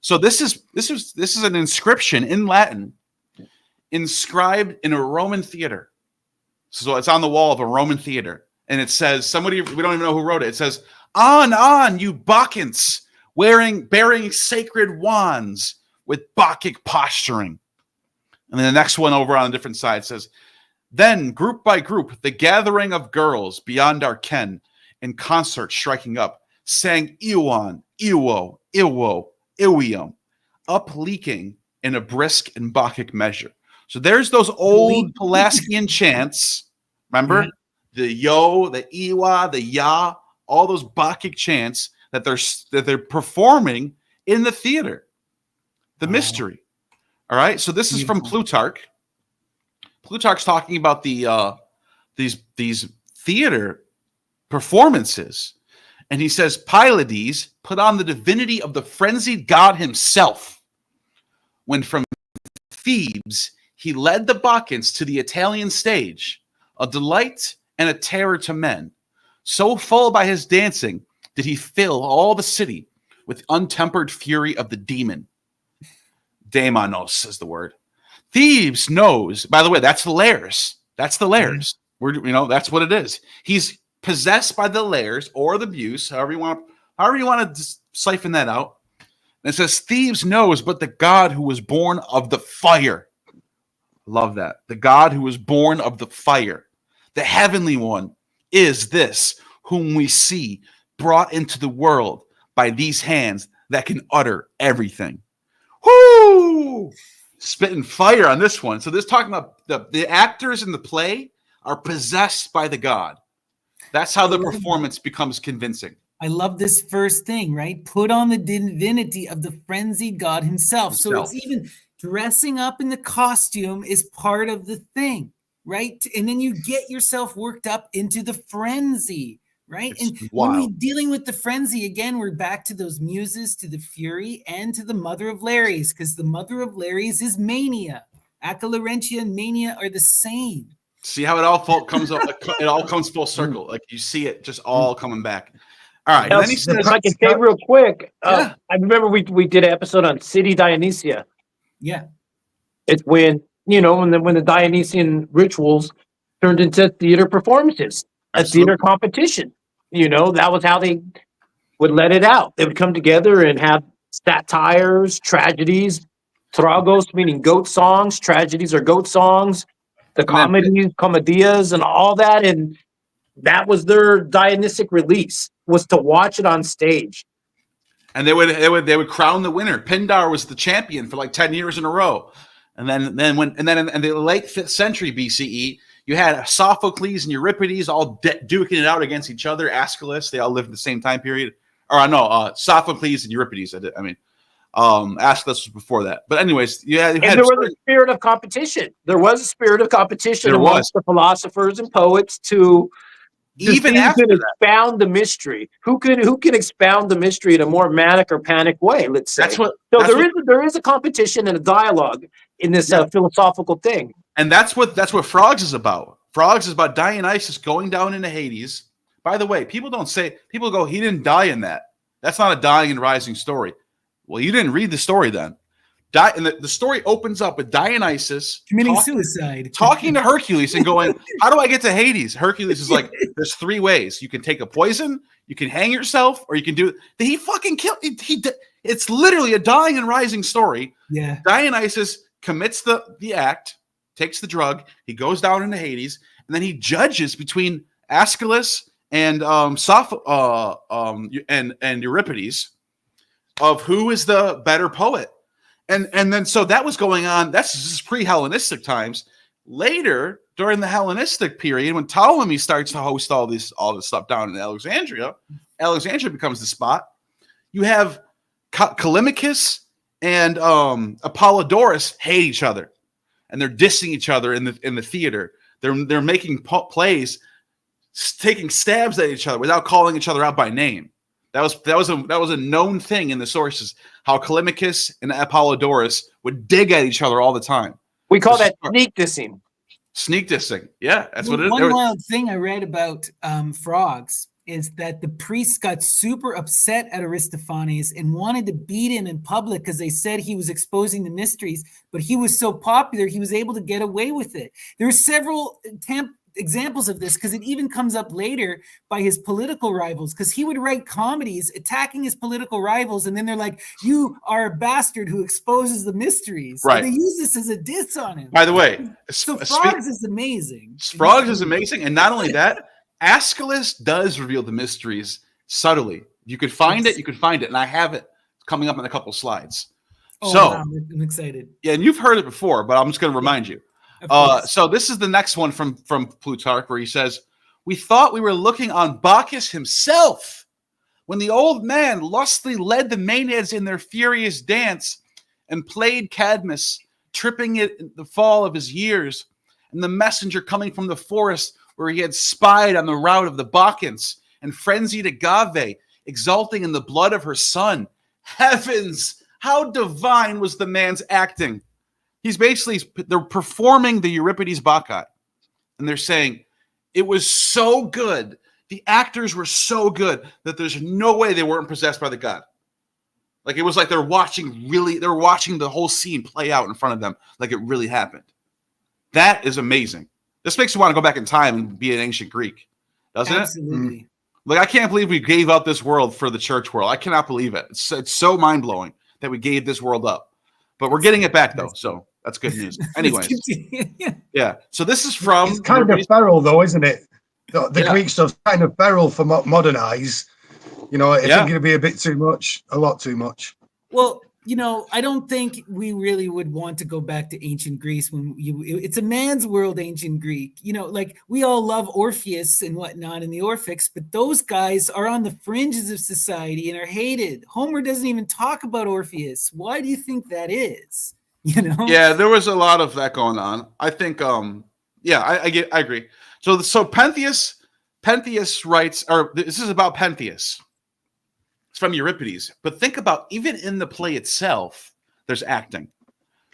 So this is an inscription in Latin, inscribed in a Roman theater. So it's on the wall of a Roman theater, and it says we don't even know who wrote it. It says, "On, you Bacchants, bearing sacred wands with Bacchic posturing." And then the next one over on a different side says, "Then, group by group, the gathering of girls beyond our ken, in concert striking up, sang Iwan, Iwo, Iwo, Iwium, up leaking in a brisk and Bacchic measure." So there's those old Pelasgian chants. Remember? The yo, the Iwa, the ya, all those Bacchic chants that they're performing in the theater. The mystery. All right. So this is from Plutarch. Plutarch's talking about these theater performances, and he says Pylades put on the divinity of the frenzied god himself when from Thebes he led the Bacchants to the Italian stage, a delight and a terror to men. So full by his dancing did he fill all the city with untempered fury of the demon. Daimonos is the word. Thebes knows, by the way, that's the Lairs. That's the Lairs. That's what it is. He's possessed by the Lairs or the Buse, however you want to siphon that out. And it says, Thebes knows but the God who was born of the fire. Love that. The God who was born of the fire. The heavenly one is this, whom we see brought into the world by these hands that can utter everything. Whoo! Spitting fire on this one. So this talking about the actors in the play are possessed by the god. That's how the performance becomes convincing. I love this first thing, right? Put on the divinity of the frenzied god himself. So it's even dressing up in the costume is part of the thing, right? And then you get yourself worked up into the frenzy, right? It's and wild. when we're dealing with the frenzy, again, we're back to those muses, to the fury, and to the mother of Lares, because the mother of Lares is mania. Accilarentia and mania are the same. See how it all comes up? It all comes full circle. Like you see it just all coming back. All right. Now, And then he says, if I can say real quick, Yeah. I remember we did an episode on City Dionysia. Yeah. It's when the Dionysian rituals turned into theater performances, a theater competition. That was how they would let it out. They would come together and have satires, tragedies, tragos, meaning goat songs. Tragedies are goat songs. The comedies, comedias, and all that. And that was their Dionysic release, was to watch it on stage. And they would crown the winner. Pindar was the champion for like 10 years in a row. And then in the late 5th century BCE, you had Sophocles and Euripides all duking it out against each other. Aeschylus, they all lived in the same time period. Sophocles and Euripides. Aeschylus was before that. But anyways, there was a spirit of competition. There was a spirit of competition amongst the philosophers and poets to even after expound the mystery. Who can expound the mystery in a more manic or panic way? Let's say. There is a competition and a dialogue in this philosophical thing. And that's what Frogs is about. Frogs is about Dionysus going down into Hades. By the way, people go, he didn't die in that. That's not a dying and rising story. Well, you didn't read the story then. And the story opens up with Dionysus committing suicide, talking to Hercules and going, how do I get to Hades? Hercules is like, there's 3 ways. You can take a poison, you can hang yourself, or you can do it. He fucking killed. It's literally a dying and rising story. Yeah. Dionysus commits the act, takes the drug, he goes down into Hades, and then he judges between Aeschylus and and Euripides of who is the better poet. And then so that was going on. This is pre-Hellenistic times. Later, during the Hellenistic period, when Ptolemy starts to host all this stuff down in Alexandria becomes the spot. You have Callimachus and Apollodorus hate each other, and they're dissing each other in the theater. They're making plays, taking stabs at each other without calling each other out by name. That was a known thing in the sources. How Callimachus and Apollodorus would dig at each other all the time. We call that sneak dissing. Sneak dissing. Yeah, that's what it is. One wild thing I read about frogs is that the priests got super upset at Aristophanes and wanted to beat him in public because they said he was exposing the mysteries, but he was so popular, he was able to get away with it. There are several examples of this because it even comes up later by his political rivals, because he would write comedies attacking his political rivals, and then they're like, you are a bastard who exposes the mysteries. Right. And they use this as a diss on him. By the way, So Frogs is amazing. Frogs is amazing, and not only that, Aeschylus does reveal the mysteries subtly. You could find it, and I have it coming up in a couple slides. Oh, so wow, I'm excited. Yeah, and you've heard it before, but I'm just going to remind you. So this is the next one from Plutarch, where he says, "We thought we were looking on Bacchus himself when the old man lustily led the Maenads in their furious dance and played Cadmus, tripping it in the fall of his years, and the messenger coming from the forest where he had spied on the route of the Bacchants, and frenzied Agave, exulting in the blood of her son. Heavens, how divine was the man's acting!" They're performing the Euripides Bacchae, and they're saying it was so good, the actors were so good that there's no way they weren't possessed by the god. Like, it was like they're watching the whole scene play out in front of them like it really happened. That is amazing. This makes you want to go back in time and be an ancient Greek, doesn't Absolutely. it? Like, I can't believe we gave up this world for the church world. I cannot believe it. It's so mind-blowing that we gave this world up. But we're getting it back, though, so that's good news. Anyways, yeah. So this is from... It's kind of feral, though, isn't it? The Greek stuff's kind of feral for modern eyes. You know, I think it'd be a bit too much, a lot too much. Well, you know, I don't think we really would want to go back to ancient Greece it's a man's world, ancient Greek. You know, like, we all love Orpheus and whatnot and the Orphics, but those guys are on the fringes of society and are hated. Homer doesn't even talk about Orpheus. Why do you think that is? You know? Yeah, there was a lot of that going on. I think, I agree. So Pentheus writes, or this is about Pentheus. It's from Euripides. But think about, even in the play itself, there's acting.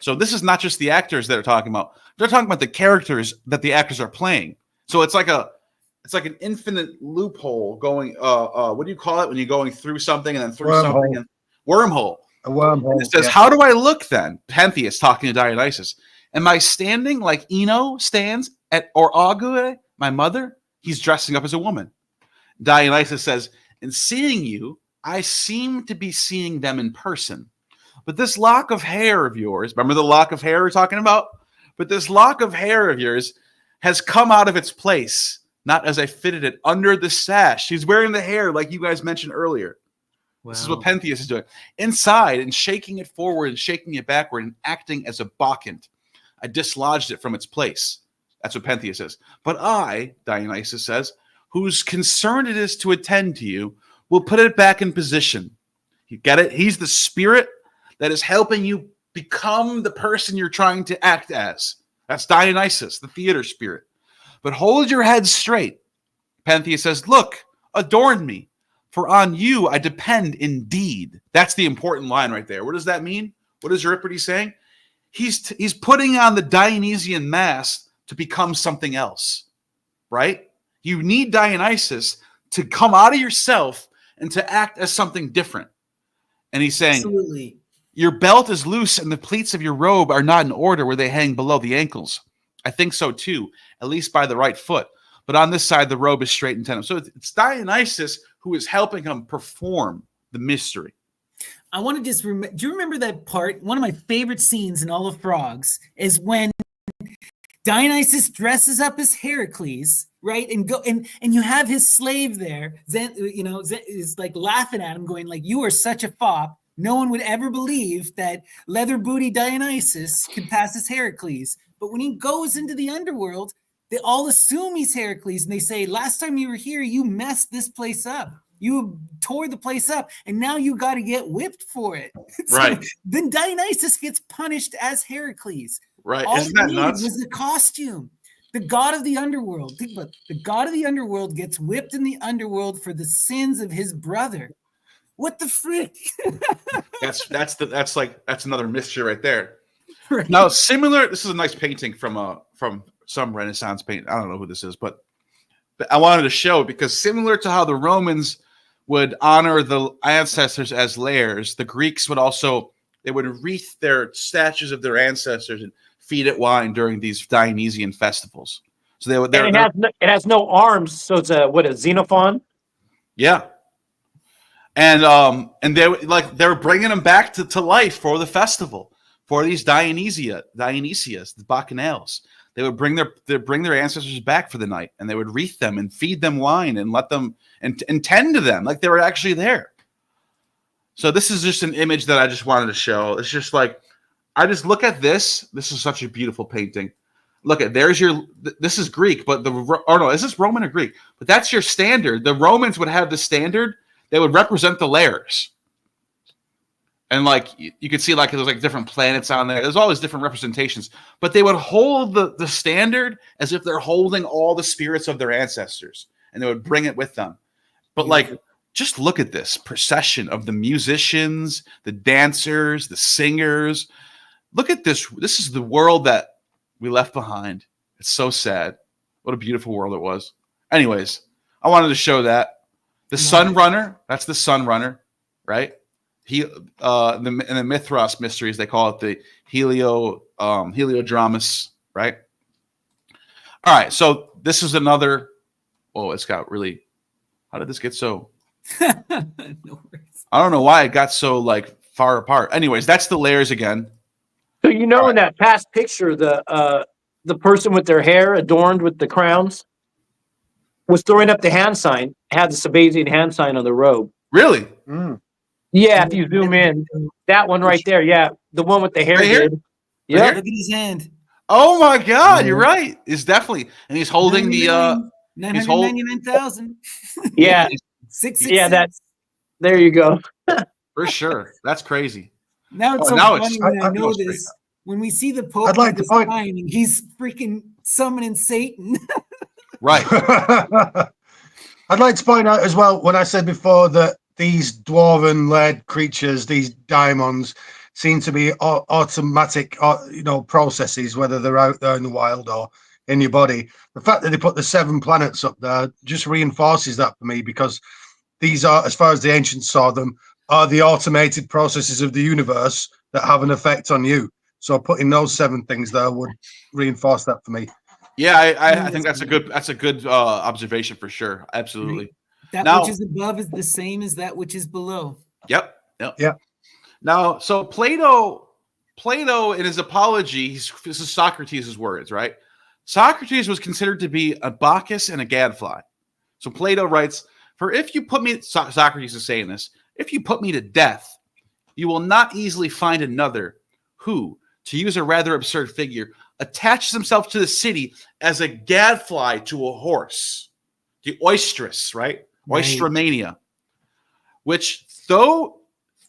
So this is not just the actors that are talking about. They're talking about the characters that the actors are playing. So it's like an infinite loophole going, what do you call it when you're going through something and then through something? And wormhole. A wormhole. And it says, how do I look then? Pentheus talking to Dionysus. Am I standing like Ino stands or Ague, my mother? He's dressing up as a woman. Dionysus says, in seeing you, I seem to be seeing them in person. But this lock of hair of yours, remember the lock of hair we're talking about? But this lock of hair of yours has come out of its place, not as I fitted it under the sash. She's wearing the hair like you guys mentioned earlier. Wow. This is what Pentheus is doing. Inside, and shaking it forward and shaking it backward and acting as a bacchant. I dislodged it from its place. That's what Pentheus says. But I, Dionysus says, whose concern it is to attend to you, will put it back in position. You get it? He's the spirit that is helping you become the person you're trying to act as. That's Dionysus, the theater spirit. But hold your head straight. Pentheus says, look, adorn me, for on you I depend indeed. That's the important line right there. What does that mean? What is Euripides saying? He's putting on the Dionysian mask to become something else, right? You need Dionysus to come out of yourself and to act as something different. And he's saying, absolutely. Your belt is loose and the pleats of your robe are not in order where they hang below the ankles. I think so too, at least by the right foot. But on this side, the robe is straight and tender. So it's Dionysus who is helping him perform the mystery. I want to just do you remember that part? One of my favorite scenes in all of Frogs is when Dionysus dresses up as Heracles, right? And you have his slave there, Zen is like laughing at him, going like, you are such a fop. No one would ever believe that leather booty Dionysus could pass as Heracles. But when he goes into the underworld, they all assume he's Heracles, and they say, last time you were here, you messed this place up. You tore the place up, and now you got to get whipped for it. Right. Then Dionysus gets punished as Heracles. Right. All Isn't that nuts? Was the costume. The god of the underworld. Think about it. The god of the underworld gets whipped in the underworld for the sins of his brother. What the frick? That's another mystery right there. Right. Now, similar. This is a nice painting from some Renaissance paint. I don't know who this is, but I wanted to show because similar to how the Romans would honor the ancestors as layers, the Greeks would also wreath their statues of their ancestors and feed it wine during these Dionysian festivals. So they would. And it has no arms, so it's a Xenophon? Yeah. And they were bringing them back to life for the festival, for these Dionysias, the Bacchanals. They would bring their ancestors back for the night, and they would wreath them and feed them wine and let them and tend to them like they were actually there. So this is just an image that I just wanted to show. It's just like, I just look at this. This is such a beautiful painting. Look at this is Greek, but is this Roman or Greek? But that's your standard. The Romans would have the standard. They would represent the layers. And like you could see like there's like different planets on there. There's all these different representations. But they would hold the standard as if they're holding all the spirits of their ancestors. And they would bring it with them. But like, just look at this procession of the musicians, the dancers, the singers. Look at this. This is the world that we left behind. It's so sad. What a beautiful world it was. Anyways, I wanted to show that. The Sun Runner, that's the Sun Runner, right? In the Mithras mysteries, they call it the Heliodramus, right? All right, so this is another. Oh, it's got really. How did this get so? No worries. I don't know why it got so like far apart. Anyways, that's the layers again. So in that past picture, the person with their hair adorned with the crowns was throwing up the hand sign, had the Sabazian hand sign on the robe. Really? Mm. Yeah, if you zoom in, that one right there. Yeah, the one with the hair. Right here? Yeah. Look at his hand. Oh my God, you're right. It's definitely, and he's holding the 999,000. Yeah. 666. Yeah, there you go. for sure. That's crazy. Now it's Oh, so now funny it's- when I I know feel this. When we see the Pope I'd like with to his point- sign, and he's freaking summoning Satan. Right. I'd like to point out as well, when I said before that these dwarven-led creatures, these daimons, seem to be automatic, processes, whether they're out there in the wild or in your body. The fact that they put the 7 planets up there just reinforces that for me, because these are, as far as the ancients saw them, are the automated processes of the universe that have an effect on you. So putting those 7 things there would reinforce that for me. Yeah, I think that's a good observation for sure. Absolutely. That Now- which is above is the same as that which is below. Yep. Yeah. Now, so Plato in his apology, this is Socrates' words, right? Socrates was considered to be a Bacchus and a gadfly. So Plato writes, "For if you put me," Socrates is saying this, "if you put me to death, you will not easily find another who, to use a rather absurd figure, attaches himself to the city as a gadfly to a horse." The oistrus, right? Right. Oistromania, which though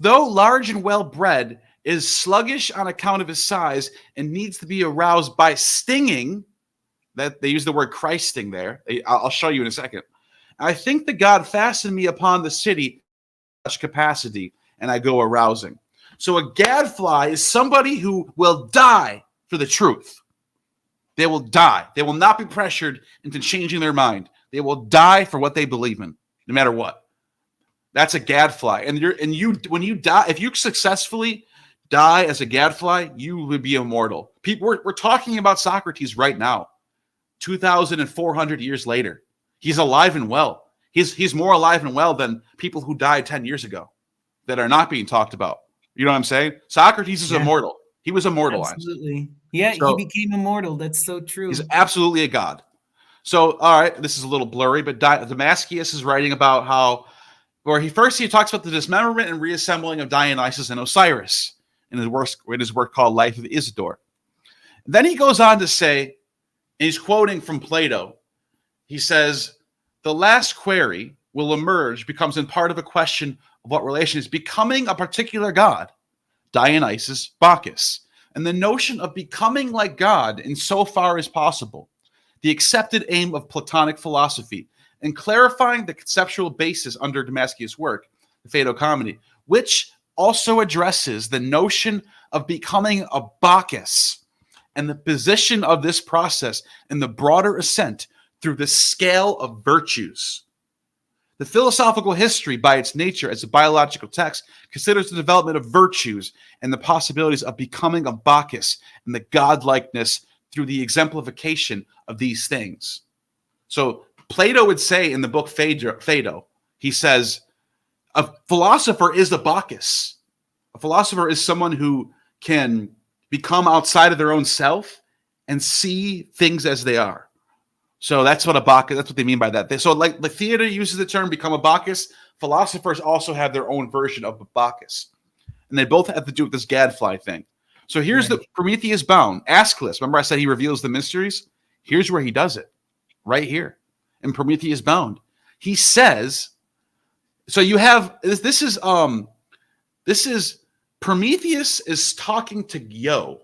large and well bred, is sluggish on account of his size and needs to be aroused by stinging. That they use the word Christing there. I'll show you in a second. I think the God fastened me upon the city such capacity, and I go arousing. So a gadfly is somebody who will die for the truth. They will die. They will not be pressured into changing their mind. They will die for what they believe in, no matter what. That's a gadfly. And when you die, if you successfully die as a gadfly, you would be immortal. We're talking about Socrates right now, 2,400 years later. He's alive and well. He's more alive and well than people who died 10 years ago that are not being talked about. You know what I'm saying? Socrates is immortal. He was immortalized. Absolutely. Yeah, So- he became immortal. That's so true. He's absolutely a god. So, all right, this is a little blurry, but Damascus is writing about how, he talks about the dismemberment and reassembling of Dionysus and Osiris in his work called Life of Isidore. Then he goes on to say, and he's quoting from Plato, he says, "The last query will emerge, becomes in part of a question of what relation is becoming a particular god, Dionysus, Bacchus, and the notion of becoming like God in so far as possible, the accepted aim of Platonic philosophy, and clarifying the conceptual basis under Damascus' work, the Phaedo comedy, which also addresses the notion of becoming a Bacchus and the position of this process in the broader ascent through the scale of virtues. The philosophical history, by its nature as a biological text, considers the development of virtues and the possibilities of becoming a Bacchus and the godlikeness through the exemplification of these things. So Plato would say in the book Phaedo, he says, a philosopher is a Bacchus. A philosopher is someone who can become outside of their own self and see things as they are. So that's what a Bacchus, that's what they mean by that. So like the theater uses the term become a Bacchus, philosophers also have their own version of a Bacchus. And they both have to do with this gadfly thing. So here's the Prometheus bound. Aeschylus, remember I said he reveals the mysteries? Here's where he does it. Right here in Prometheus bound. He says, so you have, this is Prometheus is talking to Io.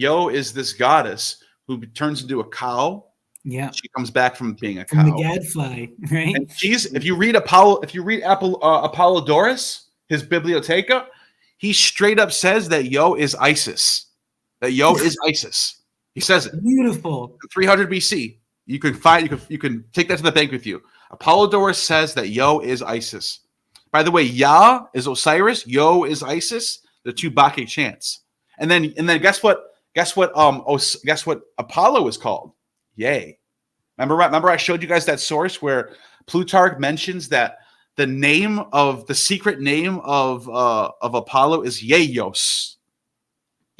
Io is this goddess who turns into a cow. Yeah. She comes back from being a From cow. the gadfly, right? And if you read Apollodorus, his Bibliotheca, he straight up says that Io is Isis. That Io is Isis. He says it. Beautiful. 300 BC. You can take that to the bank with you. Apollodorus says that Io is Isis. By the way, Ya is Osiris, Io is Isis. The two Bacchic chants. And then guess what Apollo is called? Yay. Remember I showed you guys that source where Plutarch mentions that the secret name of Apollo is Yaios.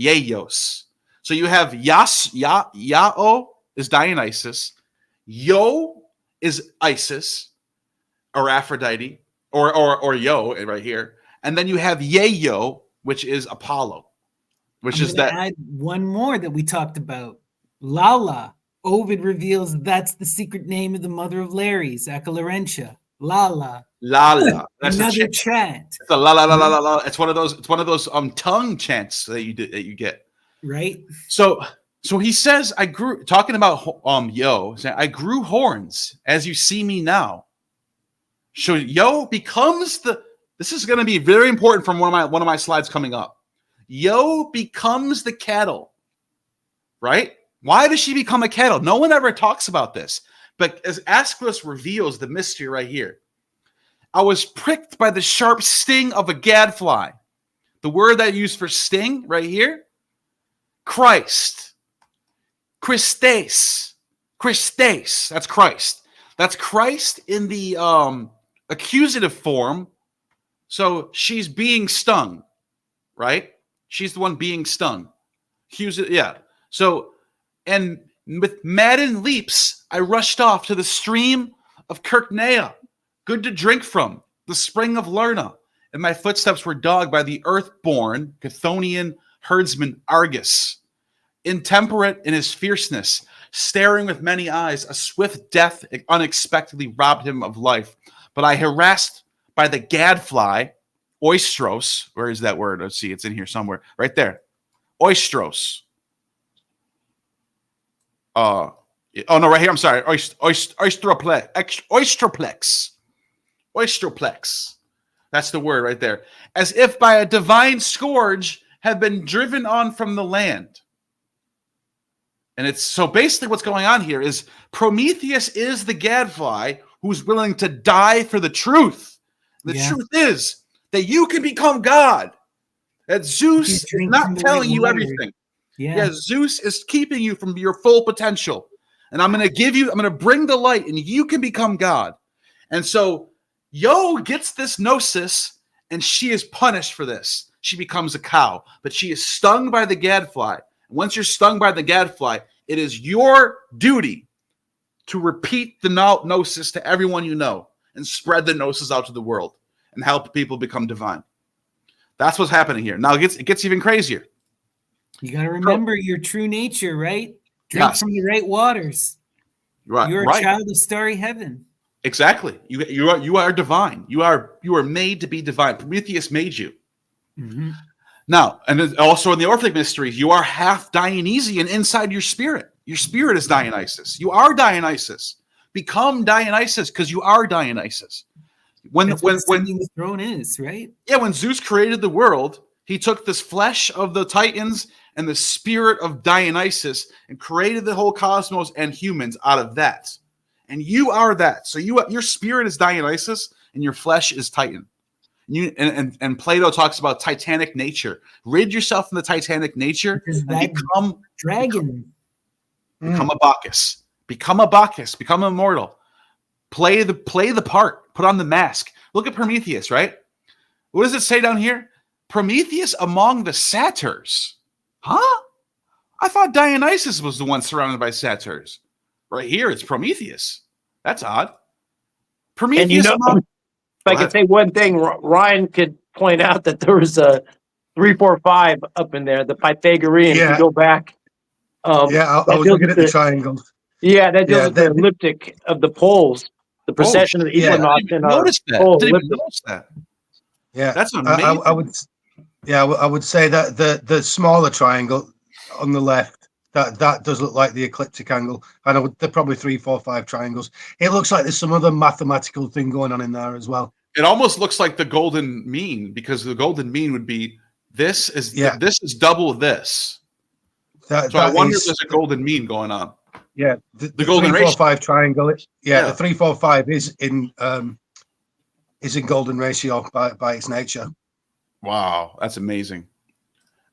Yaios. So you have Yao is Dionysus, Io is Isis or Aphrodite or Io right here, and then you have Yayo, which is Apollo, which is that. Add one more that we talked about, Lala. Ovid reveals that's the secret name of the mother of Lares, Acalarentia. Lala. Lala. That's another chant. It's a la la la la la la. It's one of those tongue chants that you get. Right. So he says, I grew saying, I grew horns as you see me now. So Io becomes this is going to be very important from one of my slides coming up. Io becomes the cattle. Right? Why does she become a cattle? No one ever talks about this. But as Aeschylus reveals the mystery right here, I was pricked by the sharp sting of a gadfly. The word that I use for sting right here, Christ. Christes. That's Christ. That's Christ in the accusative form. So she's being stung, right? She's the one being stung. Yeah. So, and with maddened leaps, I rushed off to the stream of Kirknea, good to drink from, the spring of Lerna, and my footsteps were dogged by the earth-born Chthonian herdsman Argus. Intemperate in his fierceness, staring with many eyes, a swift death unexpectedly robbed him of life. But I harassed by the gadfly, oistros. Where is that word? Let's see, it's in here somewhere. Right there. Oistros. Oh no, right here. I'm sorry. Oistroplex. That's the word right there. As if by a divine scourge had been driven on from the land. And it's so basically what's going on here is Prometheus is the gadfly who's willing to die for the truth. The truth is that you can become God. That Zeus is not telling you everything. Yeah, Zeus is keeping you from your full potential. And I'm going to bring the light and you can become God. And so Io gets this gnosis and she is punished for this. She becomes a cow, but she is stung by the gadfly. Once you're stung by the gadfly, it is your duty to repeat the gnosis to everyone you know and spread the gnosis out to the world and help people become divine. That's what's happening here. Now it gets even crazier. You got to remember your true nature, right? Drink from the right waters. Right. You're a child of starry heaven. Exactly. You are divine. You are made to be divine. Prometheus made you. Mm-hmm. Now, and also in the Orphic mysteries, you are half Dionysian inside your spirit. Your spirit is Dionysus. You are Dionysus. Become Dionysus because you are Dionysus. That's what ascending the throne is, right? Yeah, when Zeus created the world, he took this flesh of the Titans and the spirit of Dionysus and created the whole cosmos and humans out of that. And you are that. So your spirit is Dionysus and your flesh is Titan. And Plato talks about titanic nature. Rid yourself from the titanic nature and become dragon. Become a Bacchus. Become a Bacchus. Become immortal. Play the part. Put on the mask. Look at Prometheus, right? What does it say down here? Prometheus among the satyrs. Huh? I thought Dionysus was the one surrounded by satyrs. Right here, it's Prometheus. That's odd. Prometheus among... If I could say one thing, Ryan could point out that there was a 3, 4, 5 up in there, the Pythagorean. Yeah. If you go back. I was looking at the triangles. Yeah, that deals with the elliptic of the poles, the precession of the equinox. I didn't even notice that. Yeah, that's amazing. I would say that the smaller triangle on the left, that does look like the ecliptic angle. And they're probably 3, 4, 5 triangles. It looks like there's some other mathematical thing going on in there as well. It almost looks like the golden mean, because the golden mean would be this is double this. So I wonder if there's a golden mean going on. Yeah, the golden 3, 4, 5 triangle. The 3, 4, 5 is in golden ratio by its nature. Wow, that's amazing.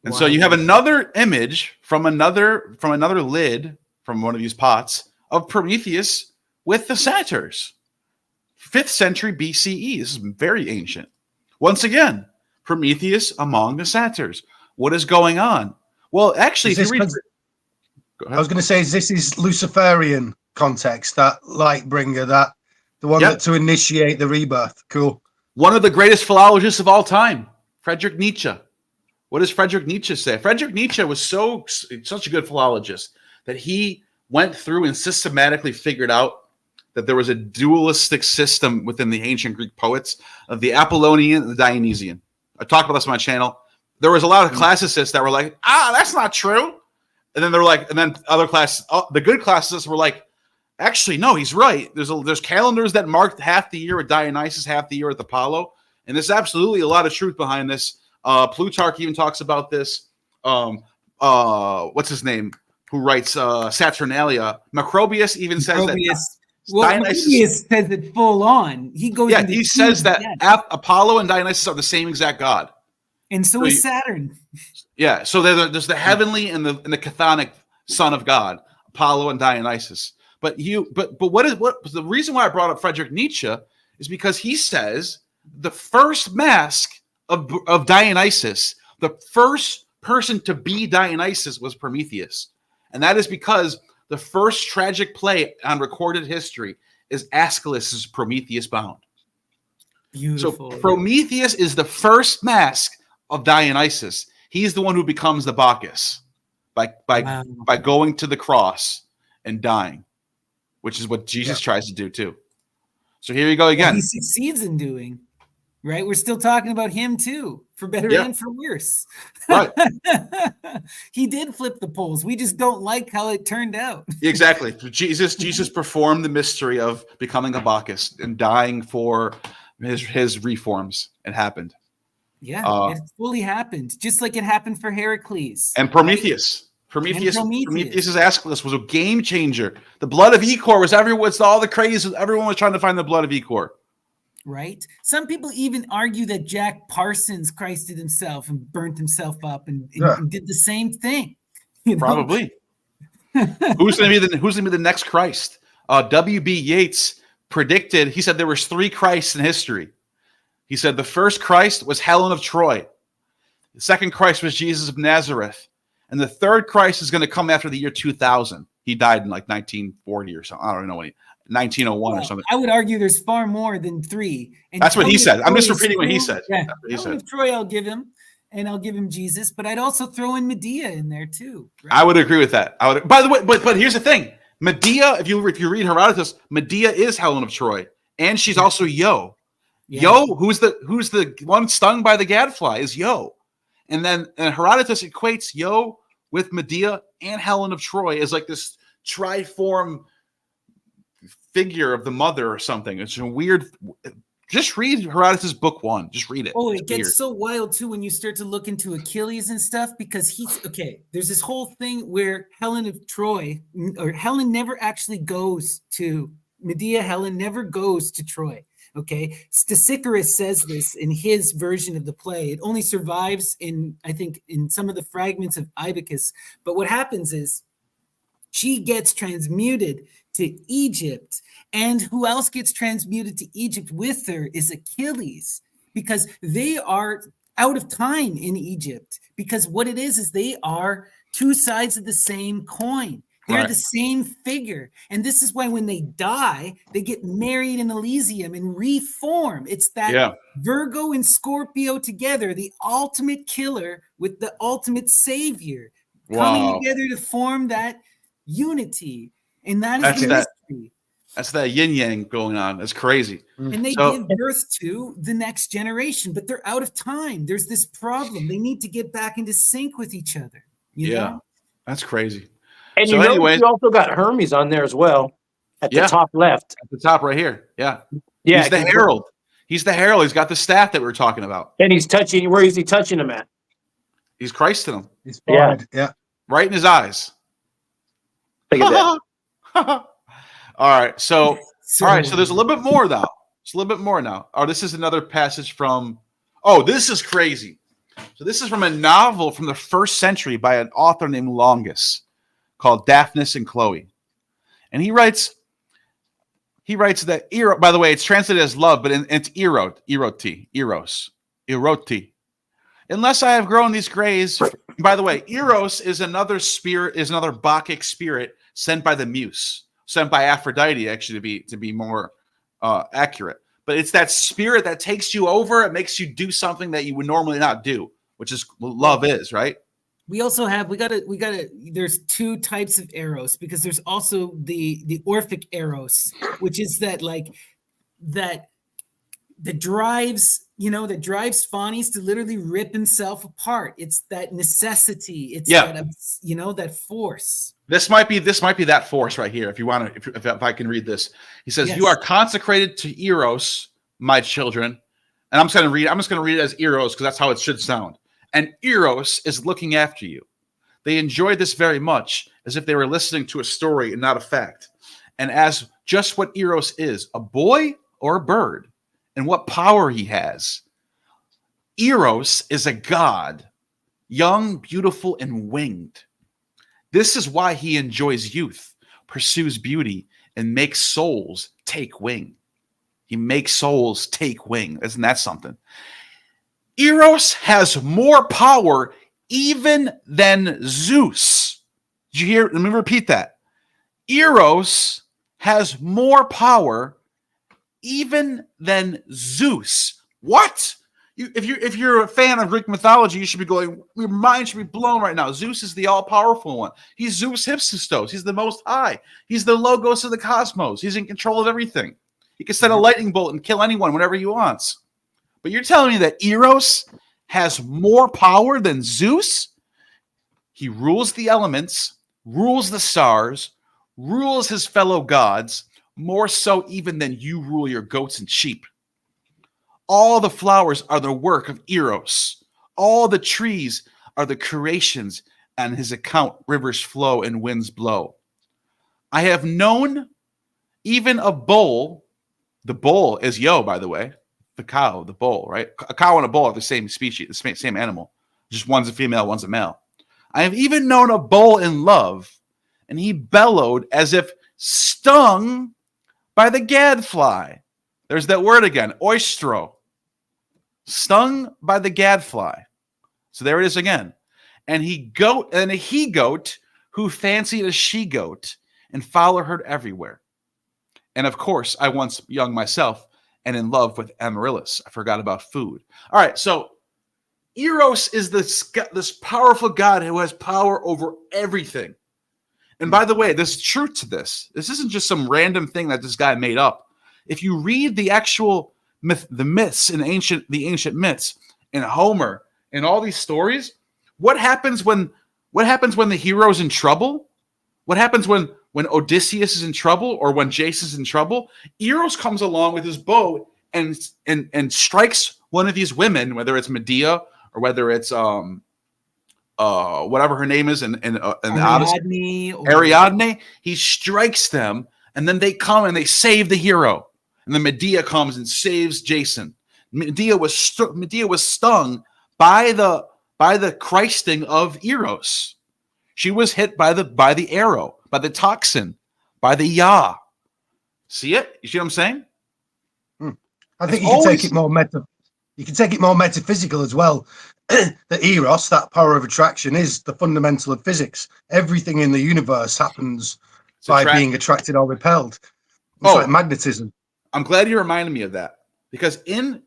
And so you have another image from another lid from one of these pots of Prometheus with the satyrs. 5th century BCE. This is very ancient. Once again, Prometheus among the satyrs. What is going on? Well, actually, if you read... I was going to say, this is Luciferian context, that light bringer, that the one that to initiate the rebirth. Cool. One of the greatest philologists of all time, Friedrich Nietzsche. What does Friedrich Nietzsche say? Friedrich Nietzsche was such a good philologist that he went through and systematically figured out that there was a dualistic system within the ancient Greek poets of the Apollonian and the Dionysian. I talked about this on my channel. There was a lot of classicists that were like, that's not true. And then they were like, and then other classes, the good classicists were like, actually, no, he's right. There's calendars that marked half the year with Dionysus, half the year with Apollo. And there's absolutely a lot of truth behind this. Plutarch even talks about this. What's his name? Who writes Saturnalia? Macrobius even says that. Macrobius says it full on. He goes. Yeah, he says that Apollo and Dionysus are the same exact god. And so is Saturn. Yeah, so there's the heavenly and the chthonic son of God, Apollo and Dionysus. But what the reason why I brought up Friedrich Nietzsche is because he says the first mask of Dionysus, the first person to be Dionysus was Prometheus. And that is because the first tragic play on recorded history is Aeschylus's Prometheus Bound. Beautiful. So Prometheus is the first mask of Dionysus. He's the one who becomes the Bacchus by going to the cross and dying, which is what Jesus tries to do too. So here you go again. He succeeds in doing. Right, we're still talking about him too, for better and for worse. Right. He did flip the poles. We just don't like how it turned out. Exactly. Jesus performed the mystery of becoming a Bacchus and dying for his reforms. It happened. Yeah, it fully happened, just like it happened for Heracles and Prometheus. Right? Prometheus's Aeschylus was a game changer. The blood of Echor was everywhere. It's all the craze. Everyone was trying to find the blood of Echor. Right. Some people even argue that Jack Parsons Christed himself and burnt himself up and did the same thing. Probably. Who's going to be the next Christ? W.B. Yeats predicted. He said there was 3 Christs in history. He said the first Christ was Helen of Troy. The second Christ was Jesus of Nazareth. And the third Christ is going to come after the year 2000. He died in like 1940 or something. I don't know when 1901 or something. I would argue there's far more than 3. And that's what he said. I'm just repeating what he said. Yeah. Helen of Troy, I'll give him, and I'll give him Jesus. But I'd also throw in Medea in there too. Right? I would agree with that. By the way, but here's the thing: Medea. If you read Herodotus, Medea is Helen of Troy, and she's also Io. Yeah. Io, who's the one stung by the gadfly, is Io, and Herodotus equates Io with Medea and Helen of Troy as like this triform figure of the mother or something. It's a weird Just read Herodotus' book 1. Just read it. Oh, It's it gets weird. so wild too when you start to look into Achilles and stuff, because he's okay. There's this whole thing where Helen of Troy, or Helen never actually goes to Medea. Helen never goes to Troy. Okay, Stesichorus says this in his version of the play. It only survives in, I think, in some of the fragments of Ibycus. But what happens is she gets transmuted to Egypt. And who else gets transmuted to Egypt with her is Achilles, because they are out of time in Egypt. Because what it is they are two sides of the same coin. They're Right. the same figure. And this is why when they die, they get married in Elysium and reform. It's that Yeah. Virgo and Scorpio together, the ultimate killer with the ultimate savior, coming Wow. together to form that unity. And that is That's the that- mystery. That's that yin yang going on. That's crazy. And they So- give birth to the next generation, but they're out of time. There's this problem. They need to get back into sync with each other. You Yeah. know? That's crazy. And So you know, anyways- you also got Hermes on there as well at the Yeah. top left. At the top right here. Yeah. Yeah, He's the herald. He's the herald. He's got the staff that we were talking about. and he's touching. Where is he touching him at? He's Christ in him. It's Yeah. fine. Yeah. Right in his eyes. Look at that. All right. So So, all right, so there's a little bit more now. It's a little bit more now. Oh, this is another passage from. Oh, this is crazy. So this is from a novel from the 1st century by an author named Longus, called Daphnis and Chloe, and he writes that by the way, it's translated as love, but it's eroti. Unless I have grown these grays. By the way, Eros is another spirit, is another Bacchic spirit sent by the Muse, sent by Aphrodite, actually, to be more accurate. But it's that spirit that takes you over. It makes you do something that you would normally not do, which is what love is, right? we also have there's two types of eros, because there's also the Orphic eros, which is that drives Phanes to literally rip himself apart. It's that necessity. It's that force. This might be that force right here. If you want to, if I can read this, he says, Yes. "You are consecrated to Eros, my children," and I'm just going to read it as Eros because that's how it should sound. And Eros is looking after you. They enjoyed this very much, as if they were listening to a story and not a fact. And as just what Eros is, a boy or a bird, and what power he has. Eros is a god, young, beautiful, and winged. This is why he enjoys youth, pursues beauty, and makes souls take wing. He makes souls take wing. Isn't that something? Eros has more power even than Zeus. Did you hear? Let me repeat that. Eros has more power even than Zeus. What? If you're a fan of Greek mythology, you should be going, your mind should be blown right now. Zeus is the all-powerful one. He's Zeus Hypsistos. He's the most high. He's the logos of the cosmos. He's in control of everything. He can send a lightning bolt and kill anyone whenever he wants. But you're telling me that Eros has more power than Zeus? He rules the elements, rules the stars, rules his fellow gods, more so even than you rule your goats and sheep. All the flowers are the work of Eros. All the trees are the creations, on his account rivers flow and winds blow. I have known even a bull. The bull is Yo, by the way. The cow, the bull, right? A cow and a bull are the same species, the same animal. Just one's a female, one's a male. I have even known a bull in love, and he bellowed as if stung by the gadfly. There's that word again, oistro. Stung by the gadfly. So there it is again. And a he-goat who fancied a she-goat and followed her everywhere. And of course, I once young myself and in love with Amaryllis. I forgot about food. All right, so Eros is this powerful god who has power over everything. And by the way, there's truth to this. This isn't just some random thing that this guy made up. If you read the actual the myths in the ancient myths in Homer and all these stories, what happens when the hero's in trouble? What happens when Odysseus is in trouble or when Jason is in trouble? Eros comes along with his bow and strikes one of these women, whether it's Medea or whether it's whatever her name is in the Odyssey, Ariadne, he strikes them, and then they come and they save the hero, and then Medea comes and saves Jason. Medea was stung by the Christing of Eros. She was hit by the arrow, by the toxin, by the Ya. See it? You see what I'm saying? I think you can take it more You can take it more metaphysical as well. The Eros, that power of attraction, is the fundamental of physics. Everything in the universe happens by being attracted or repelled. It's like magnetism. I'm glad you reminded me of that, because in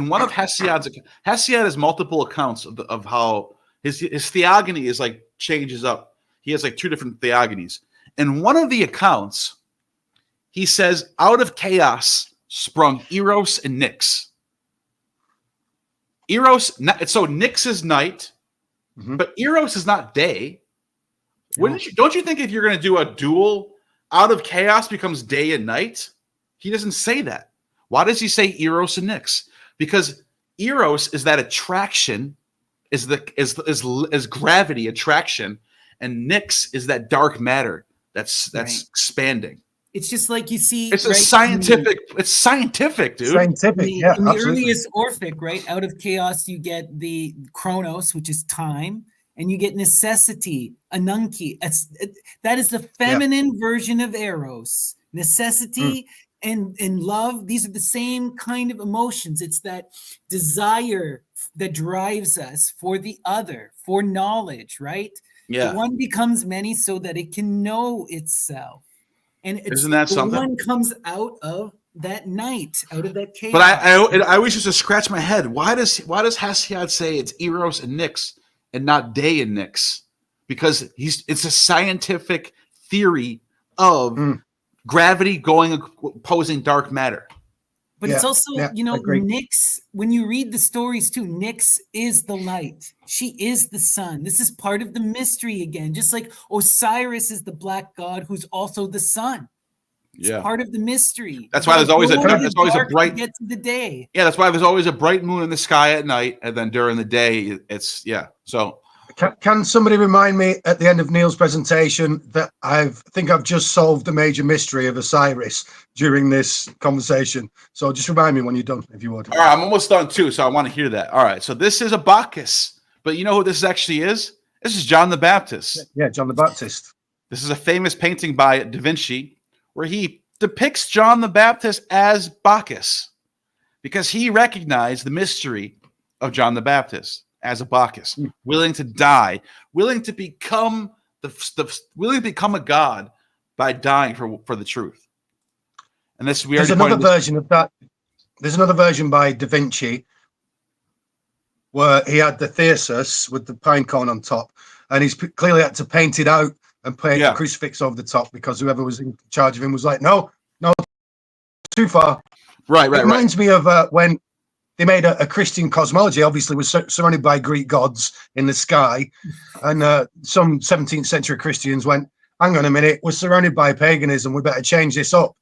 one of Hesiod's, Hesiod has multiple accounts of how his theogony is like changes up. He has like two different theogonies. In one of the accounts, he says, out of chaos sprung Eros and Nyx. Eros, so Nyx is night, but Eros is not day. Don't you think if you're going to do a duel, out of chaos becomes day and night? He doesn't say that. Why does he say Eros and Nyx? Because Eros is that attraction, is gravity attraction, and Nyx is that dark matter that's expanding. It's just like you see. It's scientific. It's scientific, dude. Scientific, in the earliest Orphic, right? Out of chaos, you get the Chronos, which is time, and you get necessity, Anunki. That is the feminine version of Eros. Necessity and love. These are the same kind of emotions. It's that desire that drives us for the other, for knowledge, right? Yeah. The one becomes many so that it can know itself. And isn't that something? One comes out of that night, out of that chaos. But I always used to scratch my head. Why does Hesiod say it's Eros and Nyx and not day and Nyx? Because it's a scientific theory of gravity opposing dark matter. But it's also, Nyx, when you read the stories too, Nyx is the light. She is the sun. This is part of the mystery again. Just like Osiris is the black god who's also the sun. It's part of the mystery. That's why there's always a bright get to the day. Yeah, that's why there's always a bright moon in the sky at night, and then during the day, it's So can somebody remind me at the end of Neil's presentation that I think I've just solved the major mystery of Osiris during this conversation? So just remind me when you're done, if you would. All right, I'm almost done too, so I want to hear that. All right, so this is a Bacchus, but you know who this actually is? This is John the Baptist. Yeah, John the Baptist. This is a famous painting by Da Vinci where he depicts John the Baptist as Bacchus because he recognized the mystery of John the Baptist as a Bacchus, willing to die, willing to become a god by dying for the truth. And this there's another version of that. There's another version by Da Vinci where he had the Theseus with the pine cone on top, and he's clearly had to paint it out and paint a crucifix over the top because whoever was in charge of him was like, no, too far. Right. It reminds me of when they made a Christian cosmology, obviously was surrounded by Greek gods in the sky. And some 17th century Christians went, hang on a minute, we're surrounded by paganism, we better change this up.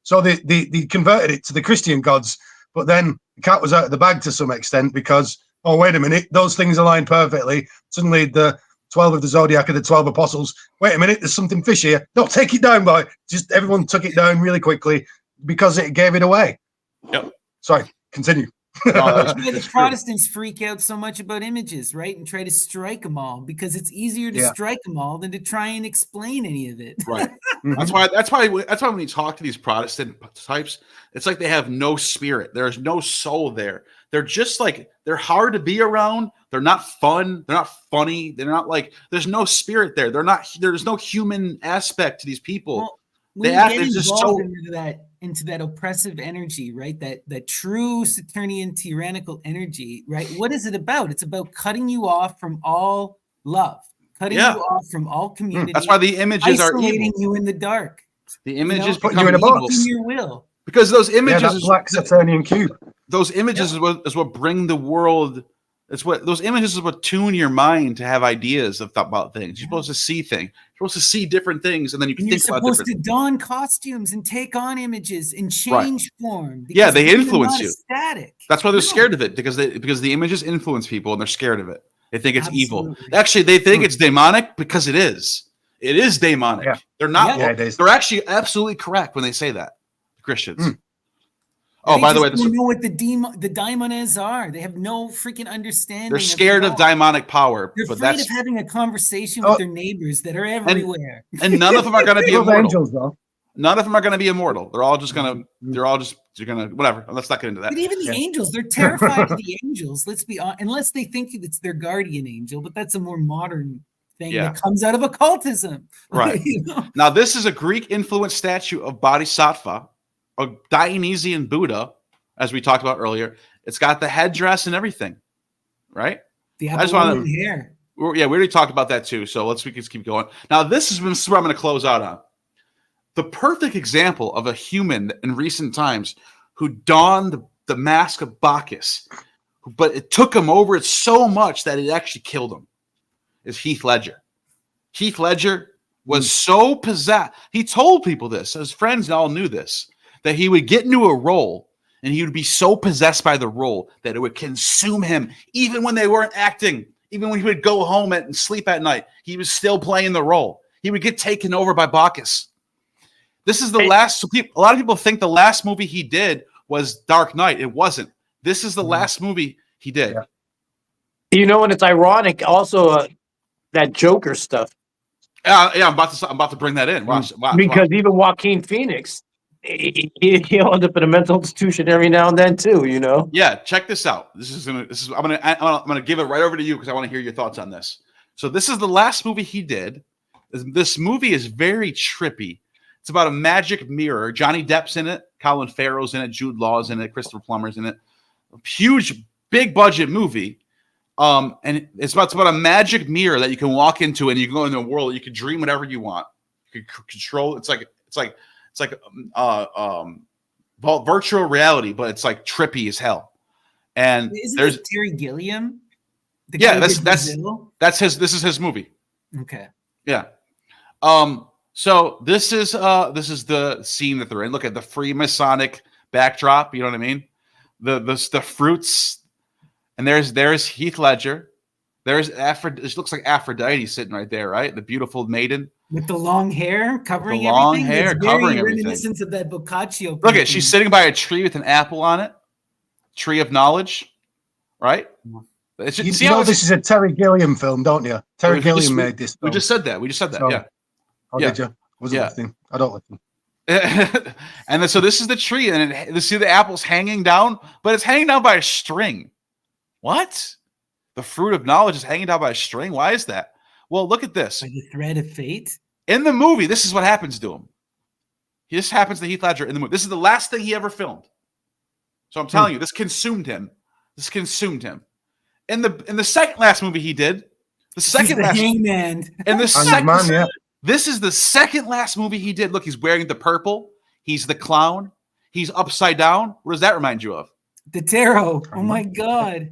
So they converted it to the Christian gods, but then the cat was out of the bag to some extent because, oh, wait a minute, those things align perfectly. Suddenly the 12 of the Zodiac are the 12 apostles. Wait a minute, there's something fishy here. No, take it down, boy. Just everyone took it down really quickly because it gave it away. Yep. Sorry, continue. The Protestants freak out so much about images, right? And try to strike them all because it's easier to strike them all than to try and explain any of it. Right. That's why when you talk to these Protestant types, it's like they have no spirit. There's no soul there. They're just like, they're hard to be around. They're not fun. They're not funny. They're not like, there's no spirit there. There's no human aspect to these people. Well, when you get involved into that oppressive energy, right? That true Saturnian tyrannical energy, right? What is it about? It's about cutting you off from all love, cutting you off from all community. That's why the images are isolating evil. you in the dark. The images putting you in a box. In your will. Because those images, that black Saturnian cube. Those images is what bring the world It's what those images is what tune your mind to have ideas about things. You're supposed to see things. You're supposed to see different things, and then you can And you're think about supposed different. to don costumes and take on images and Right. change form. Yeah, because they these are influence not you. Static. That's why they're No. scared of it because the images influence people and they're scared of it. They think it's evil. Absolutely. Actually, they think it's demonic because it is. It is demonic. Yeah. They're not. Yeah, it is. They're actually absolutely correct when they say that. The Christians. Oh, They by the way, just don't know what the daimones are. They have no freaking understanding. they're scared of God. demonic power. They're But afraid that's of having a conversation Oh. with their neighbors that are everywhere. and none of them are going to be Love immortal. angels, though. None of them are going to be immortal. They're all just going to. They're going to. Whatever. Let's not get into that. But even the angels, they're terrified of the angels. Let's be honest, unless they think it's their guardian angel, but that's a more modern thing Yeah. that comes out of occultism. Right. You know? Now, this is a Greek-influenced statue of Bodhisattva, a Dionysian Buddha, as we talked about earlier. It's got the headdress and everything, right? The I just wanna- Apollonian hair. Yeah, we already talked about that too. So we can keep going. Now, this is where I'm going to close out on. The perfect example of a human in recent times who donned the mask of Bacchus, but it took him over it so much that it actually killed him, is Heath Ledger. Heath Ledger was so possessed. He told people this. His friends all knew this, that he would get into a role and he would be so possessed by the role that it would consume him, even when they weren't acting. Even when he would go home and sleep at night, he was still playing the role. He would get taken over by Bacchus. This is the last. So a lot of people think the last movie he did was Dark Knight. It wasn't. This is the last movie he did. Yeah. You know, and it's ironic also that Joker stuff. Yeah, I'm about to bring that in. Watch. Because even Joaquin Phoenix, he'll end up in a mental institution every now and then too. You know. Yeah, check this out. I'm gonna give it right over to you because I want to hear your thoughts on this. So this is the last movie he did. This movie is very trippy. It's about a magic mirror. Johnny Depp's in it. Colin Farrell's in it. Jude Law's in it. Christopher Plummer's in it. A huge, big budget movie. And it's about a magic mirror that you can walk into and you can go in the world. You can dream whatever you want. You can control. It's like virtual reality, but it's like trippy as hell. And Isn't there's it Terry Gilliam? The yeah, guy who did Brazil? that's his. This is his movie. Okay. Yeah. So this is the scene that they're in. Look at the Freemasonic backdrop. You know what I mean? The fruits, and there's Heath Ledger. There's it looks like Aphrodite sitting right there, right? The beautiful maiden With the long hair covering the long everything. hair It's covering very everything. reminiscent of that Boccaccio. Look painting. at she's sitting by a tree with an apple on it. Tree of knowledge, right? It's just, You know this is a Terry Gilliam film, don't you? Terry Gilliam made this We film. just said that. So- Yeah. Oh, yeah. did you? Wasn't Yeah. listening. I don't listen. And then, so this is the tree, and you see the apples hanging down, but it's hanging down by a string. What? The fruit of knowledge is hanging down by a string. Why is that? Well, look at this. Like the thread of fate. In the movie, this is what happens to him. This happens to Heath Ledger in the movie. This is the last thing he ever filmed. So I'm telling you, this consumed him. This consumed him. In the second last movie he did, the second last hangman. and the second Man, yeah. This is the second last movie he did. Look, he's wearing the purple. He's the clown. He's upside down. What does that remind you of? The tarot. Oh my God.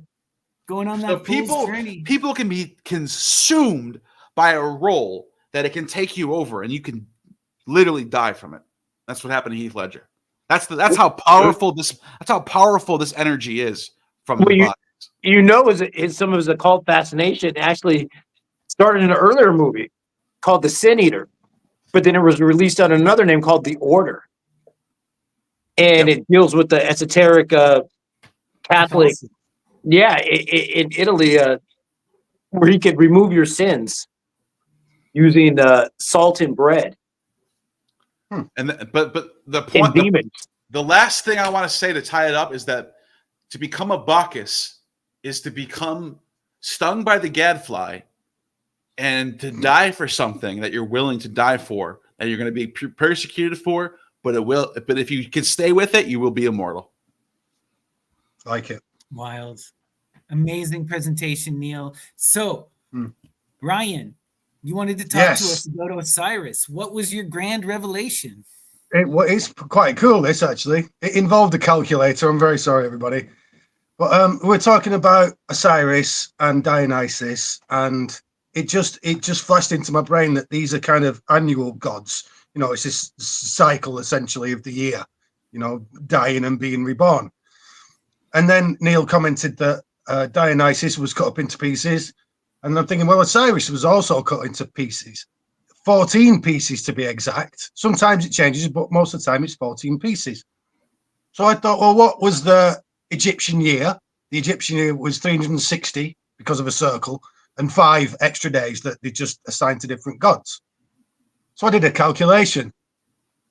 Going on So that fool's journey. people can be consumed by a role that it can take you over, and you can literally die from it. That's what happened to Heath Ledger. That's how powerful this energy is from the body. You know, some of his occult fascination actually started in an earlier movie called The Sin Eater, but then it was released under another name called The Order, and it deals with the esoteric Catholic. Yeah, in Italy, where he could remove your sins using salt and bread. But the And point, demons. the last thing I want to say to tie it up is that to become a Bacchus is to become stung by the gadfly and to die for something that you're willing to die for, that you're going to be persecuted for, but if you can stay with it, you will be immortal. Like it. Wild. Amazing presentation, Neil. So, Ryan, you wanted to talk to us about Osiris. What was your grand revelation? It's quite cool, this, actually. It involved a calculator. I'm very sorry, everybody. But we're talking about Osiris and Dionysus, and it just flashed into my brain that these are kind of annual gods. You know, it's this cycle essentially of the year, you know, dying and being reborn. And then Neil commented that Dionysus was cut up into pieces. And I'm thinking, well, Osiris was also cut into pieces, 14 pieces to be exact. Sometimes it changes, but most of the time it's 14 pieces. So I thought, well, what was the Egyptian year? The Egyptian year was 360 because of a circle and 5 extra days that they just assigned to different gods. So I did a calculation.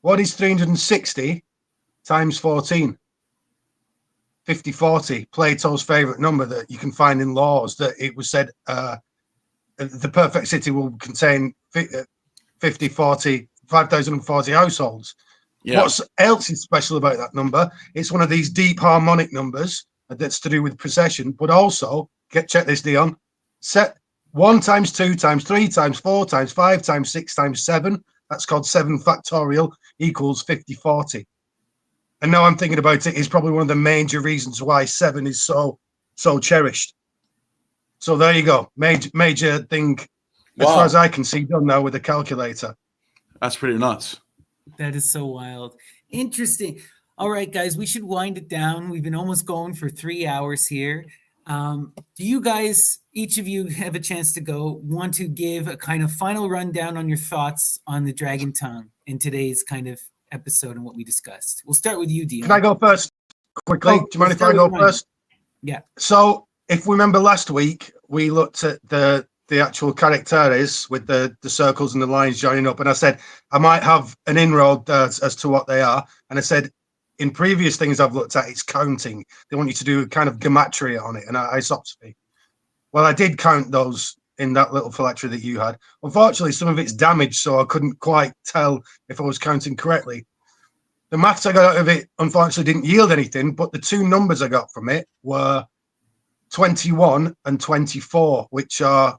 What is 360 times 14? 50/40, Plato's favorite number that you can find in laws, that it was said the perfect city will contain 5,040 households. Yeah. What else is special about that number? It's one of these deep harmonic numbers that's to do with precession, but also, check this, Dion, set 1 times 2 times 3 times 4 times 5 times 6 times 7, that's called 7 factorial, equals 50/40. And now I'm thinking about it, is probably one of the major reasons why 7 is so cherished. So there you go. Major thing, as far as I can see, done now with a calculator. That's pretty nuts. That is so wild. Interesting. All right, guys, we should wind it down. We've been almost going for 3 hours here. Do you guys, each of you have a chance to go, want to give a kind of final rundown on your thoughts on the dragon tongue in today's kind of episode and what we discussed? We'll start with you, Dion. Can I go first quickly? Do you mind if I go first? Yeah. So if we remember last week, we looked at the actual characters with the circles and the lines joining up, and I said I might have an inroad as to what they are. And I said in previous things I've looked at, it's counting. They want you to do kind of gematria on it and isopsephy. Well, I did count those in that little phylactery that you had. Unfortunately, some of it's damaged, so I couldn't quite tell if I was counting correctly. The maths I got out of it, unfortunately, didn't yield anything, but the 2 numbers I got from it were 21 and 24, which are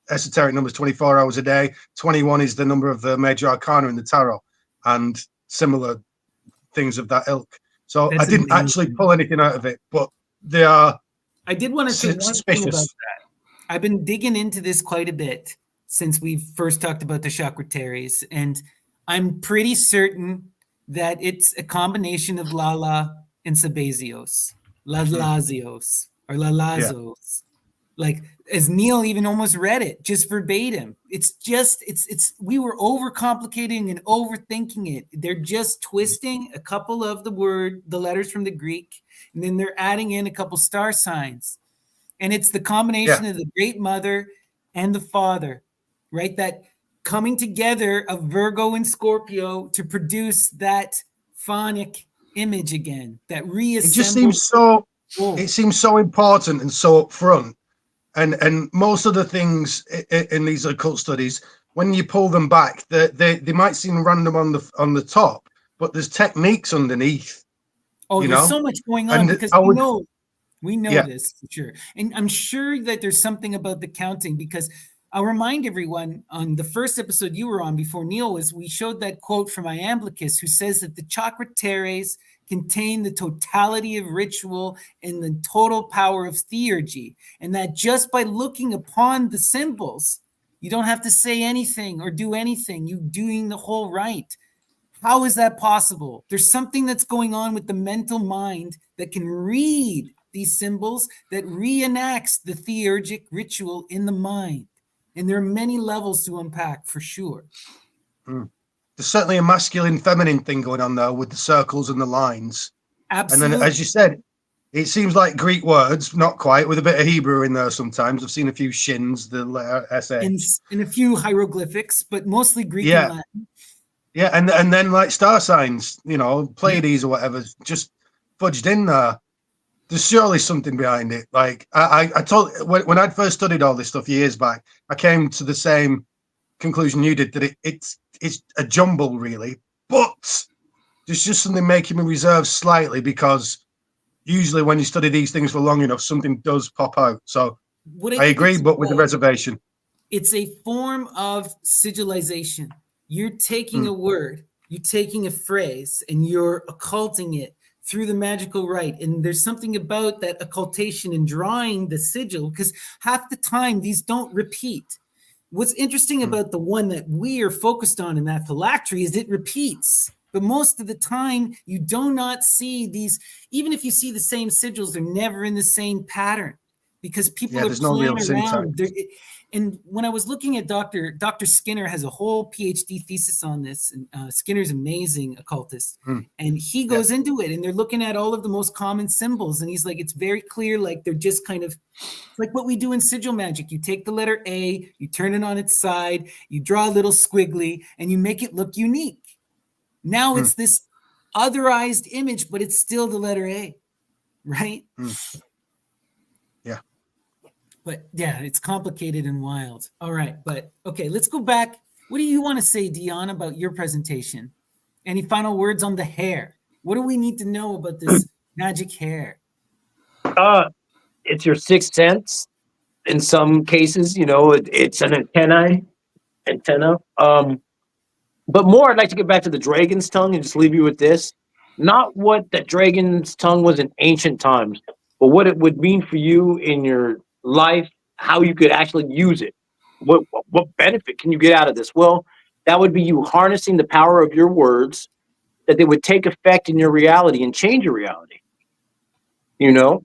esoteric numbers, 24 hours a day. 21 is the number of the major arcana in the tarot, and similar things of that ilk. So That's I didn't amazing. actually pull anything out of it, but they are I did want to say one thing about suspicious. that. I've been digging into this quite a bit since we first talked about the chakra-teres, and I'm pretty certain that it's a combination of Lala and Sabazios, Lazios, or Lalazos. Like, as Neil even almost read it, just verbatim. It's we were overcomplicating and overthinking it. They're just twisting a couple of the letters from the Greek, and then they're adding in a couple star signs. And it's the combination of the Great Mother and the Father, right? That coming together of Virgo and Scorpio to produce that phonic image again, that reassembles. It just seems so. It seems so important and so upfront. And most of the things in these occult studies, when you pull them back, they might seem random on the top, but there's techniques underneath. Oh, there's so much going on, because we know this for sure. And I'm sure that there's something about the counting, because I'll remind everyone, on the first episode you were on before Neil was, we showed that quote from Iamblichus, who says that the chakra-teres contain the totality of ritual and the total power of theurgy, and that just by looking upon the symbols, you don't have to say anything or do anything, you're doing the whole rite. How is that possible? There's something that's going on with the mental mind that can read these symbols, that reenacts the theurgic ritual in the mind. And there are many levels to unpack for sure. There's certainly a masculine feminine thing going on there with the circles and the lines. Absolutely. And then, as you said, it seems like Greek words, not quite, with a bit of Hebrew in there sometimes. I've seen a few shins, the letter SH. And a few hieroglyphics, but mostly Greek and Latin. Yeah, and then like star signs, you know, Pleiades or whatever, just fudged in there. There's surely something behind it. Like I told, when I'd first studied all this stuff years back, I came to the same conclusion you did, that it's a jumble really, but there's just something making me reserve slightly, because usually when you study these things for long enough, something does pop out. So I agree, but with a reservation. It's a form of sigilization. You're taking a word, you're taking a phrase, and you're occulting it through the magical rite. And there's something about that occultation and drawing the sigil, because half the time these don't repeat. What's interesting about the one that we are focused on in that phylactery is it repeats. But most of the time, you do not see these, even if you see the same sigils, they're never in the same pattern because people are there's no real playing syntax. around. And when I was looking at Dr. Skinner has a whole PhD thesis on this, and Skinner's amazing occultist, and he goes into it, and they're looking at all of the most common symbols, and he's like, it's very clear, like they're just kind of like what we do in sigil magic. You take the letter A, you turn it on its side, you draw a little squiggly, and you make it look unique. Now it's this otherized image, but it's still the letter A, right? Yeah. But yeah, it's complicated and wild. All right, but okay, let's go back. What do you want to say, Dion, about your presentation? Any final words on the hair? What do we need to know about this magic hair? It's your sixth sense. In some cases, you know, it's an antenna. But more, I'd like to get back to the dragon's tongue and just leave you with this. Not what the dragon's tongue was in ancient times, but what it would mean for you in your life, how you could actually use it. What benefit can you get out of this? Well, that would be you harnessing the power of your words, that they would take effect in your reality and change your reality. You know,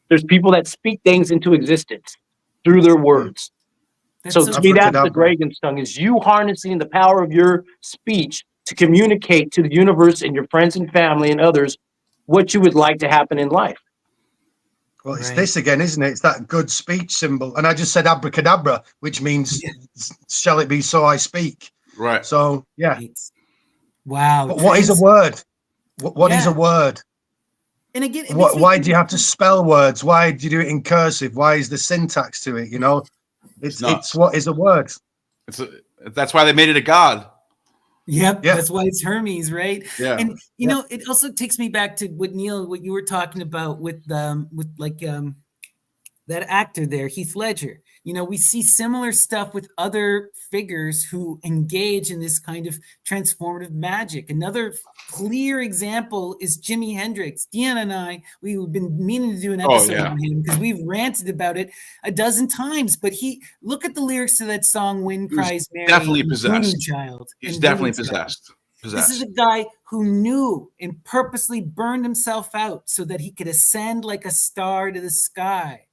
there's people that speak things into existence through their words. So to me, that's the dragon's tongue, is you harnessing the power of your speech to communicate to the universe and your friends and family and others what you would like to happen in life. Well, it's this again, isn't it? It's that good speech symbol. And I just said abracadabra, which means, shall it be so I speak? Right. So, yeah. Right. Wow. But what is a word? What is a word? And again, why do you have to spell words? Why do you do it in cursive? Why is the syntax to it? You know, it's what is a word? That's why they made it a god. Yep, that's why it's Hermes, right? Yeah. And you know, it also takes me back to what you were talking about with that actor there, Heath Ledger. You know, we see similar stuff with other figures who engage in this kind of transformative magic. Another clear example is Jimi Hendrix. Deanna and I, we've been meaning to do an episode on him because we've ranted about it a dozen times. But look at the lyrics to that song, "Wind Cries Mary." Definitely possessed. Child. He's definitely possessed. This is a guy who knew and purposely burned himself out so that he could ascend like a star to the sky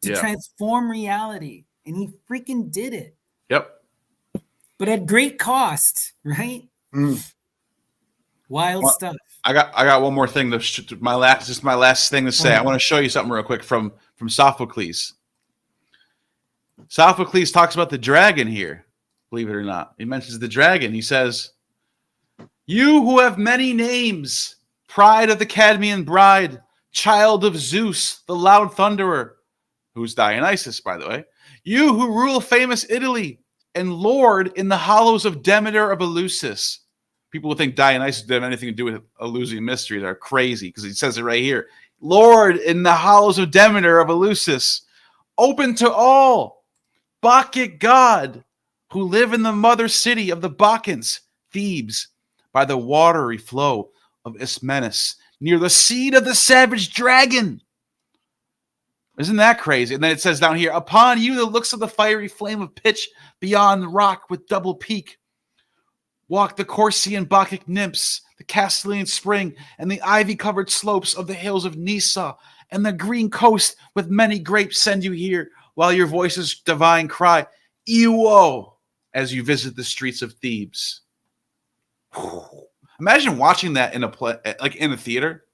to transform reality. And he freaking did it. Yep. But at great cost, right? Wild stuff. I got one more thing. My last thing to say. I want to show you something real quick from Sophocles. Sophocles talks about the dragon here, believe it or not. He mentions the dragon. He says, "You who have many names, pride of the Cadmean bride, child of Zeus, the loud thunderer," who's Dionysus, by the way. "You who rule famous Italy and lord in the hollows of Demeter of Eleusis." People who think Dionysus didn't have anything to do with Eleusinian mystery, they're crazy, because he says it right here. "Lord in the hollows of Demeter of Eleusis, open to all, Bacchic god, who live in the mother city of the Bacchants, Thebes, by the watery flow of Ismenus, near the seed of the savage dragon." Isn't that crazy? And then it says down here, "Upon you the looks of the fiery flame of pitch beyond the rock with double peak. Walk the Corsian Bacchic nymphs, the Castilian spring, and the ivy-covered slopes of the hills of Nisa, and the green coast with many grapes send you here, while your voices divine cry, Iwo, as you visit the streets of Thebes." Imagine watching that in a play, like in a theater.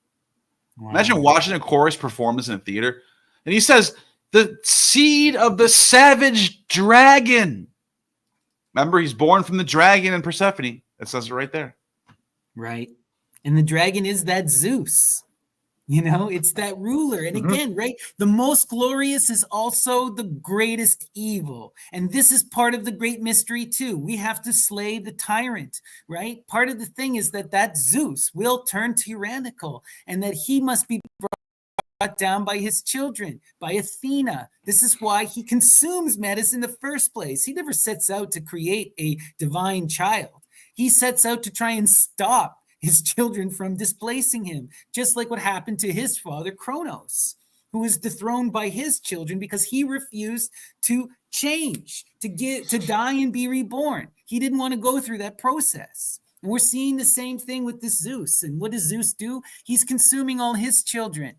Wow. Imagine watching a chorus performance in a theater. And he says, "The seed of the savage dragon." Remember, he's born from the dragon and Persephone. It says it right there. Right. And the dragon is that Zeus. You know, it's that ruler. And again, right, the most glorious is also the greatest evil. And this is part of the great mystery too. We have to slay the tyrant, right? Part of the thing is that Zeus will turn tyrannical and that he must be brought down by his children, by Athena. This is why he consumes Metis in the first place. He never sets out to create a divine child. He sets out to try and stop his children from displacing him, just like what happened to his father, Kronos, who was dethroned by his children because he refused to change, to die and be reborn. He didn't want to go through that process. And we're seeing the same thing with this Zeus. And what does Zeus do? He's consuming all his children.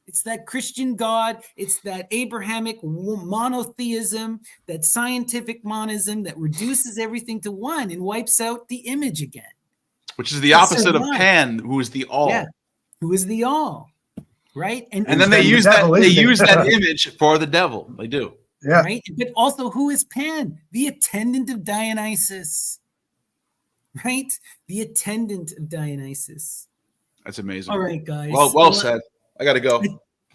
It's that Christian God. It's that Abrahamic monotheism, that scientific monism that reduces everything to one and wipes out the image again. Which is the opposite of Pan, who is the all. Yeah, who is the all, right? And then they use that image for the devil. They do. Yeah. Right? But also, who is Pan? The attendant of Dionysus. Right? The attendant of Dionysus. That's amazing. All right, guys. Well said. I got to go.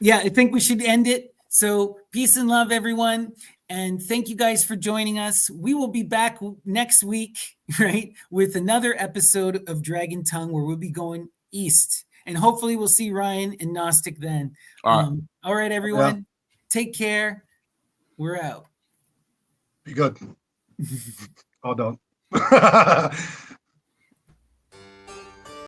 Yeah, I think we should end it. So peace and love, everyone. And thank you guys for joining us. We will be back next week, right, with another episode of Dragon Tongue where we'll be going east. And hopefully we'll see Ryan and Gnostic then. All right, everyone. Yeah. Take care. We're out. Be good. Oh, don't.